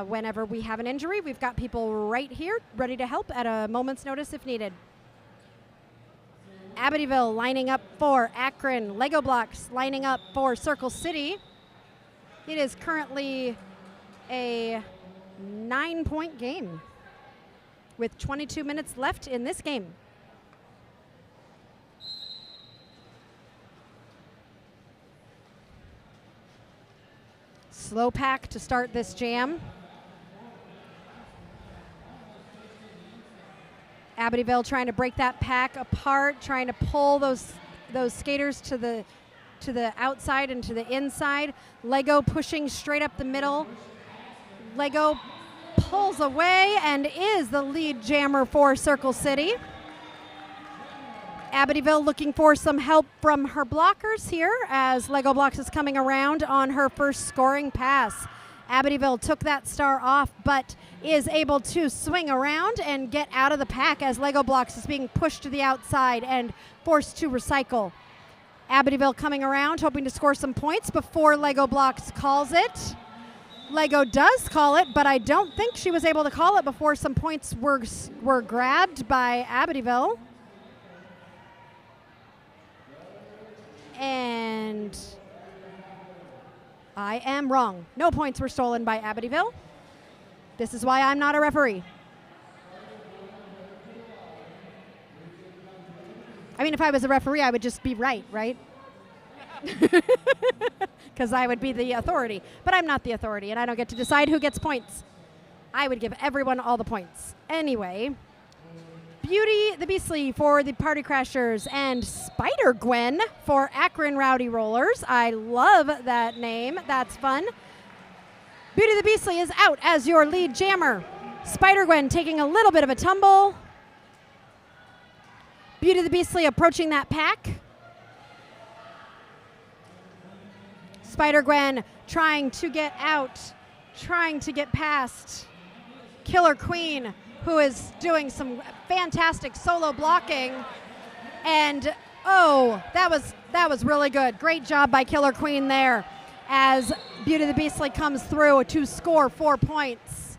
A: whenever we have an injury. We've got people right here ready to help at a moment's notice if needed. Amityville lining up for Akron. Lego Blocks lining up for Circle City. It is currently a 9-point game with 22 minutes left in this game. Slow pack to start this jam. Amityville trying to break that pack apart, trying to pull those skaters to the outside and to the inside. Lego pushing straight up the middle. Lego pulls away and is the lead jammer for Circle City. Amityville looking for some help from her blockers here as Lego Blocks is coming around on her first scoring pass. Amityville took that star off, but is able to swing around and get out of the pack as Lego Blocks is being pushed to the outside and forced to recycle. Amityville coming around, hoping to score some points before Lego Blocks calls it. Lego does call it, but I don't think she was able to call it before some points were grabbed by Amityville. And I am wrong. No points were stolen by Amityville. This is why I'm not a referee. I mean, if I was a referee, I would just be right? Because I would be the authority. But I'm not the authority, and I don't get to decide who gets points. I would give everyone all the points. Anyway, Beauty the Beastly for the Party Crashers and Spider-Gwen for Akron Rowdy Rollers. I love that name. That's fun. Beauty the Beastly is out as your lead jammer. Spider-Gwen taking a little bit of a tumble. Beauty the Beastly approaching that pack. Spider-Gwen trying to get out, trying to get past Killer Queen, who is doing some fantastic solo blocking. And oh, that was really good. Great job by Killer Queen there as Beauty the Beastly comes through to score 4 points.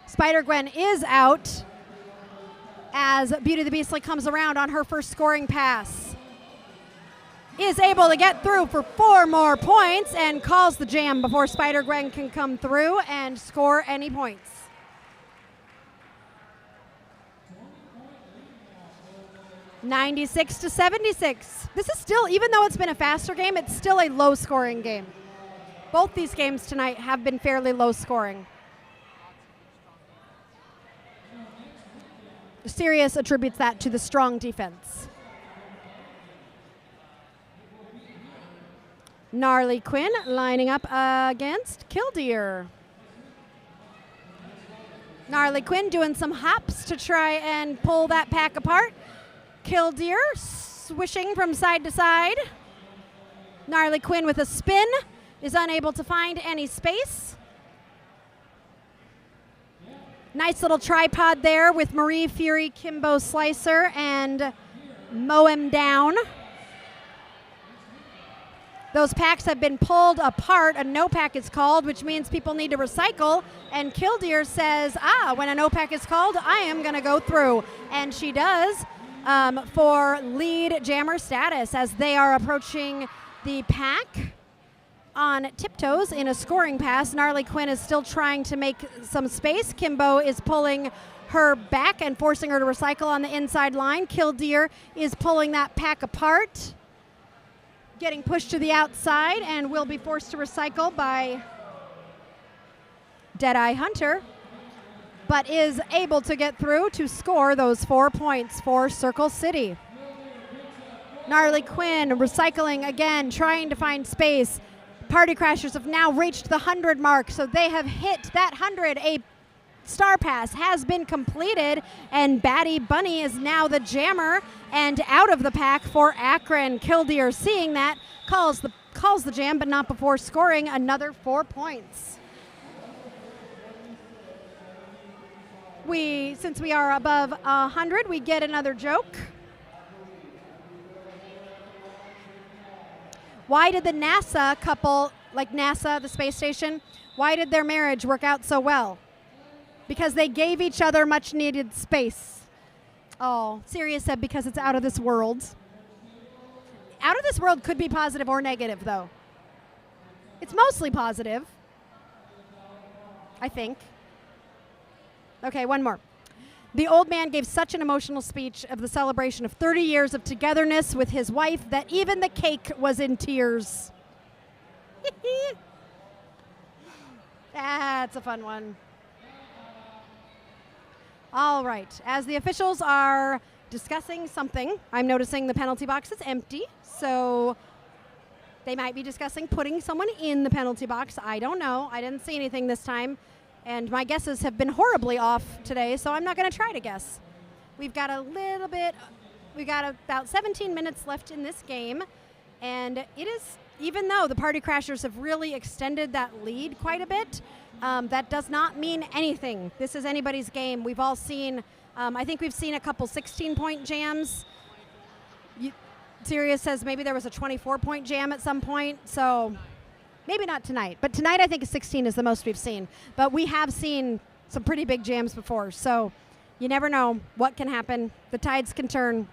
A: Spider-Gwen is out as Beauty the Beastly comes around on her first scoring pass. Is able to get through for 4 more points and calls the jam before Spider-Gwen can come through and score any points. (96-76). This is still, even though it's been a faster game, it's still a low-scoring game. Both these games tonight have been fairly low-scoring. Sirius attributes that to the strong defense. Gnarly Quinn lining up against Killdeer. Gnarly Quinn doing some hops to try and pull that pack apart. Killdeer swishing from side to side. Gnarly Quinn with a spin is unable to find any space. Nice little tripod there with Marie Fury, Kimbo Slicer, and mow him down. Those packs have been pulled apart. A no pack is called, which means people need to recycle. And Killdeer says, when a no pack is called, I am going to go through. And she does for lead jammer status as they are approaching the pack on tiptoes in a scoring pass. Gnarly Quinn is still trying to make some space. Kimbo is pulling her back and forcing her to recycle on the inside line. Killdeer is pulling that pack apart, getting pushed to the outside, and will be forced to recycle by Deadeye Hunter, but is able to get through to score those 4 points for Circle City. Gnarly Quinn recycling again, trying to find space. Party Crashers have now reached the 100 mark, so they have hit that 100. A Star Pass has been completed, and Batty Bunny is now the jammer and out of the pack for Akron. Killdeer, seeing that, calls the jam, but not before scoring another 4 points. Since we are above 100, we get another joke. Why did the NASA couple, like NASA, the space station, why did their marriage work out so well? Because they gave each other much needed space. Oh, Sirius said because it's out of this world. Out of this world could be positive or negative, though. It's mostly positive, I think. Okay, one more. The old man gave such an emotional speech of the celebration of 30 years of togetherness with his wife that even the cake was in tears. That's a fun one. All right, as the officials are discussing something, I'm noticing the penalty box is empty, so they might be discussing putting someone in the penalty box. I don't know. I didn't see anything this time, and my guesses have been horribly off today, so I'm not going to try to guess. We've got about 17 minutes left in this game, and it is even though the Party Crashers have really extended that lead quite a bit, that does not mean anything. This is anybody's game. We've all seen, I think we've seen a couple 16-point jams. Sirius says maybe there was a 24-point jam at some point, so maybe not tonight. But tonight I think 16 is the most we've seen. But we have seen some pretty big jams before, so you never know what can happen. The tides can turn.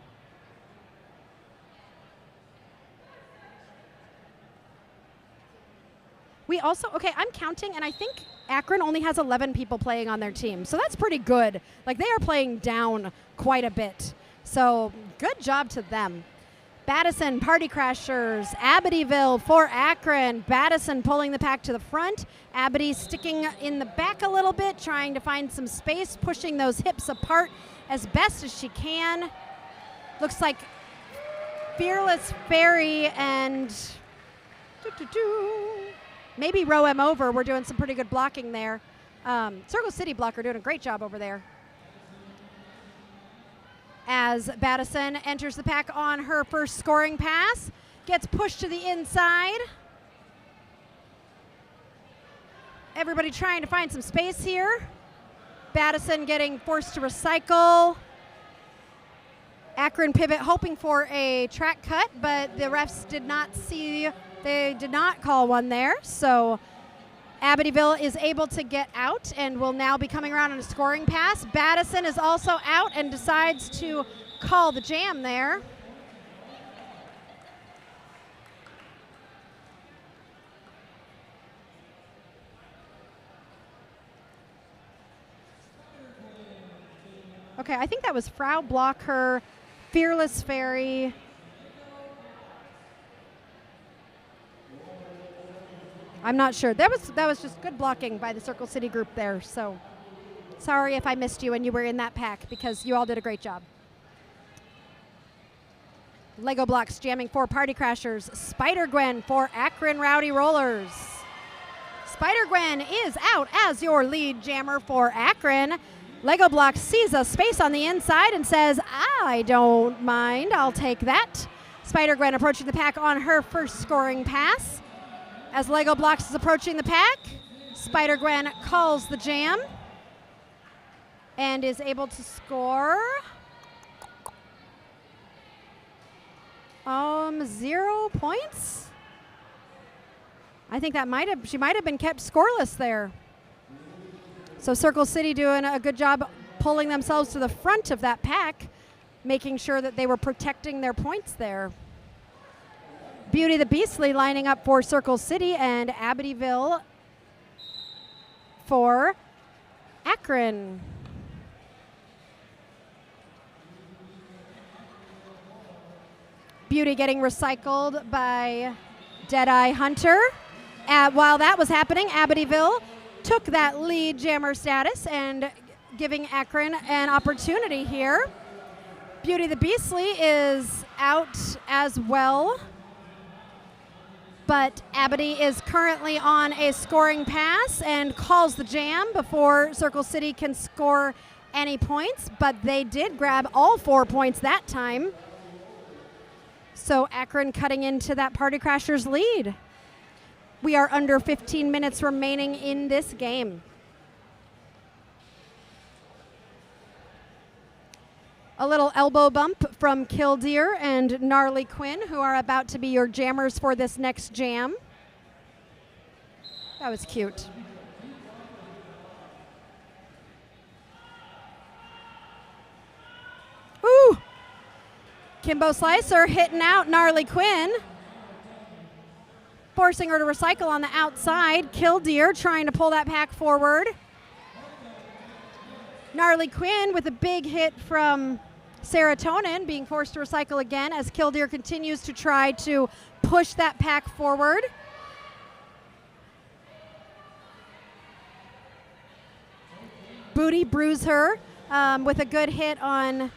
A: We also, okay, I'm counting, and I think Akron only has 11 people playing on their team, so that's pretty good. Like, they are playing down quite a bit, so good job to them. Battison, Party Crashers, Abbotyville for Akron. Battison pulling the pack to the front. Abboty sticking in the back a little bit, trying to find some space, pushing those hips apart as best as she can. Looks like Fearless Fairy and maybe Row M over. We're doing some pretty good blocking there. Circle City blocker doing a great job over there. As Battison enters the pack on her first scoring pass, gets pushed to the inside. Everybody trying to find some space here. Battison getting forced to recycle. Akron pivot hoping for a track cut, but the refs did not see, they did not call one there. So Abbotyville is able to get out and will now be coming around on a scoring pass. Battison is also out and decides to call the jam there. Okay, I think that was Frau Blocker, Fearless Fairy. I'm not sure. That was just good blocking by the Circle City group there. So sorry if I missed you and you were in that pack, because you all did a great job. Lego blocks jamming for Party Crashers. Spider-Gwen for Akron Rowdy Rollers. Spider-Gwen is out as your lead jammer for Akron. Lego blocks sees a space on the inside and says, I don't mind, I'll take that. Spider-Gwen approaching the pack on her first scoring pass. As Lego Blocks is approaching the pack, Spider-Gwen calls the jam and is able to score 0 points. I think that she might have been kept scoreless there. So Circle City doing a good job pulling themselves to the front of that pack, making sure that they were protecting their points there. Beauty the Beastly lining up for Circle City, and Abbotyville for Akron. Beauty getting recycled by Deadeye Hunter. While that was happening, Abbotyville took that lead jammer status and giving Akron an opportunity here. Beauty the Beastly is out as well. But Abboty is currently on a scoring pass and calls the jam before Circle City can score any points, but they did grab all 4 points that time. So Akron cutting into that Party Crashers lead. We are under 15 minutes remaining in this game. A little elbow bump from Killdeer and Gnarly Quinn, who are about to be your jammers for this next jam. That was cute. Ooh! Kimbo Slicer hitting out Gnarly Quinn, forcing her to recycle on the outside. Killdeer trying to pull that pack forward. Gnarly Quinn with a big hit from Serotonin, being forced to recycle again as Killdeer continues to try to push that pack forward. Booty Bruiser with a good hit on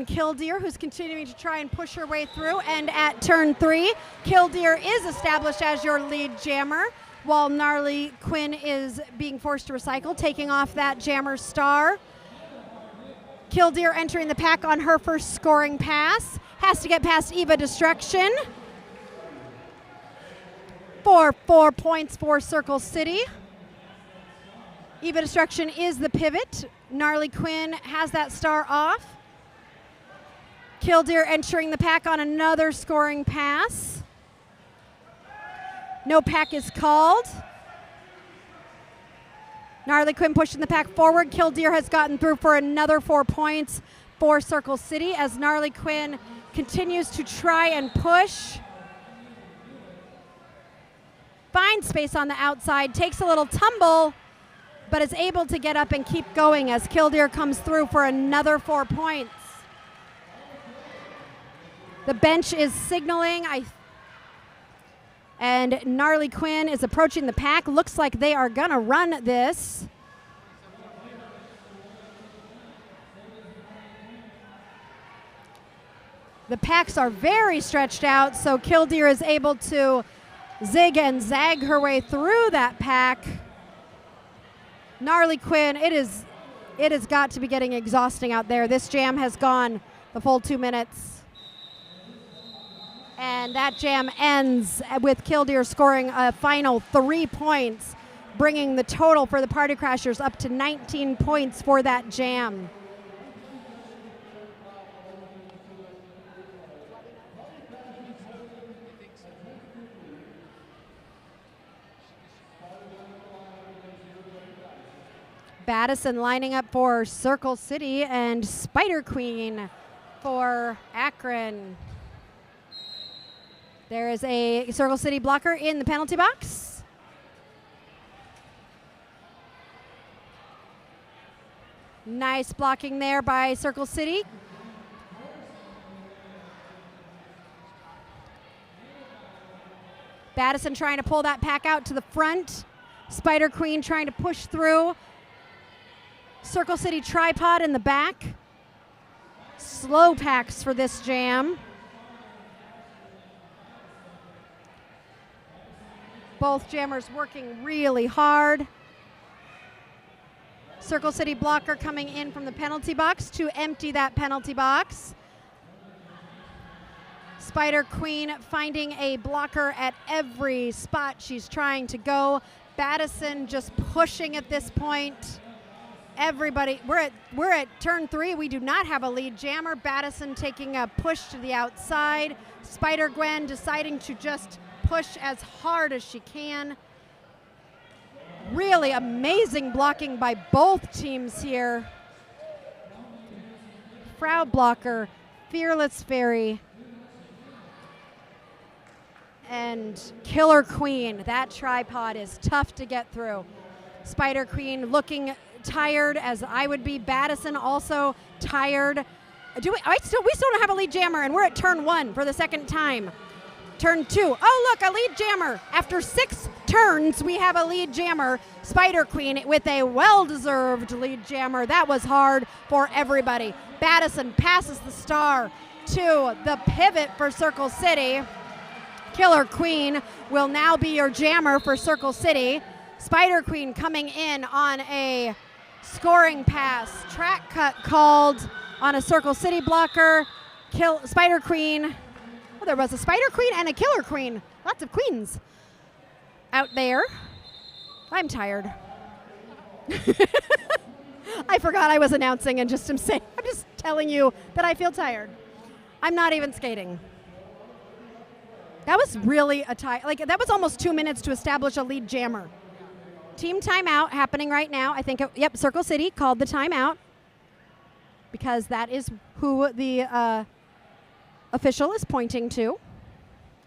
A: Killdeer, who's continuing to try and push her way through. And at turn 3, Killdeer is established as your lead jammer, while Gnarly Quinn is being forced to recycle, taking off that jammer star. Killdeer entering the pack on her first scoring pass. Has to get past Eva Destruction. for 4 points for Circle City. Eva Destruction is the pivot. Gnarly Quinn has that star off. Killdeer entering the pack on another scoring pass. No pack is called. Gnarly Quinn pushing the pack forward. Killdeer has gotten through for another 4 points for Circle City as Gnarly Quinn continues to try and push. Finds space on the outside, takes a little tumble, but is able to get up and keep going as Killdeer comes through for another 4 points. The bench is signaling, and Gnarly Quinn is approaching the pack. Looks like they are gonna run this. The packs are very stretched out, so Killdeer is able to zig and zag her way through that pack. Gnarly Quinn, it has got to be getting exhausting out there. This jam has gone the full 2 minutes. And that jam ends with Killdeer scoring a final 3 points, bringing the total for the Party Crashers up to 19 points for that jam. Battison lining up for Circle City and Spider Queen for Akron. There is a Circle City blocker in the penalty box. Nice blocking there by Circle City. Battison trying to pull that pack out to the front. Spider Queen trying to push through. Circle City tripod in the back. Slow packs for this jam. Both jammers working really hard. Circle City blocker coming in from the penalty box to empty that penalty box. Spider Queen finding a blocker at every spot she's trying to go. Battison just pushing at this point. Everybody, we're at turn 3. We do not have a lead jammer. Battison taking a push to the outside. Spider Gwen deciding to just push as hard as she can. Really amazing blocking by both teams here. Frau Blocker, Fearless Fairy, and Killer Queen. That tripod is tough to get through. Spider Queen looking tired as I would be. Battison also tired. We still don't have a lead jammer, and we're at turn 1 for the second time. Turn 2. Oh, look, a lead jammer. After 6 turns, we have a lead jammer. Spider Queen with a well-deserved lead jammer. That was hard for everybody. Battison passes the star to the pivot for Circle City. Killer Queen will now be your jammer for Circle City. Spider Queen coming in on a scoring pass. Track cut called on a Circle City blocker. Spider Queen. Oh, there was a Spider Queen and a Killer Queen. Lots of queens out there. I'm tired. I forgot I was announcing and I'm just telling you that I feel tired. I'm not even skating. That was really that was almost 2 minutes to establish a lead jammer. Team timeout happening right now. I think, Circle City called the timeout because that is who the official is pointing to.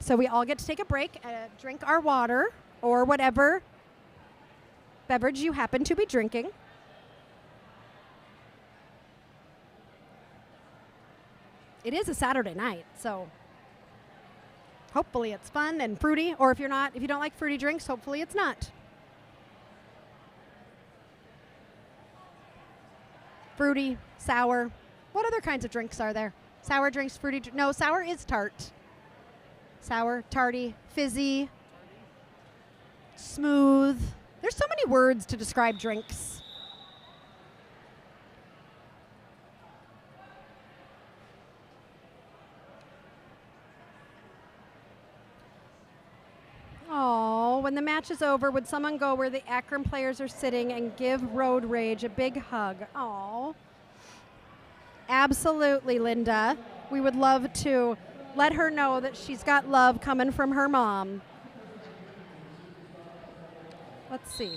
A: So we all get to take a break, drink our water or whatever beverage you happen to be drinking. It is a Saturday night, so hopefully it's fun and fruity, or if you don't like fruity drinks, hopefully it's not. Fruity, sour. What other kinds of drinks are there? Sour drinks, fruity. No, sour is tart. Sour, tarty, fizzy, smooth. There's so many words to describe drinks. Aww. match is over, would someone go where the Akron players are sitting and give Road Rage a big hug? Aw. Absolutely, Linda. We would love to let her know that she's got love coming from her mom. Let's see.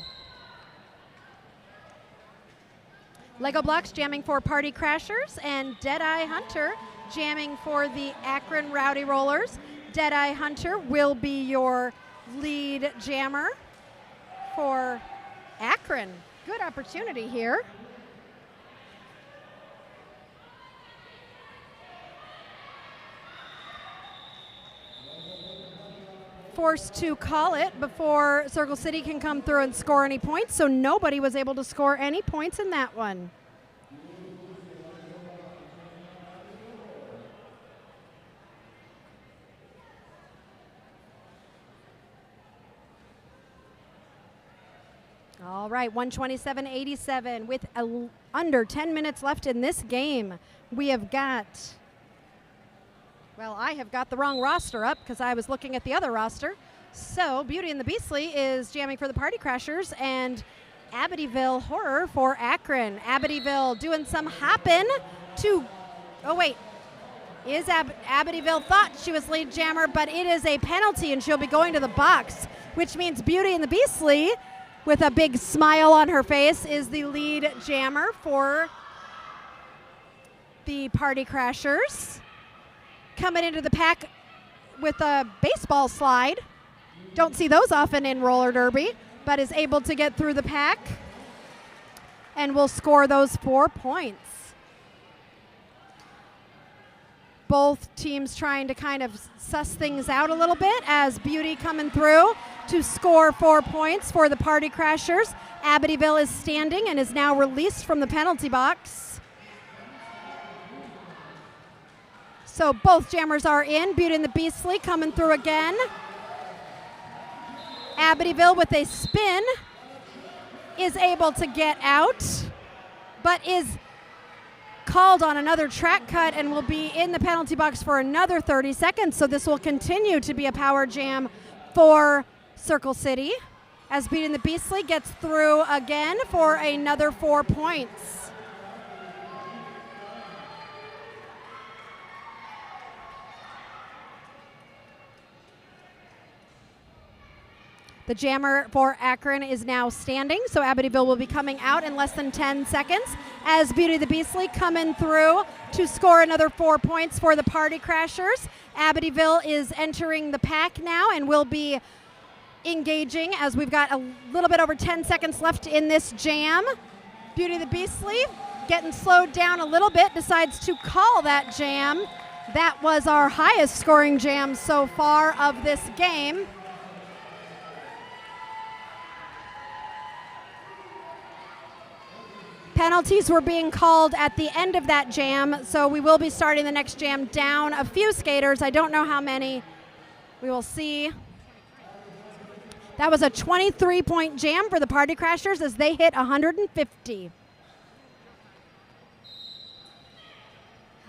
A: Lego Blocks jamming for Party Crashers, and Deadeye Hunter jamming for the Akron Rowdy Rollers. Deadeye Hunter will be your lead jammer for Akron. Good opportunity here. Forced to call it before Circle City can come through and score any points, so nobody was able to score any points in that one. All right, 127.87 with under 10 minutes left in this game. We have got, well, I have got the wrong roster up because I was looking at the other roster. So Beauty and the Beastly is jamming for the Party Crashers, and Amityville Horror for Akron. Amityville doing some hopping to, oh wait, is Amityville thought she was lead jammer, but it is a penalty and she'll be going to the box, which means Beauty and the Beastly, with a big smile on her face, is the lead jammer for the Party Crashers. Coming into the pack with a baseball slide. Don't see those often in roller derby, but is able to get through the pack and will score those 4 points. Both teams trying to kind of suss things out a little bit, as Beauty coming through to score 4 points for the Party Crashers. Amityville is standing and is now released from the penalty box. So both jammers are in. Beauty and the Beastly coming through again. Amityville with a spin is able to get out, but is called on another track cut and will be in the penalty box for another 30 seconds. So this will continue to be a power jam for Circle City, as Beauty and the Beastly gets through again for another 4 points. The jammer for Akron is now standing, so Amityville will be coming out in less than 10 seconds, as Beauty and the Beastly coming through to score another 4 points for the Party Crashers. Amityville is entering the pack now and will be engaging, as we've got a little bit over 10 seconds left in this jam. Beauty and the Beastly getting slowed down a little bit, decides to call that jam. That was our highest scoring jam so far of this game. Penalties were being called at the end of that jam, so we will be starting the next jam down a few skaters. I don't know how many. We will see. That was a 23-point jam for the Party Crashers as they hit 150.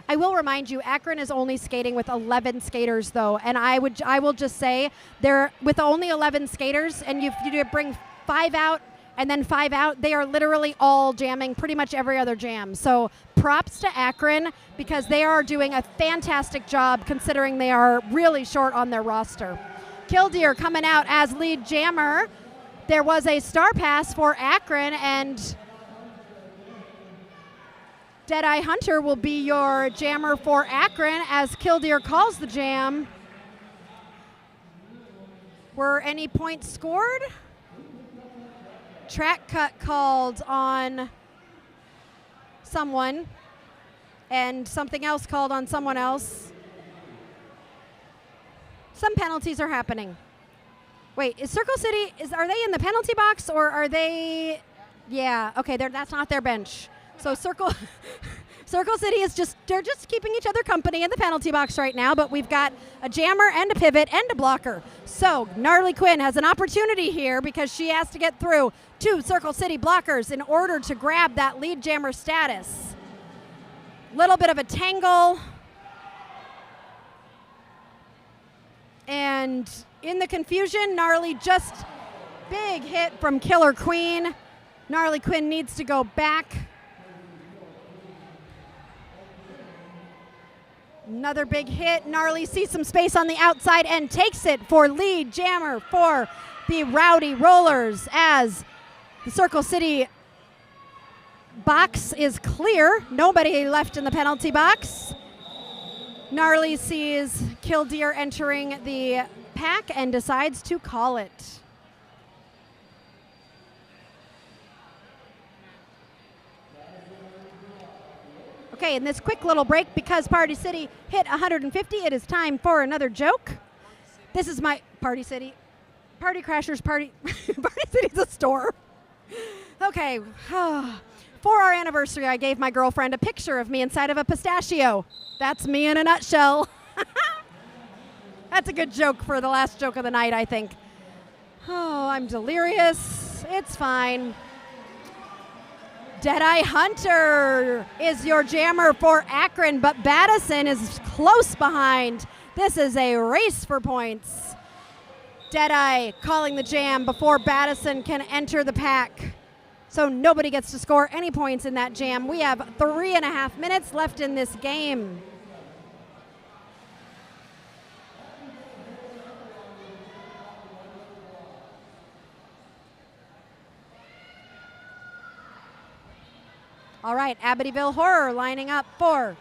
A: I will remind you, Akron is only skating with 11 skaters, though, and I will just say, they're with only 11 skaters, and you bring 5 out and then 5 out, they are literally all jamming pretty much every other jam. So props to Akron, because they are doing a fantastic job considering they are really short on their roster. Killdeer coming out as lead jammer. There was a star pass for Akron, and Deadeye Hunter will be your jammer for Akron as Killdeer calls the jam. Were any points scored? Track cut called on someone and something else called on someone else. Some penalties are happening. Wait, is Circle City, are they in the penalty box, or are they, yeah, okay, that's not their bench. So Circle City is they're just keeping each other company in the penalty box right now, but we've got a jammer and a pivot and a blocker. So Gnarly Quinn has an opportunity here because she has to get through 2 Circle City blockers in order to grab that lead jammer status. Little bit of a tangle. And in the confusion, Gnarly just Big hit from Killer Queen. Gnarly Quinn needs to go back. Another big hit. Gnarly sees some space on the outside and takes it for lead jammer for the Rowdy Rollers as the Circle City box is clear. Nobody left in the penalty box. Gnarly sees Killdeer entering the pack and decides to call it. Okay, in this quick little break, because Party City hit 150, it is time for another joke. This is my Party City. Party Crashers Party. Party City's a store. Okay. For our anniversary, I gave my girlfriend a picture of me inside of a pistachio. That's me in a nutshell. That's a good joke for the last joke of the night, I think. Oh, I'm delirious. It's fine. Deadeye Hunter is your jammer for Akron, but Battison is close behind. This is a race for points. Deadeye calling the jam before Battison can enter the pack. So nobody gets to score any points in that jam. We have 3.5 minutes left in this game. All right, Amityville Horror lining up for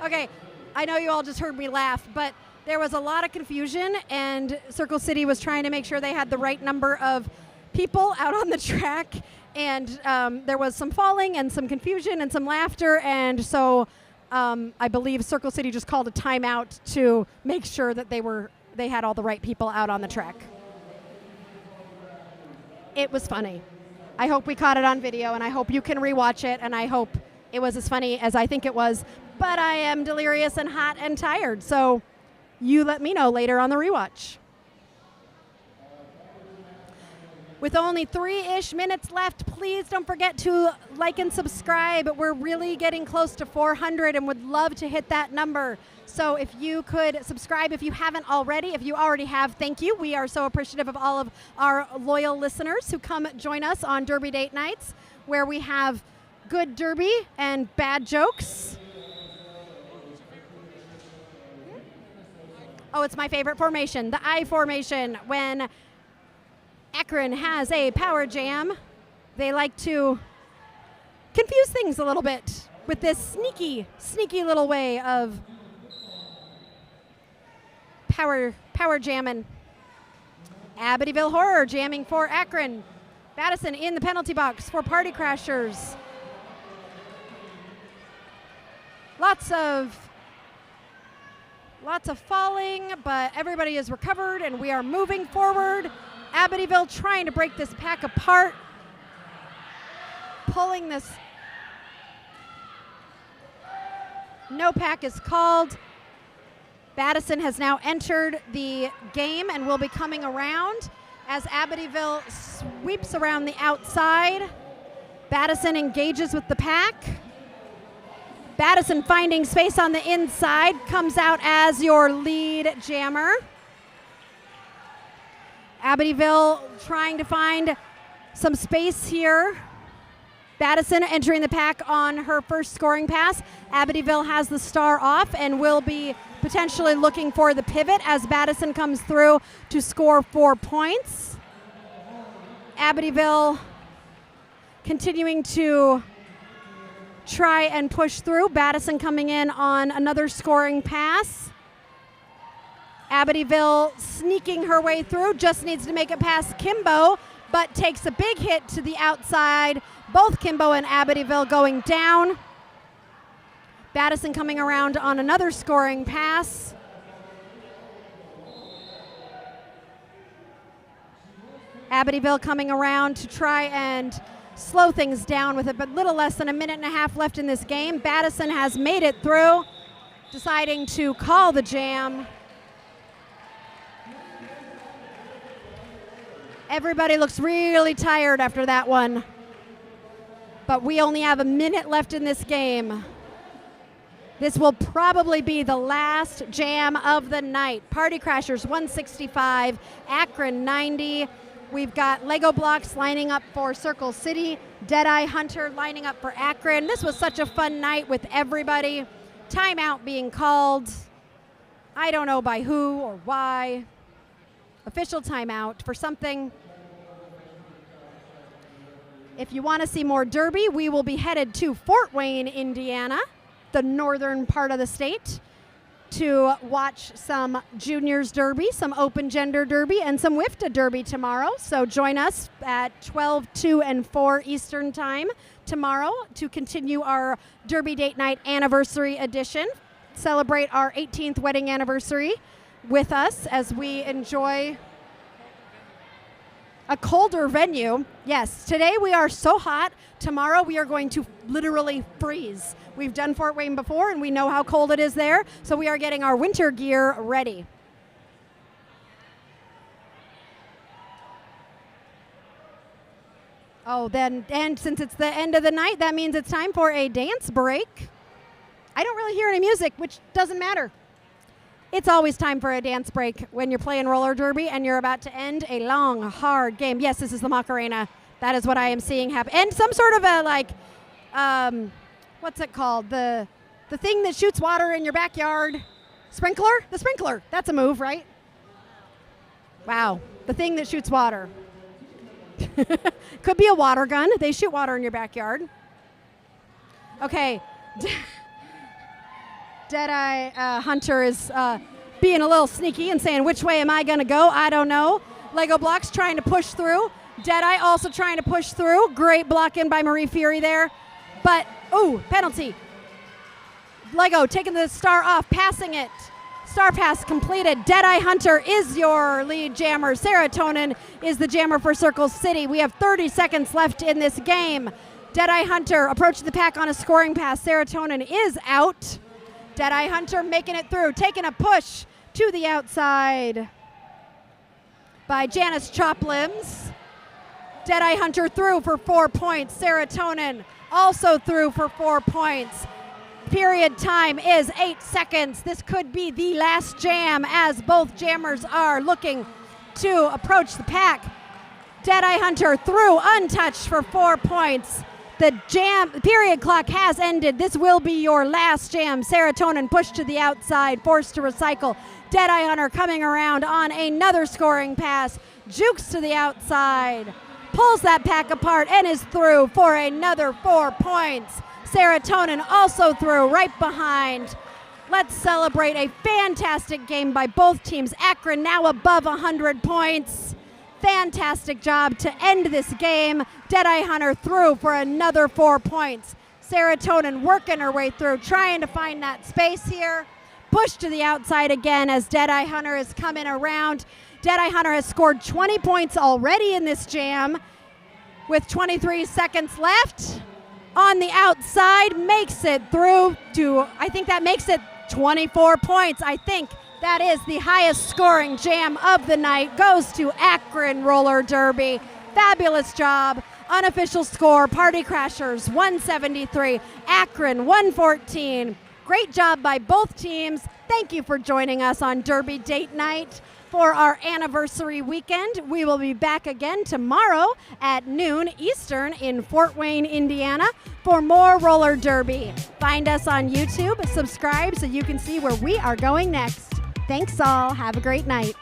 A: okay, I know you all just heard me laugh, but there was a lot of confusion, and Circle City was trying to make sure they had the right number of people out on the track, and there was some falling and some confusion and some laughter, and so I believe Circle City just called a timeout to make sure that they had all the right people out on the track. It was funny. I hope we caught it on video, and I hope you can rewatch it, and I hope it was as funny as I think it was. But I am delirious and hot and tired, so you let me know later on the rewatch. With only 3-ish minutes left, please don't forget to like and subscribe. We're really getting close to 400 and would love to hit that number. So if you could subscribe if you haven't already. If you already have, thank you. We are so appreciative of all of our loyal listeners who come join us on Derby Date Nights, where we have good derby and bad jokes. Oh, it's my favorite formation, the I formation. When Akron has a power jam, they like to confuse things a little bit with this sneaky little way of power jamming. Amityville Horror jamming for Akron. Battison in the penalty box for Party Crashers. Lots of falling, but everybody is recovered and we are moving forward. Amityville trying to break this pack apart. Pulling this. No pack is called. Battison has now entered the game and will be coming around as Amityville sweeps around the outside. Battison engages with the pack. Battison finding space on the inside, comes out as your lead jammer. Amityville trying to find some space here. Battison entering the pack on her first scoring pass. Amityville has the star off and will be potentially looking for the pivot as Battison comes through to score 4 points. Amityville continuing to try and push through. Battison coming in on another scoring pass. Amityville sneaking her way through, just needs to make it past Kimbo, but takes a big hit to the outside. Both Kimbo and Amityville going down. Battison coming around on another scoring pass. Amityville coming around to try and slow things down with a little less than a minute and a half left in this game. Battison has made it through, deciding to call the jam. Everybody looks really tired after that one. But we only have a minute left in this game. This will probably be the last jam of the night. Party Crashers 165, Akron 90. We've got Lego Blocks lining up for Circle City, Deadeye Hunter lining up for Akron. This was such a fun night with everybody. Timeout being called. I don't know by who or why. Official timeout for something. If you want to see more Derby, we will be headed to Fort Wayne, Indiana, the northern part of the state, to watch some juniors derby, some open gender derby, and some WIFTA derby tomorrow. So join us at 12, 2, and 4 Eastern time tomorrow to continue our Derby Date Night Anniversary Edition. Celebrate our 18th wedding anniversary with us as we enjoy a colder venue. Yes, today we are so hot. Tomorrow we are going to literally freeze. We've done Fort Wayne before and we know how cold it is there, so we are getting our winter gear ready. Oh, and since it's the end of the night, that means it's time for a dance break. I don't really hear any music, which doesn't matter. It's always time for a dance break when you're playing roller derby and you're about to end a long, hard game. Yes, this is the Macarena. That is what I am seeing happen. And some sort of a, what's it called? The thing that shoots water in your backyard. Sprinkler? The sprinkler. That's a move, right? Wow. The thing that shoots water. Could be a water gun. They shoot water in your backyard. Okay. Deadeye Hunter is being a little sneaky and saying, which way am I going to go? I don't know. Lego Blocks trying to push through. Deadeye also trying to push through. Great block in by Marie Fury there. But, ooh, penalty. Lego taking the star off, passing it. Star pass completed. Deadeye Hunter is your lead jammer. Serotonin is the jammer for Circle City. We have 30 seconds left in this game. Deadeye Hunter approaching the pack on a scoring pass. Serotonin is out. Deadeye Hunter making it through, taking a push to the outside by Janice Choplims. Deadeye Hunter through for 4 points. Serotonin also through for 4 points. Period time is 8 seconds. This could be the last jam as both jammers are looking to approach the pack. Deadeye Hunter through untouched for 4 points. The period clock has ended. This will be your last jam. Serotonin pushed to the outside, forced to recycle. Deadeye Hunter coming around on another scoring pass. Jukes to the outside. Pulls that pack apart and is through for another 4 points. Serotonin also through right behind. Let's celebrate a fantastic game by both teams. Akron now above 100 points. Fantastic job to end this game. Deadeye Hunter through for another 4 points. Serotonin working her way through, trying to find that space here. Push to the outside again as Deadeye Hunter is coming around. Deadeye Hunter has scored 20 points already in this jam with 23 seconds left. On the outside, makes it through to, I think that makes it 24 points. I think that is the highest scoring jam of the night. Goes to Akron Roller Derby. Fabulous job. Unofficial score, Party Crashers 173, Akron 114. Great job by both teams. Thank you for joining us on Derby Date Night for our anniversary weekend. We will be back again tomorrow at noon Eastern in Fort Wayne, Indiana for more roller derby. Find us on YouTube, subscribe so you can see where we are going next. Thanks all. Have a great night.